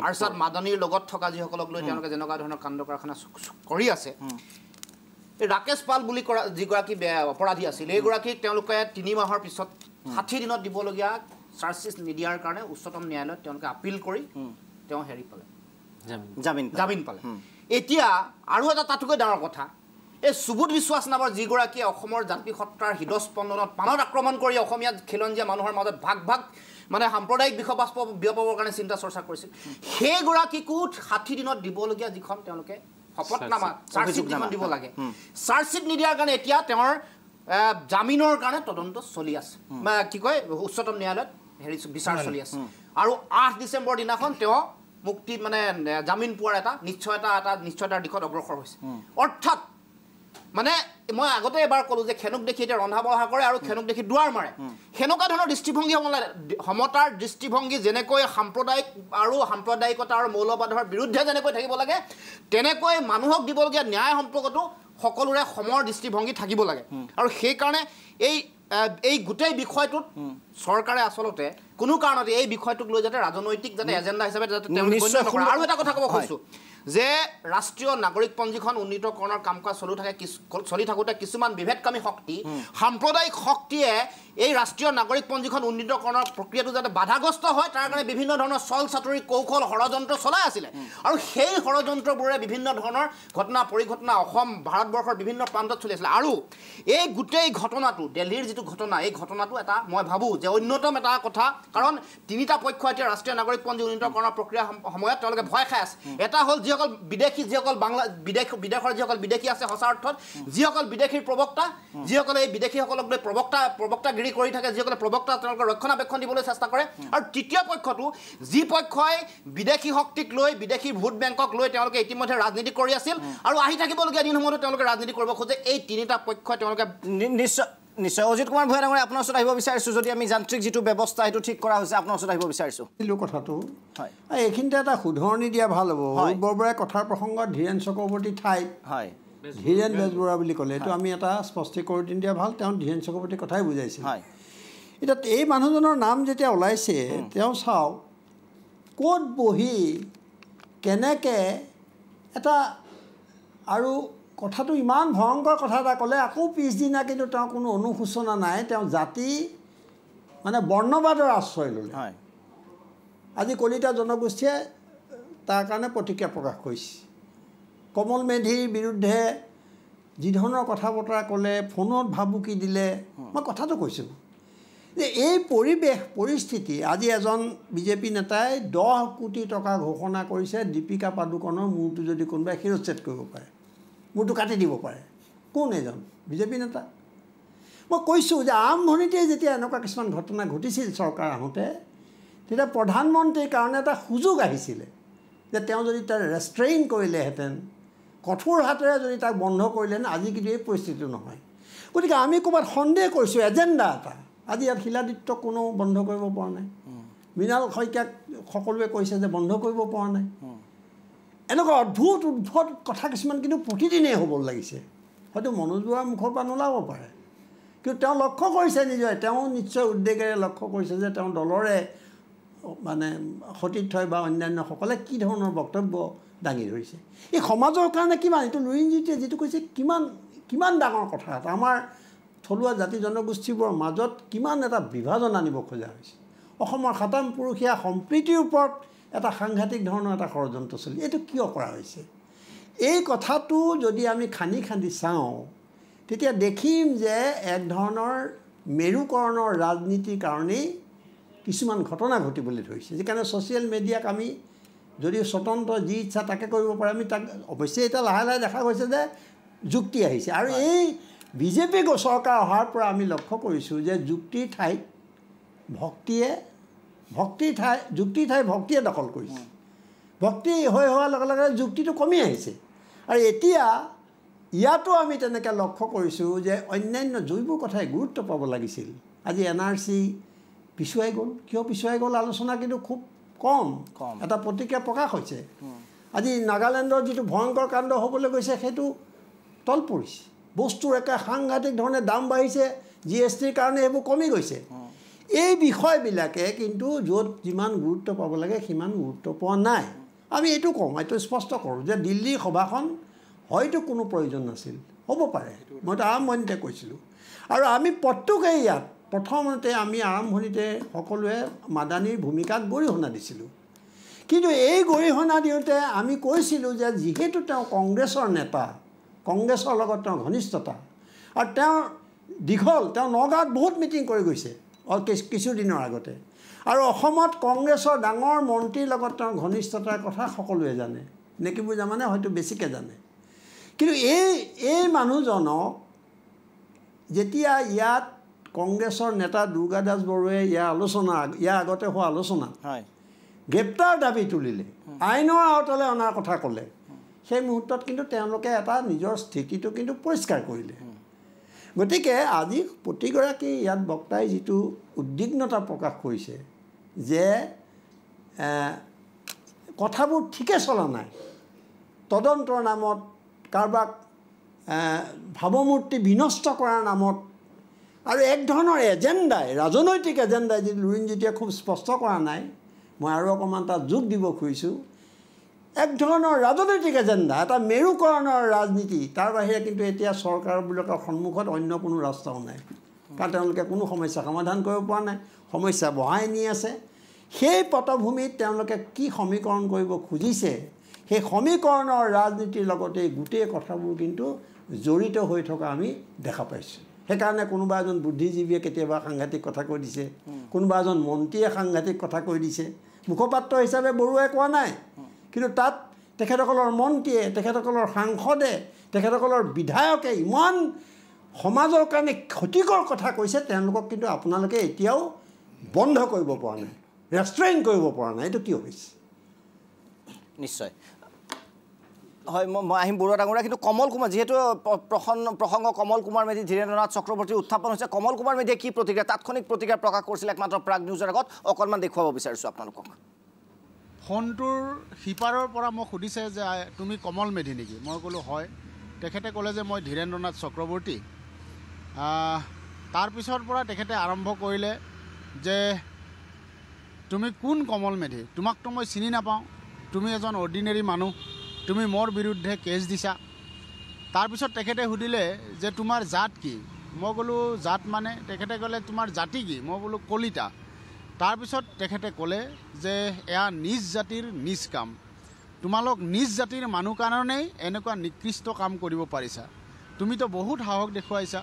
আৰছাদ মাদানীৰ লগত থকা যিসকলক লৈ তেওঁলোকে যেনেকুৱা ধৰণৰ কাণ্ড কাৰখানা কৰি আছে এই ৰাকেশ পাল বুলি কৰা যিগৰাকী অপৰাধী আছিল এইগৰাকীক তেওঁলোকে 3 মাহৰ পিছত 60 দিনত দিবলগীয়া চাৰ্জশ্বিট নিদিয়াৰ কাৰণে উচ্চতম ন্যায়ালয়ত তেওঁলোকে আপিল কৰি তেওঁ হেৰি পালে জামিন পালে এতিয়া আৰু এটা তাতকৈ ডাঙৰ কথা এই সুবোধ বিশ্বাস নামৰ যিগৰাকীয়ে অসমৰ জাতি সত্তাৰ হৃদস্পন্দনত পানত আক্ৰমণ কৰি অসমীয়া খিলঞ্জীয়া মানুহৰ মাজত ভাগ মানে সাম্প্ৰদায়িক বিষবাস্প বিয়পাবৰ কাৰণে চিন্তা চৰ্চা কৰিছিল সেইগৰাকীকো 60 দিনত দিবলগীয়া যিখন তেওঁলোকে শপতনামা চাৰ্জশ্বিট দিব লাগে চাৰ্জশ্বিট নিদিয়াৰ কাৰণে এতিয়া তেওঁৰ জামিনৰ কাৰণে তদন্ত চলি আছে বা কি কয় উচ্চতম ন্যায়ালয়ত হেৰি বিচাৰ চলি আছে আৰু 8 ডিচেম্বৰ দিনাখন তেওঁ মুক্তি মানে জামিন পোৱাৰ এটা নিশ্চয়তাৰ দিশত অগ্ৰসৰ হৈছে অৰ্থাৎ মানে মই আগতে এবাৰ ক'লোঁ যে খেনুক দেখি এতিয়া ৰন্ধা বঢ়া কৰে আৰু খেনুক দেখি দুৱাৰ মাৰে সেনেকুৱা ধৰণৰ দৃষ্টিভংগী সমতাৰ দৃষ্টিভংগী যেনেকৈ সাম্প্ৰদায়িক আৰু সাম্প্ৰদায়িকতা আৰু মৌলবাদৰ বিৰুদ্ধে যেনেকৈ থাকিব লাগে তেনেকৈ মানুহক দিবলগীয়া ন্যায় সম্পৰ্কতো সকলোৰে সমৰ দৃষ্টিভংগী থাকিব লাগে আৰু সেইকাৰণে এই গোটেই বিষয়টোত চৰকাৰে আচলতে কোনো কাৰণতে এই বিষয়টোক লৈ যাতে ৰাজনৈতিক যাতে এজেণ্ডা হিচাপে যাতে আৰু এটা কথা ক'ব খুজিছোঁ যে ৰাষ্ট্ৰীয় নাগৰিক পঞ্জীখন উন্নীতকৰণৰ কাম কাজ চলি থাকোঁতে কিছুমান বিভেদকামী শক্তি সাম্প্ৰদায়িক শক্তিয়ে এই ৰাষ্ট্ৰীয় নাগৰিক পঞ্জীখন উন্নীতকৰণৰ প্ৰক্ৰিয়াটো যাতে বাধাগ্ৰস্ত হয় তাৰ কাৰণে বিভিন্ন ধৰণৰ চল চাতুৰি কৌশল ষড়যন্ত্ৰ চলাই আছিলে আৰু সেই ষড়যন্ত্ৰবোৰে বিভিন্ন ধৰণৰ ঘটনা পৰিঘটনা অসম ভাৰতবৰ্ষৰ বিভিন্ন প্ৰান্তত চলি আছিলে আৰু এই গোটেই ঘটনাটো দিল্লীৰ যিটো ঘটনা এই ঘটনাটো এটা মই ভাবোঁ যে অন্যতম এটা কথা কাৰণ তিনিটা পক্ষ এতিয়া ৰাষ্ট্ৰীয় নাগৰিক পঞ্জী উন্নীতকৰণৰ প্ৰক্ৰিয়া সময়ত তেওঁলোকে ভয় খাই আছে এটা হ'ল যিসকল বিদেশী যিসকল বিদেশৰ যিসকল বিদেশী আছে সঁচা অৰ্থত যিসকল বিদেশীৰ প্ৰবক্তা যিসকলে এই বিদেশীসকলক লৈ প্ৰবক্তাগিৰি কৰি থাকে যিসকলে প্ৰবক্তা তেওঁলোকৰ ৰক্ষণাবেক্ষণ দিবলৈ চেষ্টা কৰে আৰু তৃতীয় পক্ষটো যি পক্ষই বিদেশী শক্তিক লৈ বিদেশী ভোট বেংকক লৈ তেওঁলোকে ইতিমধ্যে ৰাজনীতি কৰি আছিল আৰু আহি থাকিবলগীয়া দিনসমূহতো তেওঁলোকে ৰাজনীতি কৰিব খোজে এই তিনিটা পক্ষই তেওঁলোকে নিশ্চয় অজিত কুমাৰ ভূঞা ডাঙৰীয়া আপোনাৰ ওচৰত আহিব বিচাৰিছোঁ যদি আমি যান্ত্ৰিক যিটো ব্যৱস্থা সেইটো ঠিক কৰা হৈছে আপোনাৰ ওচৰত আহিব বিচাৰিছোঁ কথাটো হয় এইখিনিতে এটা শুধৰণি দিয়া ভাল হ'ব বৰবৰাই কথাৰ প্ৰসংগত ধীৰেন চক্ৰৱৰ্তী ঠাইত হয় ধীৰেন বেজবৰুৱা বুলি ক'লে এইটো আমি এটা স্পষ্টীকৰণ দিয়া ভাল তেওঁ ধীৰেন চক্ৰৱৰ্তীৰ কথাই বুজাইছে হয় এতিয়া এই মানুহজনৰ নাম যেতিয়া ওলাইছে তেওঁ চাওক ক'ত বহি কেনেকৈ এটা আৰু কথাটো ইমান ভয়ংকৰ কথা এটা ক'লে আকৌ পিছদিনা কিন্তু তেওঁ কোনো অনুশোচনা নাই তেওঁ জাতি মানে বৰ্ণবাদৰ আশ্ৰয় ল'লে হয় আজি কলিতা জনগোষ্ঠীয়ে তাৰ কাৰণে প্ৰতিক্ৰিয়া প্ৰকাশ কৰিছে কমল মেধিৰ বিৰুদ্ধে যি ধৰণৰ কথা বতৰা ক'লে ফোনত ভাবুকি দিলে মই কথাটো কৈছোঁ যে এই পৰিস্থিতি আজি এজন বিজেপি নেতাই 10 কোটি টকা ঘোষণা কৰিছে দীপিকা পাডুকনৰ মূৰটো যদি কোনোবাই শিৰচ্ছেদ কৰিব পাৰে মূৰটো কাটি দিব পাৰে কোন এজন বিজেপি নেতা মই কৈছোঁ যে আৰম্ভণিতে যেতিয়া এনেকুৱা কিছুমান ঘটনা ঘটিছিল চৰকাৰ আহোঁতে তেতিয়া প্ৰধানমন্ত্ৰীৰ কাৰণে এটা সুযোগ আহিছিলে যে তেওঁ যদি তাৰ ৰেষ্ট্ৰেইন কৰিলেহেঁতেন কঠোৰ হাতেৰে যদি তাক বন্ধ কৰিলেহেঁতেন আজি কিন্তু এই পৰিস্থিতিটো নহয় গতিকে আমি ক'ৰবাত সন্দেহ কৰিছোঁ এজেণ্ডা এটা আজি ইয়াত শিলাদিত্যক কোনো বন্ধ কৰিব পৰা নাই মৃণাল শইকীয়াক সকলোৱে কৈছে যে বন্ধ কৰিব পৰা নাই এনেকুৱা অদ্ভুত উদ্ভট কথা কিছুমান কিন্তু প্ৰতিদিনেই হ'ব লাগিছে হয়তো মনোজ বৰুৱাৰ মুখৰ পৰা নোলাব পাৰে কিন্তু তেওঁ লক্ষ্য কৰিছে নিজে তেওঁ নিশ্চয় উদ্বেগেৰে লক্ষ্য কৰিছে যে তেওঁ দলৰে মানে সতীৰ্থই বা অন্যান্যসকলে কি ধৰণৰ বক্তব্য দাঙি ধৰিছে এই সমাজৰ কাৰণে কিমান এইটো লুৰিণজ্যোতিয়ে যিটো কৈছে কিমান ডাঙৰ কথা এটা আমাৰ থলুৱা জাতি জনগোষ্ঠীবোৰৰ মাজত কিমান এটা বিভাজন আনিব খোজা হৈছে অসমৰ সাতাম পুৰুষীয়া সম্প্ৰীতিৰ ওপৰত এটা সাংঘাতিক ধৰণৰ এটা ষড়যন্ত্ৰ চলি এইটো কিয় কৰা হৈছে এই কথাটো যদি আমি খান্দি চাওঁ তেতিয়া দেখিম যে এক ধৰণৰ মেৰুকৰণৰ ৰাজনীতিৰ কাৰণেই কিছুমান ঘটনা ঘটিবলৈ ধৰিছে যিকাৰণে ছ'চিয়েল মিডিয়াক আমি যদি স্বতন্ত্ৰ যি ইচ্ছা তাকে কৰিব পাৰে আমি তাক অৱশ্যে এতিয়া লাহে লাহে দেখা গৈছে যে যুক্তি আহিছে আৰু এই বিজেপি চৰকাৰ অহাৰ পৰা আমি লক্ষ্য কৰিছোঁ যে যুক্তিৰ ঠাইত ভক্তিয়ে দখল কৰিছে ভক্তি হৈ হোৱাৰ লগে লগে যুক্তিটো কমি আহিছে আৰু এতিয়া ইয়াতো আমি তেনেকৈ লক্ষ্য কৰিছোঁ যে অন্যান্য যিবোৰ কথাই গুৰুত্ব পাব লাগিছিল আজি NRC পিছুৱাই গ'ল কিয় পিছুৱাই গ'ল আলোচনা কিন্তু খুব কম এটা প্ৰতিক্ৰিয়া প্ৰকাশ হৈছে আজি নাগালেণ্ডৰ যিটো ভয়ংকৰ কাণ্ড হ'বলৈ গৈছে সেইটো তল পৰিছে বস্তুৰ একে সাংঘাতিক ধৰণে দাম বাঢ়িছে GSTৰ কাৰণে এইবোৰ কমি গৈছে এই বিষয়বিলাকে কিন্তু য'ত যিমান গুৰুত্ব পাব লাগে সিমান গুৰুত্ব পোৱা নাই আমি এইটো কওঁ এইটো স্পষ্ট কৰোঁ যে দিল্লীৰ সভাখন হয়তো কোনো প্ৰয়োজন নাছিল হ'ব পাৰে মইতো আৰম্ভণিতে কৈছিলোঁ আৰু আমি প্ৰত্যেকেই ইয়াত প্ৰথমতে আমি আৰম্ভণিতে সকলোৱে মাদানীৰ ভূমিকাক গৰিহণা দিছিলোঁ কিন্তু এই গৰিহণা দিওঁতে আমি কৈছিলোঁ যে যিহেতু তেওঁ কংগ্ৰেছৰ নেতা কংগ্ৰেছৰ লগত তেওঁ ঘনিষ্ঠতা আৰু তেওঁ নগাঁৱত বহুত মিটিং কৰি গৈছে কিছুদিনৰ আগতে আৰু অসমত কংগ্ৰেছৰ ডাঙৰ মন্ত্ৰীৰ লগত তেওঁৰ ঘনিষ্ঠতাৰ কথা সকলোৱে জানে নেকিবোৰ জানে হয়তো বেছিকৈ জানে কিন্তু এই মানুহজনক যেতিয়া ইয়াত কংগ্ৰেছৰ নেতা দুৰ্গা দাস বৰুৱাই ইয়াৰ আগতে হোৱা আলোচনাত গ্ৰেপ্তাৰ দাবী তুলিলে আইনৰ আওতালৈ অনাৰ কথা ক'লে সেই মুহূৰ্তত কিন্তু তেওঁলোকে এটা নিজৰ স্থিতিটো কিন্তু পৰিষ্কাৰ কৰিলে গতিকে আজি প্ৰতিগৰাকী ইয়াত বক্তাই যিটো উদ্বিগ্নতা প্ৰকাশ কৰিছে যে কথাবোৰ ঠিকে চলা নাই তদন্তৰ নামত কাৰোবাক ভাৱমূৰ্তি বিনষ্ট কৰাৰ নামত আৰু এক ধৰণৰ এজেণ্ডাই ৰাজনৈতিক এজেণ্ডাই যদি লুৰিণজ্যোতিয়ে খুব স্পষ্ট কৰা নাই মই আৰু অকণমান তাত যোগ দিব খুজিছোঁ এক ধৰণৰ ৰাজনৈতিক এজেণ্ডা এটা মেৰুকৰণৰ ৰাজনীতি তাৰ বাহিৰে কিন্তু এতিয়া চৰকাৰবিলাকৰ সন্মুখত অন্য কোনো ৰাস্তাও নাই কাৰণ তেওঁলোকে কোনো সমস্যা সমাধান কৰিব পৰা নাই সমস্যা বঢ়াই নি আছে সেই পটভূমিত তেওঁলোকে কি সমীকৰণ কৰিব খুজিছে সেই সমীকৰণৰ ৰাজনীতিৰ লগতে গোটেই কথাবোৰ কিন্তু জড়িত হৈ থকা আমি দেখা পাইছোঁ সেইকাৰণে কোনোবা এজন বুদ্ধিজীৱীয়ে কেতিয়াবা সাংঘাতিক কথা কৈ দিছে কোনোবা এজন মন্ত্ৰীয়ে সাংঘাতিক কথা কৈ দিছে মুখপাত্ৰ হিচাপে বৰুৱাই কোৱা নাই কিন্তু তাত তেখেতসকলৰ মন্ত্ৰীয়ে তেখেতসকলৰ সাংসদে তেখেতসকলৰ বিধায়কে ইমান সমাজৰ কাৰণে ক্ষতিকৰ কথা কৈছে তেওঁলোকক কিন্তু আপোনালোকে এতিয়াও বন্ধ কৰিব পৰা নাই ৰেষ্ট্ৰেইন কৰিব পৰা নাই এইটো কি হৈছে নিশ্চয় হয় মই আহিম বৰুৱা ডাঙৰীয়া কিন্তু কমল কুমাৰ যিহেতু প্ৰসংগ কমল কুমাৰ মেধি ধীৰেন্দ্ৰনাথ চক্ৰৱৰ্তী উত্থাপন হৈছে কমল কুমাৰ মেধিয়ে কি প্ৰতিক্ৰিয়া তাৎক্ষণিক প্ৰতিক্ৰিয়া প্ৰকাশ কৰিছিল একমাত্ৰ প্ৰাগ নিউজৰ আগত অকণমান দেখুৱাব বিচাৰিছোঁ আপোনালোকক ফোনটোৰ সিপাৰৰ পৰা মোক সুধিছে যে তুমি কমল মেধি নেকি মই ক'লোঁ হয় তেখেতে ক'লে যে মই ধীৰেন্দ্ৰনাথ চক্ৰৱৰ্তী তাৰপিছৰ পৰা তেখেতে আৰম্ভ কৰিলে যে তুমি কোন কমল মেধি তোমাকতো মই চিনি নাপাওঁ তুমি এজন অৰ্ডিনেৰী মানুহ তুমি মোৰ বিৰুদ্ধে কেছ দিছা তাৰপিছত তেখেতে সুধিলে যে তোমাৰ জাত কি মই ক'লোঁ জাত মানে তেখেতে ক'লে তোমাৰ জাতি কি মই বোলো কলিতা তাৰপিছত তেখেতে ক'লে যে এয়া নিজ জাতিৰ নিজ কাম তোমালোক নিজ জাতিৰ মানুহ কাৰণেই এনেকুৱা নিকৃষ্ট কাম কৰিব পাৰিছা তুমিতো বহুত সাহস দেখুৱাইছা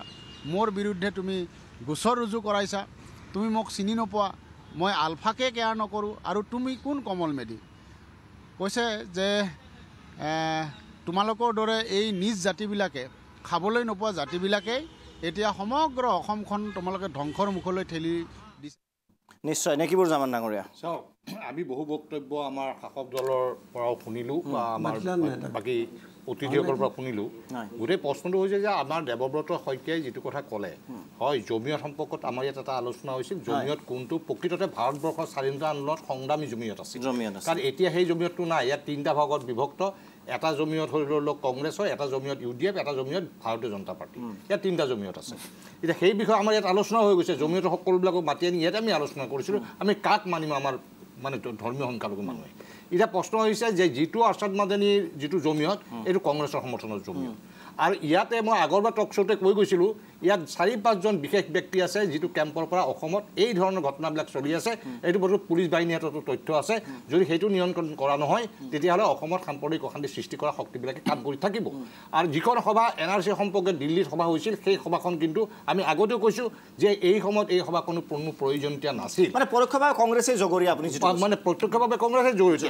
মোৰ বিৰুদ্ধে তুমি গোচৰ ৰুজু কৰাইছা তুমি মোক চিনি নোপোৱা মই আলফাকে কেয়াৰ নকৰোঁ আৰু তুমি কোন কমল মেধি কৈছে যে তোমালোকৰ দৰে এই নিজ জাতিবিলাকে খাবলৈ নোপোৱা জাতিবিলাকেই এতিয়া সমগ্ৰ অসমখন তোমালোকে ধ্বংসৰ মুখলৈ ঠেলি দিছে নিশ্চয় নেকিবোৰ জামান ডাঙৰীয়া চাওক আমি বহু বক্তব্য আমাৰ শাসক দলৰ পৰাও শুনিলোঁ বা আমাৰ বাকী অতিথিসকলৰ পৰা শুনিলোঁ গোটেই প্ৰশ্নটো হৈছে যে আমাৰ দেৱব্ৰত শইকীয়াই যিটো কথা ক'লে হয় জমিয়ত সম্পৰ্কত আমাৰ ইয়াত এটা আলোচনা হৈছিল জমিয়ত কোনটো প্ৰকৃততে ভাৰতবৰ্ষৰ স্বাধীনতা আন্দোলনত সংগ্ৰামী জমিয়ত আছিল কাৰণ এতিয়া সেই জমিয়তটো নাই ইয়াত তিনিটা ভাগত বিভক্ত এটা জমিয়ত হৈ ল'ল কংগ্ৰেছৰ এটা জমিয়ত UDF এটা জমিয়ত ভাৰতীয় জনতা পাৰ্টি ইয়াত তিনিটা জমিয়ত আছে এতিয়া সেই বিষয়ে আমাৰ ইয়াত আলোচনা হৈ গৈছে জমিয়তৰ সকলোবিলাকক মাতি আনি ইয়াত আমি আলোচনা কৰিছিলোঁ আমি কাক মানিম আমাৰ মানে ধৰ্মীয় সংখ্যালঘু মানুহে এতিয়া প্ৰশ্ন হৈছে যে যিটো আৰ্চাদ মাদানীৰ যিটো জমিয়ত এইটো কংগ্ৰেছৰ সমৰ্থনৰ জমিয়ত আৰু ইয়াতে মই আগৰবাৰ টক শ্ব'তে কৈ গৈছিলোঁ ইয়াত 4-5জন বিশেষ ব্যক্তি আছে যিটো কেম্পৰ পৰা অসমত এই ধৰণৰ ঘটনাবিলাক চলি আছে এইটো বস্তু পুলিচ বাহিনী হাততো তথ্য আছে যদি সেইটো নিয়ন্ত্ৰণ কৰা নহয় তেতিয়াহ'লে অসমত সাম্প্ৰদায়িক অশান্তি সৃষ্টি কৰা শক্তিবিলাকে কাম কৰি থাকিব আৰু যিখন সভা NRC সম্পৰ্কে দিল্লীত সভা হৈছিল সেই সভাখন কিন্তু আমি আগতেও কৈছোঁ যে এই সময়ত এই সভাখনৰ কোনো প্ৰয়োজনীয়তা নাছিল মানে পৰোক্ষভাৱে কংগ্ৰেছে জগৰীয়া আপুনি মানে প্ৰত্যক্ষভাৱে কংগ্ৰেছে জড়িত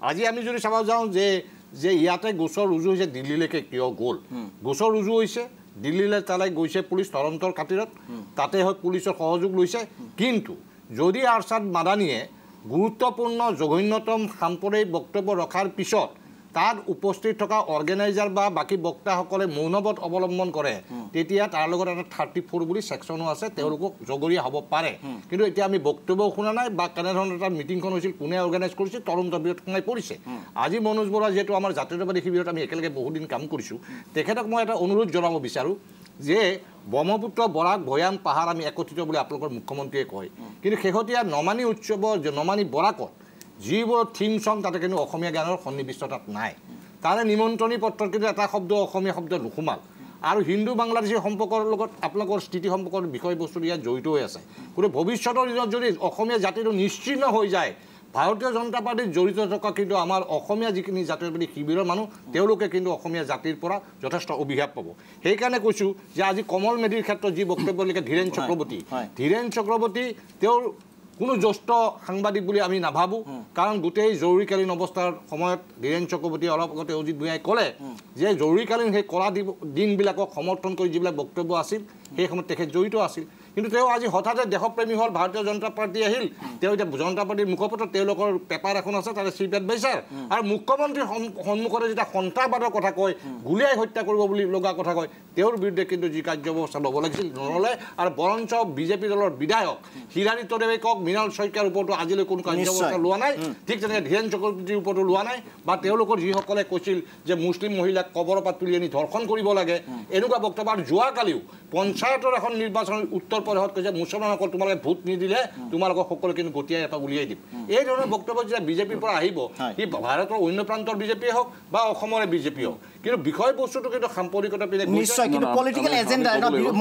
আজি আমি যদি চাব যাওঁ যে ইয়াতে গোচৰ ৰুজু হৈছে দিল্লীলৈকে কিয় গ'ল গোচৰ ৰুজু হৈছে দিল্লীলৈ তালৈ গৈছে পুলিচ তদন্তৰ খাতিৰত তাতে হয় পুলিচৰ সহযোগ লৈছে কিন্তু যদি আৰ্চাদ মাদানীয়ে গুৰুত্বপূৰ্ণ জঘন্যতম সাম্প্ৰদায়িক বক্তব্য ৰখাৰ পিছত তাত উপস্থিত থকা অৰ্গেনাইজাৰ বা বাকী বক্তাসকলে মৌনব্ৰত অৱলম্বন কৰে তেতিয়া তাৰ লগত এটা 34 বুলি ছেকশ্যনো আছে তেওঁলোকক জগৰীয়া হ'ব পাৰে কিন্তু এতিয়া আমি বক্তব্য শুনা নাই বা কেনেধৰণৰ এটা মিটিংখন হৈছিল কোনে অৰ্গেনাইজ কৰিছে তদন্ত বিৰত সোমাই পৰিছে আজি মনোজ বৰা যিহেতু আমাৰ জাতীয়তাবাদী শিবিৰত আমি একেলগে বহুদিন কাম কৰিছোঁ তেখেতক মই এটা অনুৰোধ জনাব বিচাৰোঁ যে ব্ৰহ্মপুত্ৰ বৰাক ভৈয়াম পাহাৰ আমি একত্ৰিত বুলি আপোনালোকৰ মুখ্যমন্ত্ৰীয়ে কয় কিন্তু শেহতীয়া নমানি উৎসৱৰ নমানি বৰাকত যিবোৰ থিম চং তাতে কিন্তু অসমীয়া গানৰ সন্নিৱিষ্ট তাত নাই তাৰে নিমন্ত্ৰণী পত্ৰত কিন্তু এটা শব্দ অসমীয়া শব্দ নোসোমাল আৰু হিন্দু বাংলাদেশী সম্পৰ্কৰ লগত আপোনালোকৰ স্থিতি সম্পৰ্কৰ বিষয়বস্তু ইয়াত জড়িত হৈ আছে কিন্তু ভৱিষ্যতৰ দিনত যদি অসমীয়া জাতিটো নিশ্চিহ্ন হৈ যায় ভাৰতীয় জনতা পাৰ্টিত জড়িত থকা কিন্তু আমাৰ অসমীয়া যিখিনি জাতীয়তাবাদী শিবিৰৰ মানুহ তেওঁলোকে কিন্তু অসমীয়া জাতিৰ পৰা যথেষ্ট অভিশাপ পাব সেইকাৰণে কৈছোঁ যে আজি কমল মেধিৰ ক্ষেত্ৰত যি বক্তব্য লিখে ধীৰেন চক্ৰৱৰ্তী তেওঁৰ কোনো জ্যেষ্ঠ সাংবাদিক বুলি আমি নাভাবোঁ কাৰণ গোটেই জৰুৰীকালীন অৱস্থাৰ সময়ত ধীৰেন চক্ৰৱৰ্তী অলপ আগতে অজিত ভূঞাই ক'লে যে জৰুৰীকালীন সেই কলা দিনবিলাকক সমৰ্থন কৰি যিবিলাক বক্তব্য আছিল সেই সময়ত তেখেত জড়িত আছিল কিন্তু তেওঁ আজি হঠাতে দেশপ্ৰেমী হ'ল ভাৰতীয় জনতা পাৰ্টি আহিল তেওঁ এতিয়া জনতা পাৰ্টিৰ মুখপত্ৰ তেওঁলোকৰ পেপাৰ এখন আছে তাতে চিফ এডভাইচাৰ আৰু মুখ্যমন্ত্ৰীৰ সন্মুখতে যেতিয়া সন্ত্ৰাসবাদৰ কথা কয় গুলীয়াই হত্যা কৰিব বুলি লগা কথা কয় তেওঁৰ বিৰুদ্ধে কিন্তু যি কাৰ্যব্যৱস্থা ল'ব লাগিছিল নল'লে আৰু বৰঞ্চ বিজেপি দলৰ বিধায়ক হিৰাণী তদেৱে কওক মৃণাল শইকীয়াৰ ওপৰতো আজিলৈ কোনো কাৰ্যব্যৱস্থা লোৱা নাই ঠিক তেনেকৈ ধীৰেন চক্ৰৱৰ্তীৰ ওপৰতো লোৱা নাই বা তেওঁলোকৰ যিসকলে কৈছিল যে মুছলিম মহিলাক কবৰৰ পৰা তুলি আনি ধৰ্ষণ কৰিব লাগে এনেকুৱা বক্তব্য আৰু যোৱাকালিও পঞ্চায়তৰ এখন নিৰ্বাচনত উত্তৰ প্ৰদেশত কৈছে মুছলমানসকল তোমালোকে ভোট নিদিলে তোমালোকক সকলো কিন্তু গতিয়াই এটা উলিয়াই দিম এই ধৰণৰ বক্তব্য যেতিয়া বিজেপিৰ পৰা আহিব সি ভাৰতৰ অন্য প্ৰান্তৰ বিজেপিয়ে হওক বা অসমৰে বিজেপি হওক কিন্তু বিষয়বস্তুটো কিন্তু সাম্প্ৰদায়িকতা পিনে নিশ্চয় কিন্তু পলিটিকেল এজেণ্ডা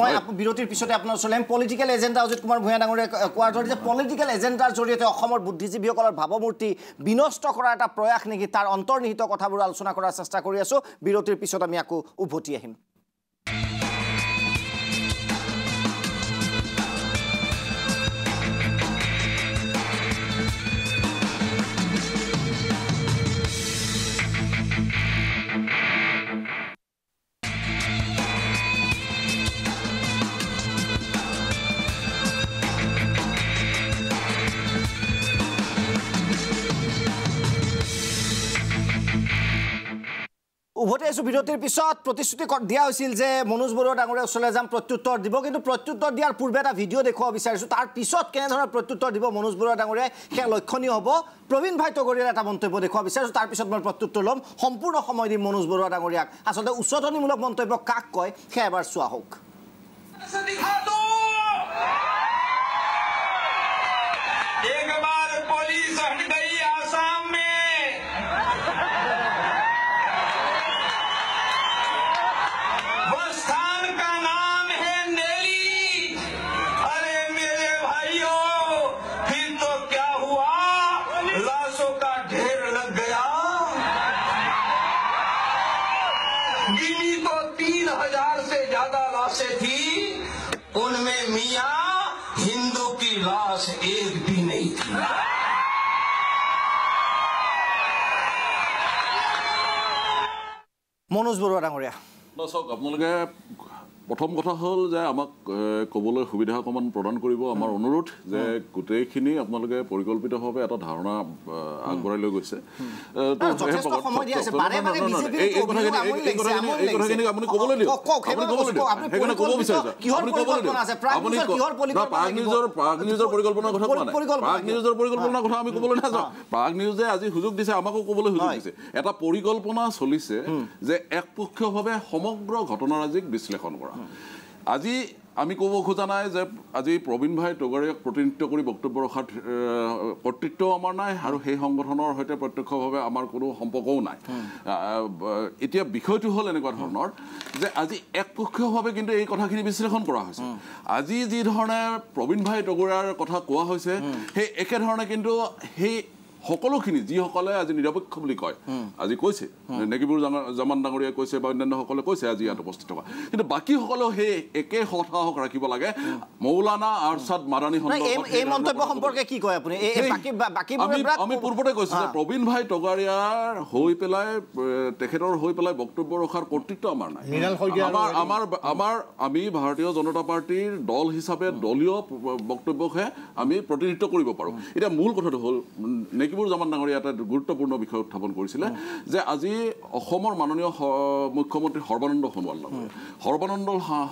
মই বিৰতিৰ পিছতে আপোনাৰ ওচৰলৈ পলিটিকেল এজেণ্ডা অজিত কুমাৰ ভূঞা ডাঙৰীয়াই কোৱাৰ দৰে যে পলিটিকেল এজেণ্ডাৰ জৰিয়তে অসমৰ বুদ্ধিজীৱীসকলৰ ভাৱমূৰ্তি বিনষ্ট কৰাৰ এটা প্ৰয়াস নেকি তাৰ অন্তৰ্নিহিত কথাবোৰ আলোচনা কৰাৰ চেষ্টা কৰি আছোঁ বিৰতিৰ পিছত আমি আকৌ উভতি আহিম উভতি আছোঁ বিৰতিৰ পিছত প্ৰতিশ্ৰুতি দিয়া হৈছিল যে মনোজ বৰুৱা ডাঙৰীয়াৰ ওচৰলৈ যাম প্ৰত্যুত্তৰ দিব কিন্তু প্ৰত্যুত্তৰ দিয়াৰ পূৰ্বে এটা ভিডিঅ' দেখুৱাব বিচাৰিছোঁ তাৰ পিছত কেনেধৰণৰ প্ৰত্যুত্তৰ দিব মনোজ বৰুৱা ডাঙৰীয়াই সেয়া লক্ষণীয় হ'ব প্ৰবীণ ভাই তগৰীয়াৰ এটা মন্তব্য দেখুৱাব বিচাৰিছোঁ তাৰ পিছত মই প্ৰত্যুত্তৰ ল'ম সম্পূৰ্ণ সময় দিম মনোজ বৰুৱা ডাঙৰীয়াক আচলতে উচতনিমূলক মন্তব্য কাক কয় সেয়া এবাৰ চোৱা হওক उनमें मियां हिंदू की लाश एक भी नहीं थी মনোজ বৰুৱা ডাঙৰীয়া চাওক আপোনালোকে প্ৰথম কথা হ'ল যে আমাক ক'বলৈ সুবিধা অকণমান প্ৰদান কৰিব আমাৰ অনুৰোধ যে গোটেইখিনি আপোনালোকে পৰিকল্পিতভাৱে এটা ধাৰণা আগবঢ়াই লৈ গৈছে আপুনি ক'বলৈ দিয়ক প্ৰাগ নিউজৰ পৰিকল্পনাৰ কথা কোৱা নাই প্ৰাগ নিউজৰ পৰিকল্পনাৰ কথা আমি ক'বলৈ নাযাওঁ প্ৰাগ নিউজে আজি সুযোগ দিছে আমাকো ক'বলৈ সুযোগ দিছে এটা পৰিকল্পনা চলিছে যে একপক্ষীয়ভাৱে সমগ্ৰ ঘটনাৰাজিক বিশ্লেষণ কৰা আজি আমি ক'ব খোজা নাই যে আজি প্ৰবীণ ভাই তগৰীয়াক প্ৰতিনিধিত্ব কৰি বক্তব্য ৰখাৰ কৰ্তৃত্ব আমাৰ নাই আৰু সেই সংগঠনৰ সৈতে প্ৰত্যক্ষভাৱে আমাৰ কোনো সম্পৰ্কও নাই এতিয়া বিষয়টো হ'ল এনেকুৱা ধৰণৰ যে আজি একপক্ষীয়ভাৱে কিন্তু এই কথাখিনি বিশ্লেষণ কৰা হৈছে আজি যি ধৰণে প্ৰবীণ ভাই তগৰীয়াৰ কথা কোৱা হৈছে সেই একেধৰণে কিন্তু সেই সকলোখিনি যিসকলে আজি নিৰপেক্ষ বুলি কয় আজি কৈছে নেগিবুৰ জামান ডাঙৰীয়াই কৈছে বা অন্যান্যসকলে কৈছে আজি ইয়াত উপস্থিত থকা কিন্তু বাকীসকলেও সেই একে সৎসাহস ৰাখিব লাগে মৌলানা আৰছাদ মাদানী এই মন্তব্য সম্পৰ্কে কি কয় আপুনি আমি পূৰ্বতে কৈছোঁ যে প্ৰবীণ ভাই তগৰীয়াৰ হৈ পেলাই তেখেতৰ হৈ পেলাই বক্তব্য ৰখাৰ কৰ্তৃত্ব আমাৰ নাই আমাৰ আমি ভাৰতীয় জনতা পাৰ্টীৰ দল হিচাপে দলীয় বক্তব্যকহে আমি প্ৰতিনিধিত্ব কৰিব পাৰোঁ এতিয়া মূল কথাটো হ'ল নেগিবুৰ জামান ডাঙৰীয়া এটা গুৰুত্বপূৰ্ণ বিষয় উত্থাপন কৰিছিলে যে আজি অসমৰ মাননীয় মুখ্যমন্ত্ৰী সৰ্বানন্দ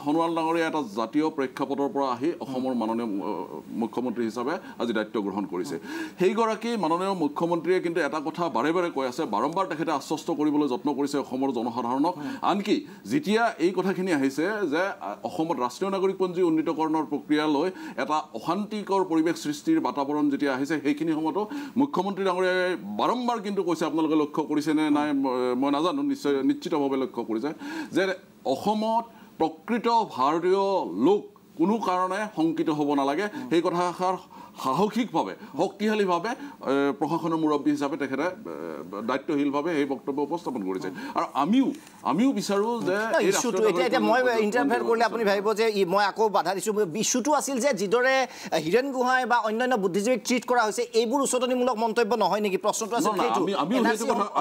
সোণোৱাল ডাঙৰীয়া এটা জাতীয় প্ৰেক্ষাপটৰ পৰা আহি অসমৰ মাননীয় মুখ্যমন্ত্ৰী হিচাপে আজি দায়িত্ব গ্ৰহণ কৰিছে সেইগৰাকী মাননীয় মুখ্যমন্ত্ৰীয়ে কিন্তু এটা কথা বাৰে বাৰে কৈ আছে বাৰম্বাৰ তেখেতে আশ্বস্ত কৰিবলৈ যত্ন কৰিছে অসমৰ জনসাধাৰণক আনকি যেতিয়া এই কথাখিনি আহিছে যে অসমত ৰাষ্ট্ৰীয় নাগৰিকপঞ্জী উন্নীতকৰণৰ প্ৰক্ৰিয়ালৈ এটা অশান্তিকৰ পৰিৱেশ সৃষ্টিৰ বাতাবৰণ যেতিয়া আহিছে সেইখিনি সময়তো মুখ্যমন্ত্ৰী ডাঙৰীয়াই বাৰম্বাৰ কিন্তু কৈছে আপোনালোকে লক্ষ্য কৰিছেনে নাই মই নাজানো নিশ্চিতভাৱে লক্ষ্য কৰিছে যে অসমত প্ৰকৃত ভাৰতীয় লোক কোনো কাৰণে শংকিত হ'ব নালাগে সেই কথাষাৰ সাহসিকভাৱে শক্তিশালীভাৱে প্ৰশাসনৰ মুৰব্বী হিচাপে তেখেতে দায়িত্বশীলভাৱে সেই বক্তব্য উপস্থাপন কৰিছে আৰু আমিও বিচাৰোঁ যে ইছ্যুটো এতিয়া মই ইণ্টাৰফেয়াৰ কৰিলে আপুনি ভাবিব যে মই আকৌ বাধা দিছোঁ ইছ্যুটো আছিল যে যিদৰে হীৰেণ গোহাঁই বা অন্যান্য বুদ্ধিজীৱীক ট্ৰিট কৰা হৈছে এইবোৰ উচতনিমূলক মন্তব্য নহয় নেকি প্ৰশ্নটো আছিল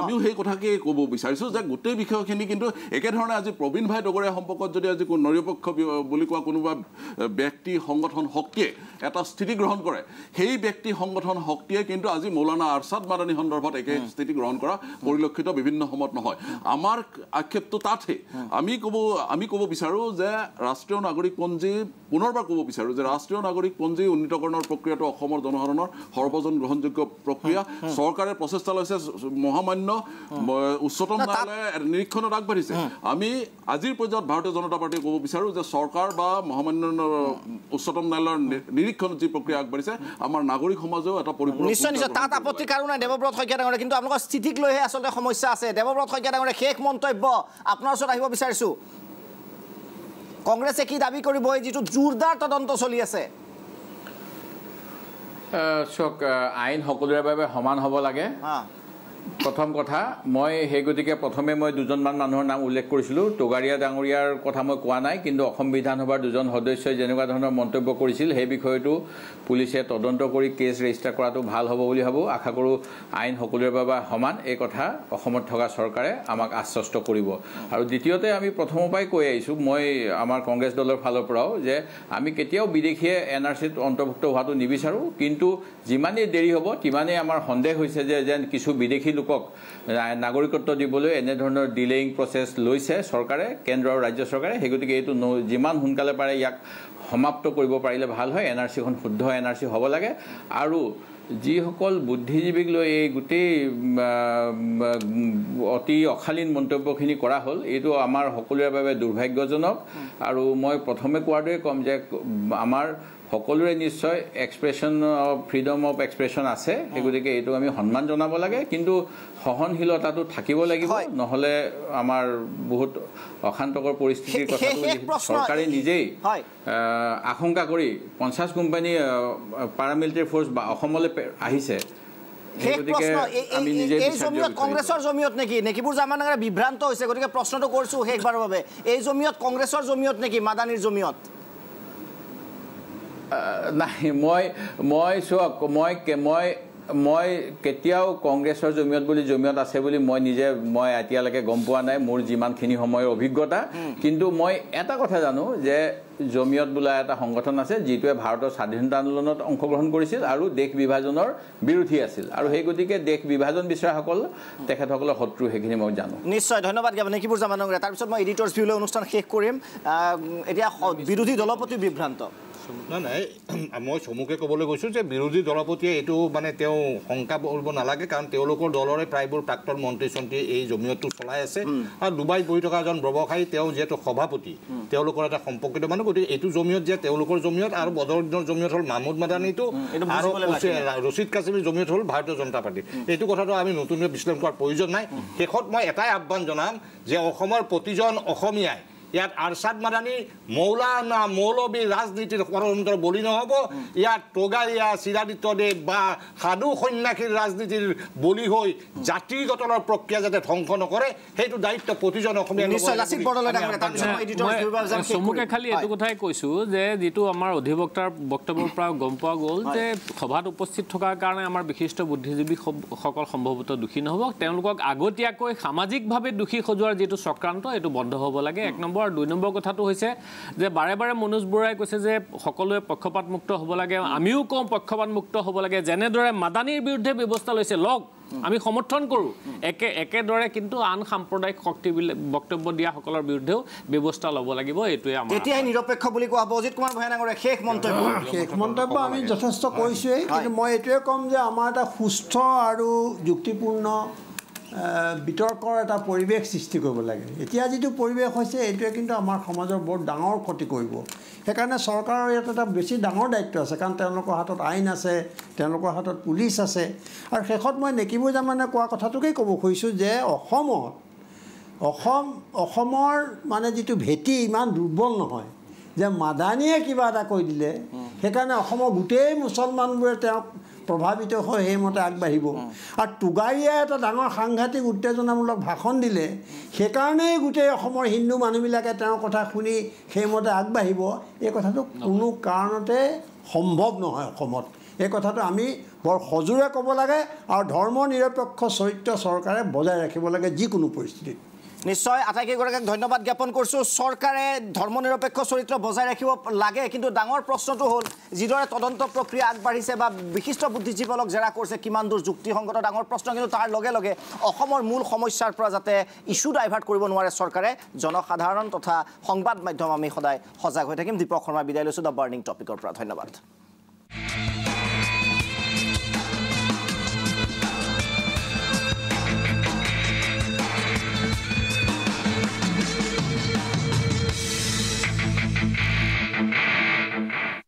আমিও সেই কথাকে ক'ব বিচাৰিছোঁ যে গোটেই বিষয়খিনি কিন্তু একেধৰণে আজি প্ৰবীণ ভাই ডগৰীয়া সম্পৰ্কত যদি আজি নিৰপেক্ষ বুলি কোৱা কোনোবা ব্যক্তি সংগঠন শক্তিয়ে এটা স্থিতি গ্ৰহণ কৰে সেই ব্যক্তি সংগঠন শক্তিয়ে কিন্তু আজি মৌলানা আৰছাদ মাদানী সন্দৰ্ভত একে স্থিতি গ্ৰহণ কৰা পৰিলক্ষিত বিভিন্ন সময়ত নহয় আমাৰ আক্ষেপটো তাতহে আমি ক'ব বিচাৰোঁ যে ৰাষ্ট্ৰীয় নাগৰিকপঞ্জী পুনৰবাৰ ক'ব বিচাৰোঁ যে ৰাষ্ট্ৰীয় নাগৰিকপঞ্জী উন্নীতকৰণৰ প্ৰক্ৰিয়াটো অসমৰ জনসাধাৰণৰ সৰ্বজন গ্ৰহণযোগ্য প্ৰক্ৰিয়া চৰকাৰে প্ৰচেষ্টা লৈছে মহামান্য উচ্চতম ন্যায়ালয়ে নিৰীক্ষণত আগবাঢ়িছে আমি আজিৰ পৰ্যায়ত ভাৰতীয় জনতা পাৰ্টীয়ে ক'ব বিচাৰোঁ যে চৰকাৰ বা মহামান্য উচ্চতম ন্যায়ালয়ৰ নিৰীক্ষণত যি প্ৰক্ৰিয়া আগবাঢ়িছে আমাৰ নাগৰিক সমাজেও এটা পৰিপূৰ্ণ নিশ্চয় তাত আপত্তি কাৰণ নাই দেৱব্ৰত শইকীয়া ডাঙৰীয়া কিন্তু আপোনালোকৰ স্থিতিক লৈহে আচলতে সমস্যা আছে দেৱব্ৰত শইকীয়া ডাঙৰীয়া শেষ মন্তব্য আপোনাৰ ওচৰত আহিব বিচাৰিছোঁ কংগ্ৰেছে কি দাবী কৰিব এই যিটো জোৰদাৰ তদন্ত চলি আছে চাওক আইন সকলোৰে বাবে সমান হ'ব লাগে প্ৰথম কথা মই সেই গতিকে প্ৰথমে মই দুজনমান মানুহৰ নাম উল্লেখ কৰিছিলোঁ টগাৰীয়া ডাঙৰীয়াৰ কথা মই কোৱা নাই কিন্তু অসম বিধানসভাৰ দুজন সদস্যই যেনেকুৱা ধৰণৰ মন্তব্য কৰিছিল সেই বিষয়টো পুলিচে তদন্ত কৰি কেছ ৰেজিষ্টাৰ কৰাটো ভাল হ'ব বুলি ভাবোঁ আশা কৰোঁ আইন সকলোৰে বাবে সমান এই কথা অসমত থকা চৰকাৰে আমাক আশ্বস্ত কৰিব আৰু দ্বিতীয়তে আমি প্ৰথমৰ পৰাই কৈ আহিছোঁ মই আমাৰ কংগ্ৰেছ দলৰ ফালৰ পৰাও যে আমি কেতিয়াও বিদেশীয়ে NRCত অন্তৰ্ভুক্ত হোৱাটো নিবিচাৰোঁ কিন্তু যিমানেই দেৰি হ'ব তিমানেই আমাৰ সন্দেহ হৈছে যে যেন কিছু বিদেশী লোকক নাগৰিকত্ব দিবলৈ এনেধৰণৰ ডিলেইং প্ৰচেছ লৈছে চৰকাৰে কেন্দ্ৰ আৰু ৰাজ্য চৰকাৰে সেই গতিকে এইটো যিমান সোনকালে পাৰে ইয়াক সমাপ্ত কৰিব পাৰিলে ভাল হয় NRCখন শুদ্ধ NRC হ'ব লাগে আৰু যিসকল বুদ্ধিজীৱীক লৈ এই গোটেই অতি অশালীন মন্তব্যখিনি কৰা হ'ল এইটো আমাৰ সকলোৰে বাবে দুৰ্ভাগ্যজনক আৰু মই প্ৰথমে কোৱাৰ দৰে ক'ম যে আমাৰ সকলোৰে নিশ্চয় এক্সপ্ৰেছন ফ্ৰীডম অফ এক্সপ্ৰেছন আছে সেই গতিকে এইটো আমি সন্মান জনাব লাগে কিন্তু সহনশীলতাটো থাকিব লাগিব নহ'লে আমাৰ বহুত অশান্তকৰ পৰিস্থিতিৰ কথাটো চৰকাৰে নিজেই আশংকা কৰি 50 কোম্পানী পাৰামিলিটাৰী ফ'ৰ্চ বা অসমলৈ আহিছে কংগ্ৰেছৰ জমিয়ত নেকি নেকিবোৰ জামান বিভ্ৰান্ত হৈছে গতিকে প্ৰশ্নটো কৰিছোঁ শেষবাৰৰ বাবে এই জমিয়ত কংগ্ৰেছৰ জমিয়ত নেকি মাদানীৰ জমিয়ত নাই মই চাওক মই কেতিয়াও কংগ্ৰেছৰ জমিয়ত বুলি জমিয়ত আছে বুলি মই এতিয়ালৈকে গম পোৱা নাই মোৰ যিমানখিনি সময়ৰ অভিজ্ঞতা কিন্তু মই এটা কথা জানো যে জমিয়ত বোলা এটা সংগঠন আছে যিটোৱে ভাৰতৰ স্বাধীনতা আন্দোলনত অংশগ্ৰহণ কৰিছিল আৰু দেশ বিভাজনৰ বিৰোধী আছিল আৰু সেই গতিকে দেশ বিভাজন বিচৰাসকল তেখেতসকলৰ শত্ৰু সেইখিনি মই জানো নিশ্চয় ধন্যবাদ জ্ঞাপন নেকিবোৰ জামান ডাঙৰীয়া তাৰপিছত মই এডিটৰ্ছ ভিউলৈ অনুষ্ঠান শেষ কৰিম এতিয়া বিৰোধী দলৰ প্ৰতি বিভ্ৰান্ত নাই মই চমুকে ক'বলৈ গৈছোঁ যে বিৰোধী দলপতিয়ে এইটো মানে তেওঁ শংকা কৰিব নালাগে কাৰণ তেওঁলোকৰ দলৰে প্ৰায়বোৰ প্ৰাক্তন মন্ত্ৰী চন্ত্ৰী এই জমিয়তটো চলাই আছে আৰু ডুবাইত বহি থকা এজন ব্যৱসায়ী তেওঁ যিহেতু সভাপতি তেওঁলোকৰ এটা সম্পৰ্কিত মানুহ গতিকে এইটো জমিয়ত যে তেওঁলোকৰ জমিয়ত আৰু বদৰুদ্দিনৰ জমিয়ত হ'ল মাহমুদ মাদানীটো আৰু ৰচিদ কাছিমিৰ জমিয়ত হ'ল ভাৰতীয় জনতা পাৰ্টি এইটো কথাটো আমি নতুনকৈ বিশ্লেষণ কৰাৰ প্ৰয়োজন নাই শেষত মই এটাই আহ্বান জনাম যে অসমৰ প্ৰতিজন অসমীয়াই ইয়াত আৰছাদ মাদানী মৌলানা মৌলবী ৰাজনীতিৰ ষড়যন্ত্ৰৰ বলি নহ'ব ইয়াত টগাৰীয়া চিৰাদিত্যদেৱ বা সাধু সন্যাসীৰ ৰাজনীতিৰ বলি হৈ জাতিগতনৰ প্ৰক্ৰিয়া যাতে ধ্বংস নকৰে সেইটো দায়িত্ব প্ৰতিজন অসমীয়া চমুকে খালি এইটো কথাই কৈছোঁ যে যিটো আমাৰ অধিবক্তাৰ বক্তব্যৰ পৰা গম পোৱা গ'ল যে সভাত উপস্থিত থকাৰ কাৰণে আমাৰ বিশিষ্ট বুদ্ধিজীৱীসকল সম্ভৱতঃ দোষী নহ'ব তেওঁলোকক আগতীয়াকৈ সামাজিকভাৱে দোষী সজোৱাৰ যিটো চক্ৰান্ত এইটো বন্ধ হ'ব লাগে 1 নম্বৰ আৰু 2 নম্বৰ কথাটো হৈছে যে বাৰে বাৰে মনোজ বৰাই কৈছে যে সকলোৱে পক্ষপাতমুক্ত হ'ব লাগে আমিও কওঁ পক্ষপাতমুক্ত হ'ব লাগে যেনেদৰে মাদানীৰ বিৰুদ্ধে ব্যৱস্থা লৈছে লওক আমি সমৰ্থন কৰোঁ একেদৰে কিন্তু আন সাম্প্ৰদায়িক শক্তি বক্তব্য দিয়াসকলৰ বিৰুদ্ধেও ব্যৱস্থা ল'ব লাগিব এইটোৱে আমাৰ তেতিয়াই নিৰপেক্ষ বুলি কোৱা হ'ব অজিত কুমাৰ ভূঞা ডাঙৰীয়া শেষ মন্তব্য আমি যথেষ্ট কৈছোঁৱেই কিন্তু মই এইটোৱে ক'ম যে আমাৰ এটা সুস্থ আৰু যুক্তিপূৰ্ণ বিতৰ্কৰ এটা পৰিৱেশ সৃষ্টি কৰিব লাগে এতিয়া যিটো পৰিৱেশ হৈছে এইটোৱে কিন্তু আমাৰ সমাজৰ বৰ ডাঙৰ ক্ষতি কৰিব সেইকাৰণে চৰকাৰৰ ইয়াত এটা বেছি ডাঙৰ দায়িত্ব আছে কাৰণ তেওঁলোকৰ হাতত আইন আছে তেওঁলোকৰ হাতত পুলিচ আছে আৰু শেষত মই নেকিবোৰ জামানে কোৱা কথাটোকেই ক'ব খুজিছোঁ যে অসমৰ মানে যিটো ভেটি ইমান দুৰ্বল নহয় যে মাদানীয়ে কিবা এটা কৈ দিলে সেইকাৰণে অসমৰ গোটেই মুছলমানবোৰে তেওঁক প্ৰভাৱিত হৈ সেইমতে আগবাঢ়িব আৰু টুগাৰীয়ে এটা ডাঙৰ সাংঘাতিক উত্তেজনামূলক ভাষণ দিলে সেইকাৰণেই গোটেই অসমৰ হিন্দু মানুহবিলাকে তেওঁৰ কথা শুনি সেইমতে আগবাঢ়িব এই কথাটো কোনো কাৰণতে সম্ভৱ নহয় অসমত এই কথাটো আমি বৰ সজোৰে ক'ব লাগে আৰু ধৰ্ম নিৰপেক্ষ চৰিত্ৰ চৰকাৰে বজাই ৰাখিব লাগে যিকোনো পৰিস্থিতিত নিশ্চয় আটাইকেইগৰাকীক ধন্যবাদ জ্ঞাপন কৰিছোঁ চৰকাৰে ধৰ্ম নিৰপেক্ষ চৰিত্ৰ বজাই ৰাখিব লাগে কিন্তু ডাঙৰ প্ৰশ্নটো হ'ল যিদৰে তদন্ত প্ৰক্ৰিয়া আগবাঢ়িছে বা বিশিষ্ট বুদ্ধিজীৱীসকলক জেৰা কৰিছে কিমান দূৰ যুক্তিসংগত ডাঙৰ প্ৰশ্ন কিন্তু তাৰ লগে লগে অসমৰ মূল সমস্যাৰ পৰা যাতে ইছ্যু ডাইভাৰ্ট কৰিব নোৱাৰে চৰকাৰে জনসাধাৰণ তথা সংবাদ মাধ্যম আমি সদায় সজাগ হৈ থাকিম দীপক শৰ্মা বিদায় লৈছোঁ দ্য বাৰ্ণিং টপিকৰ পৰা ধন্যবাদ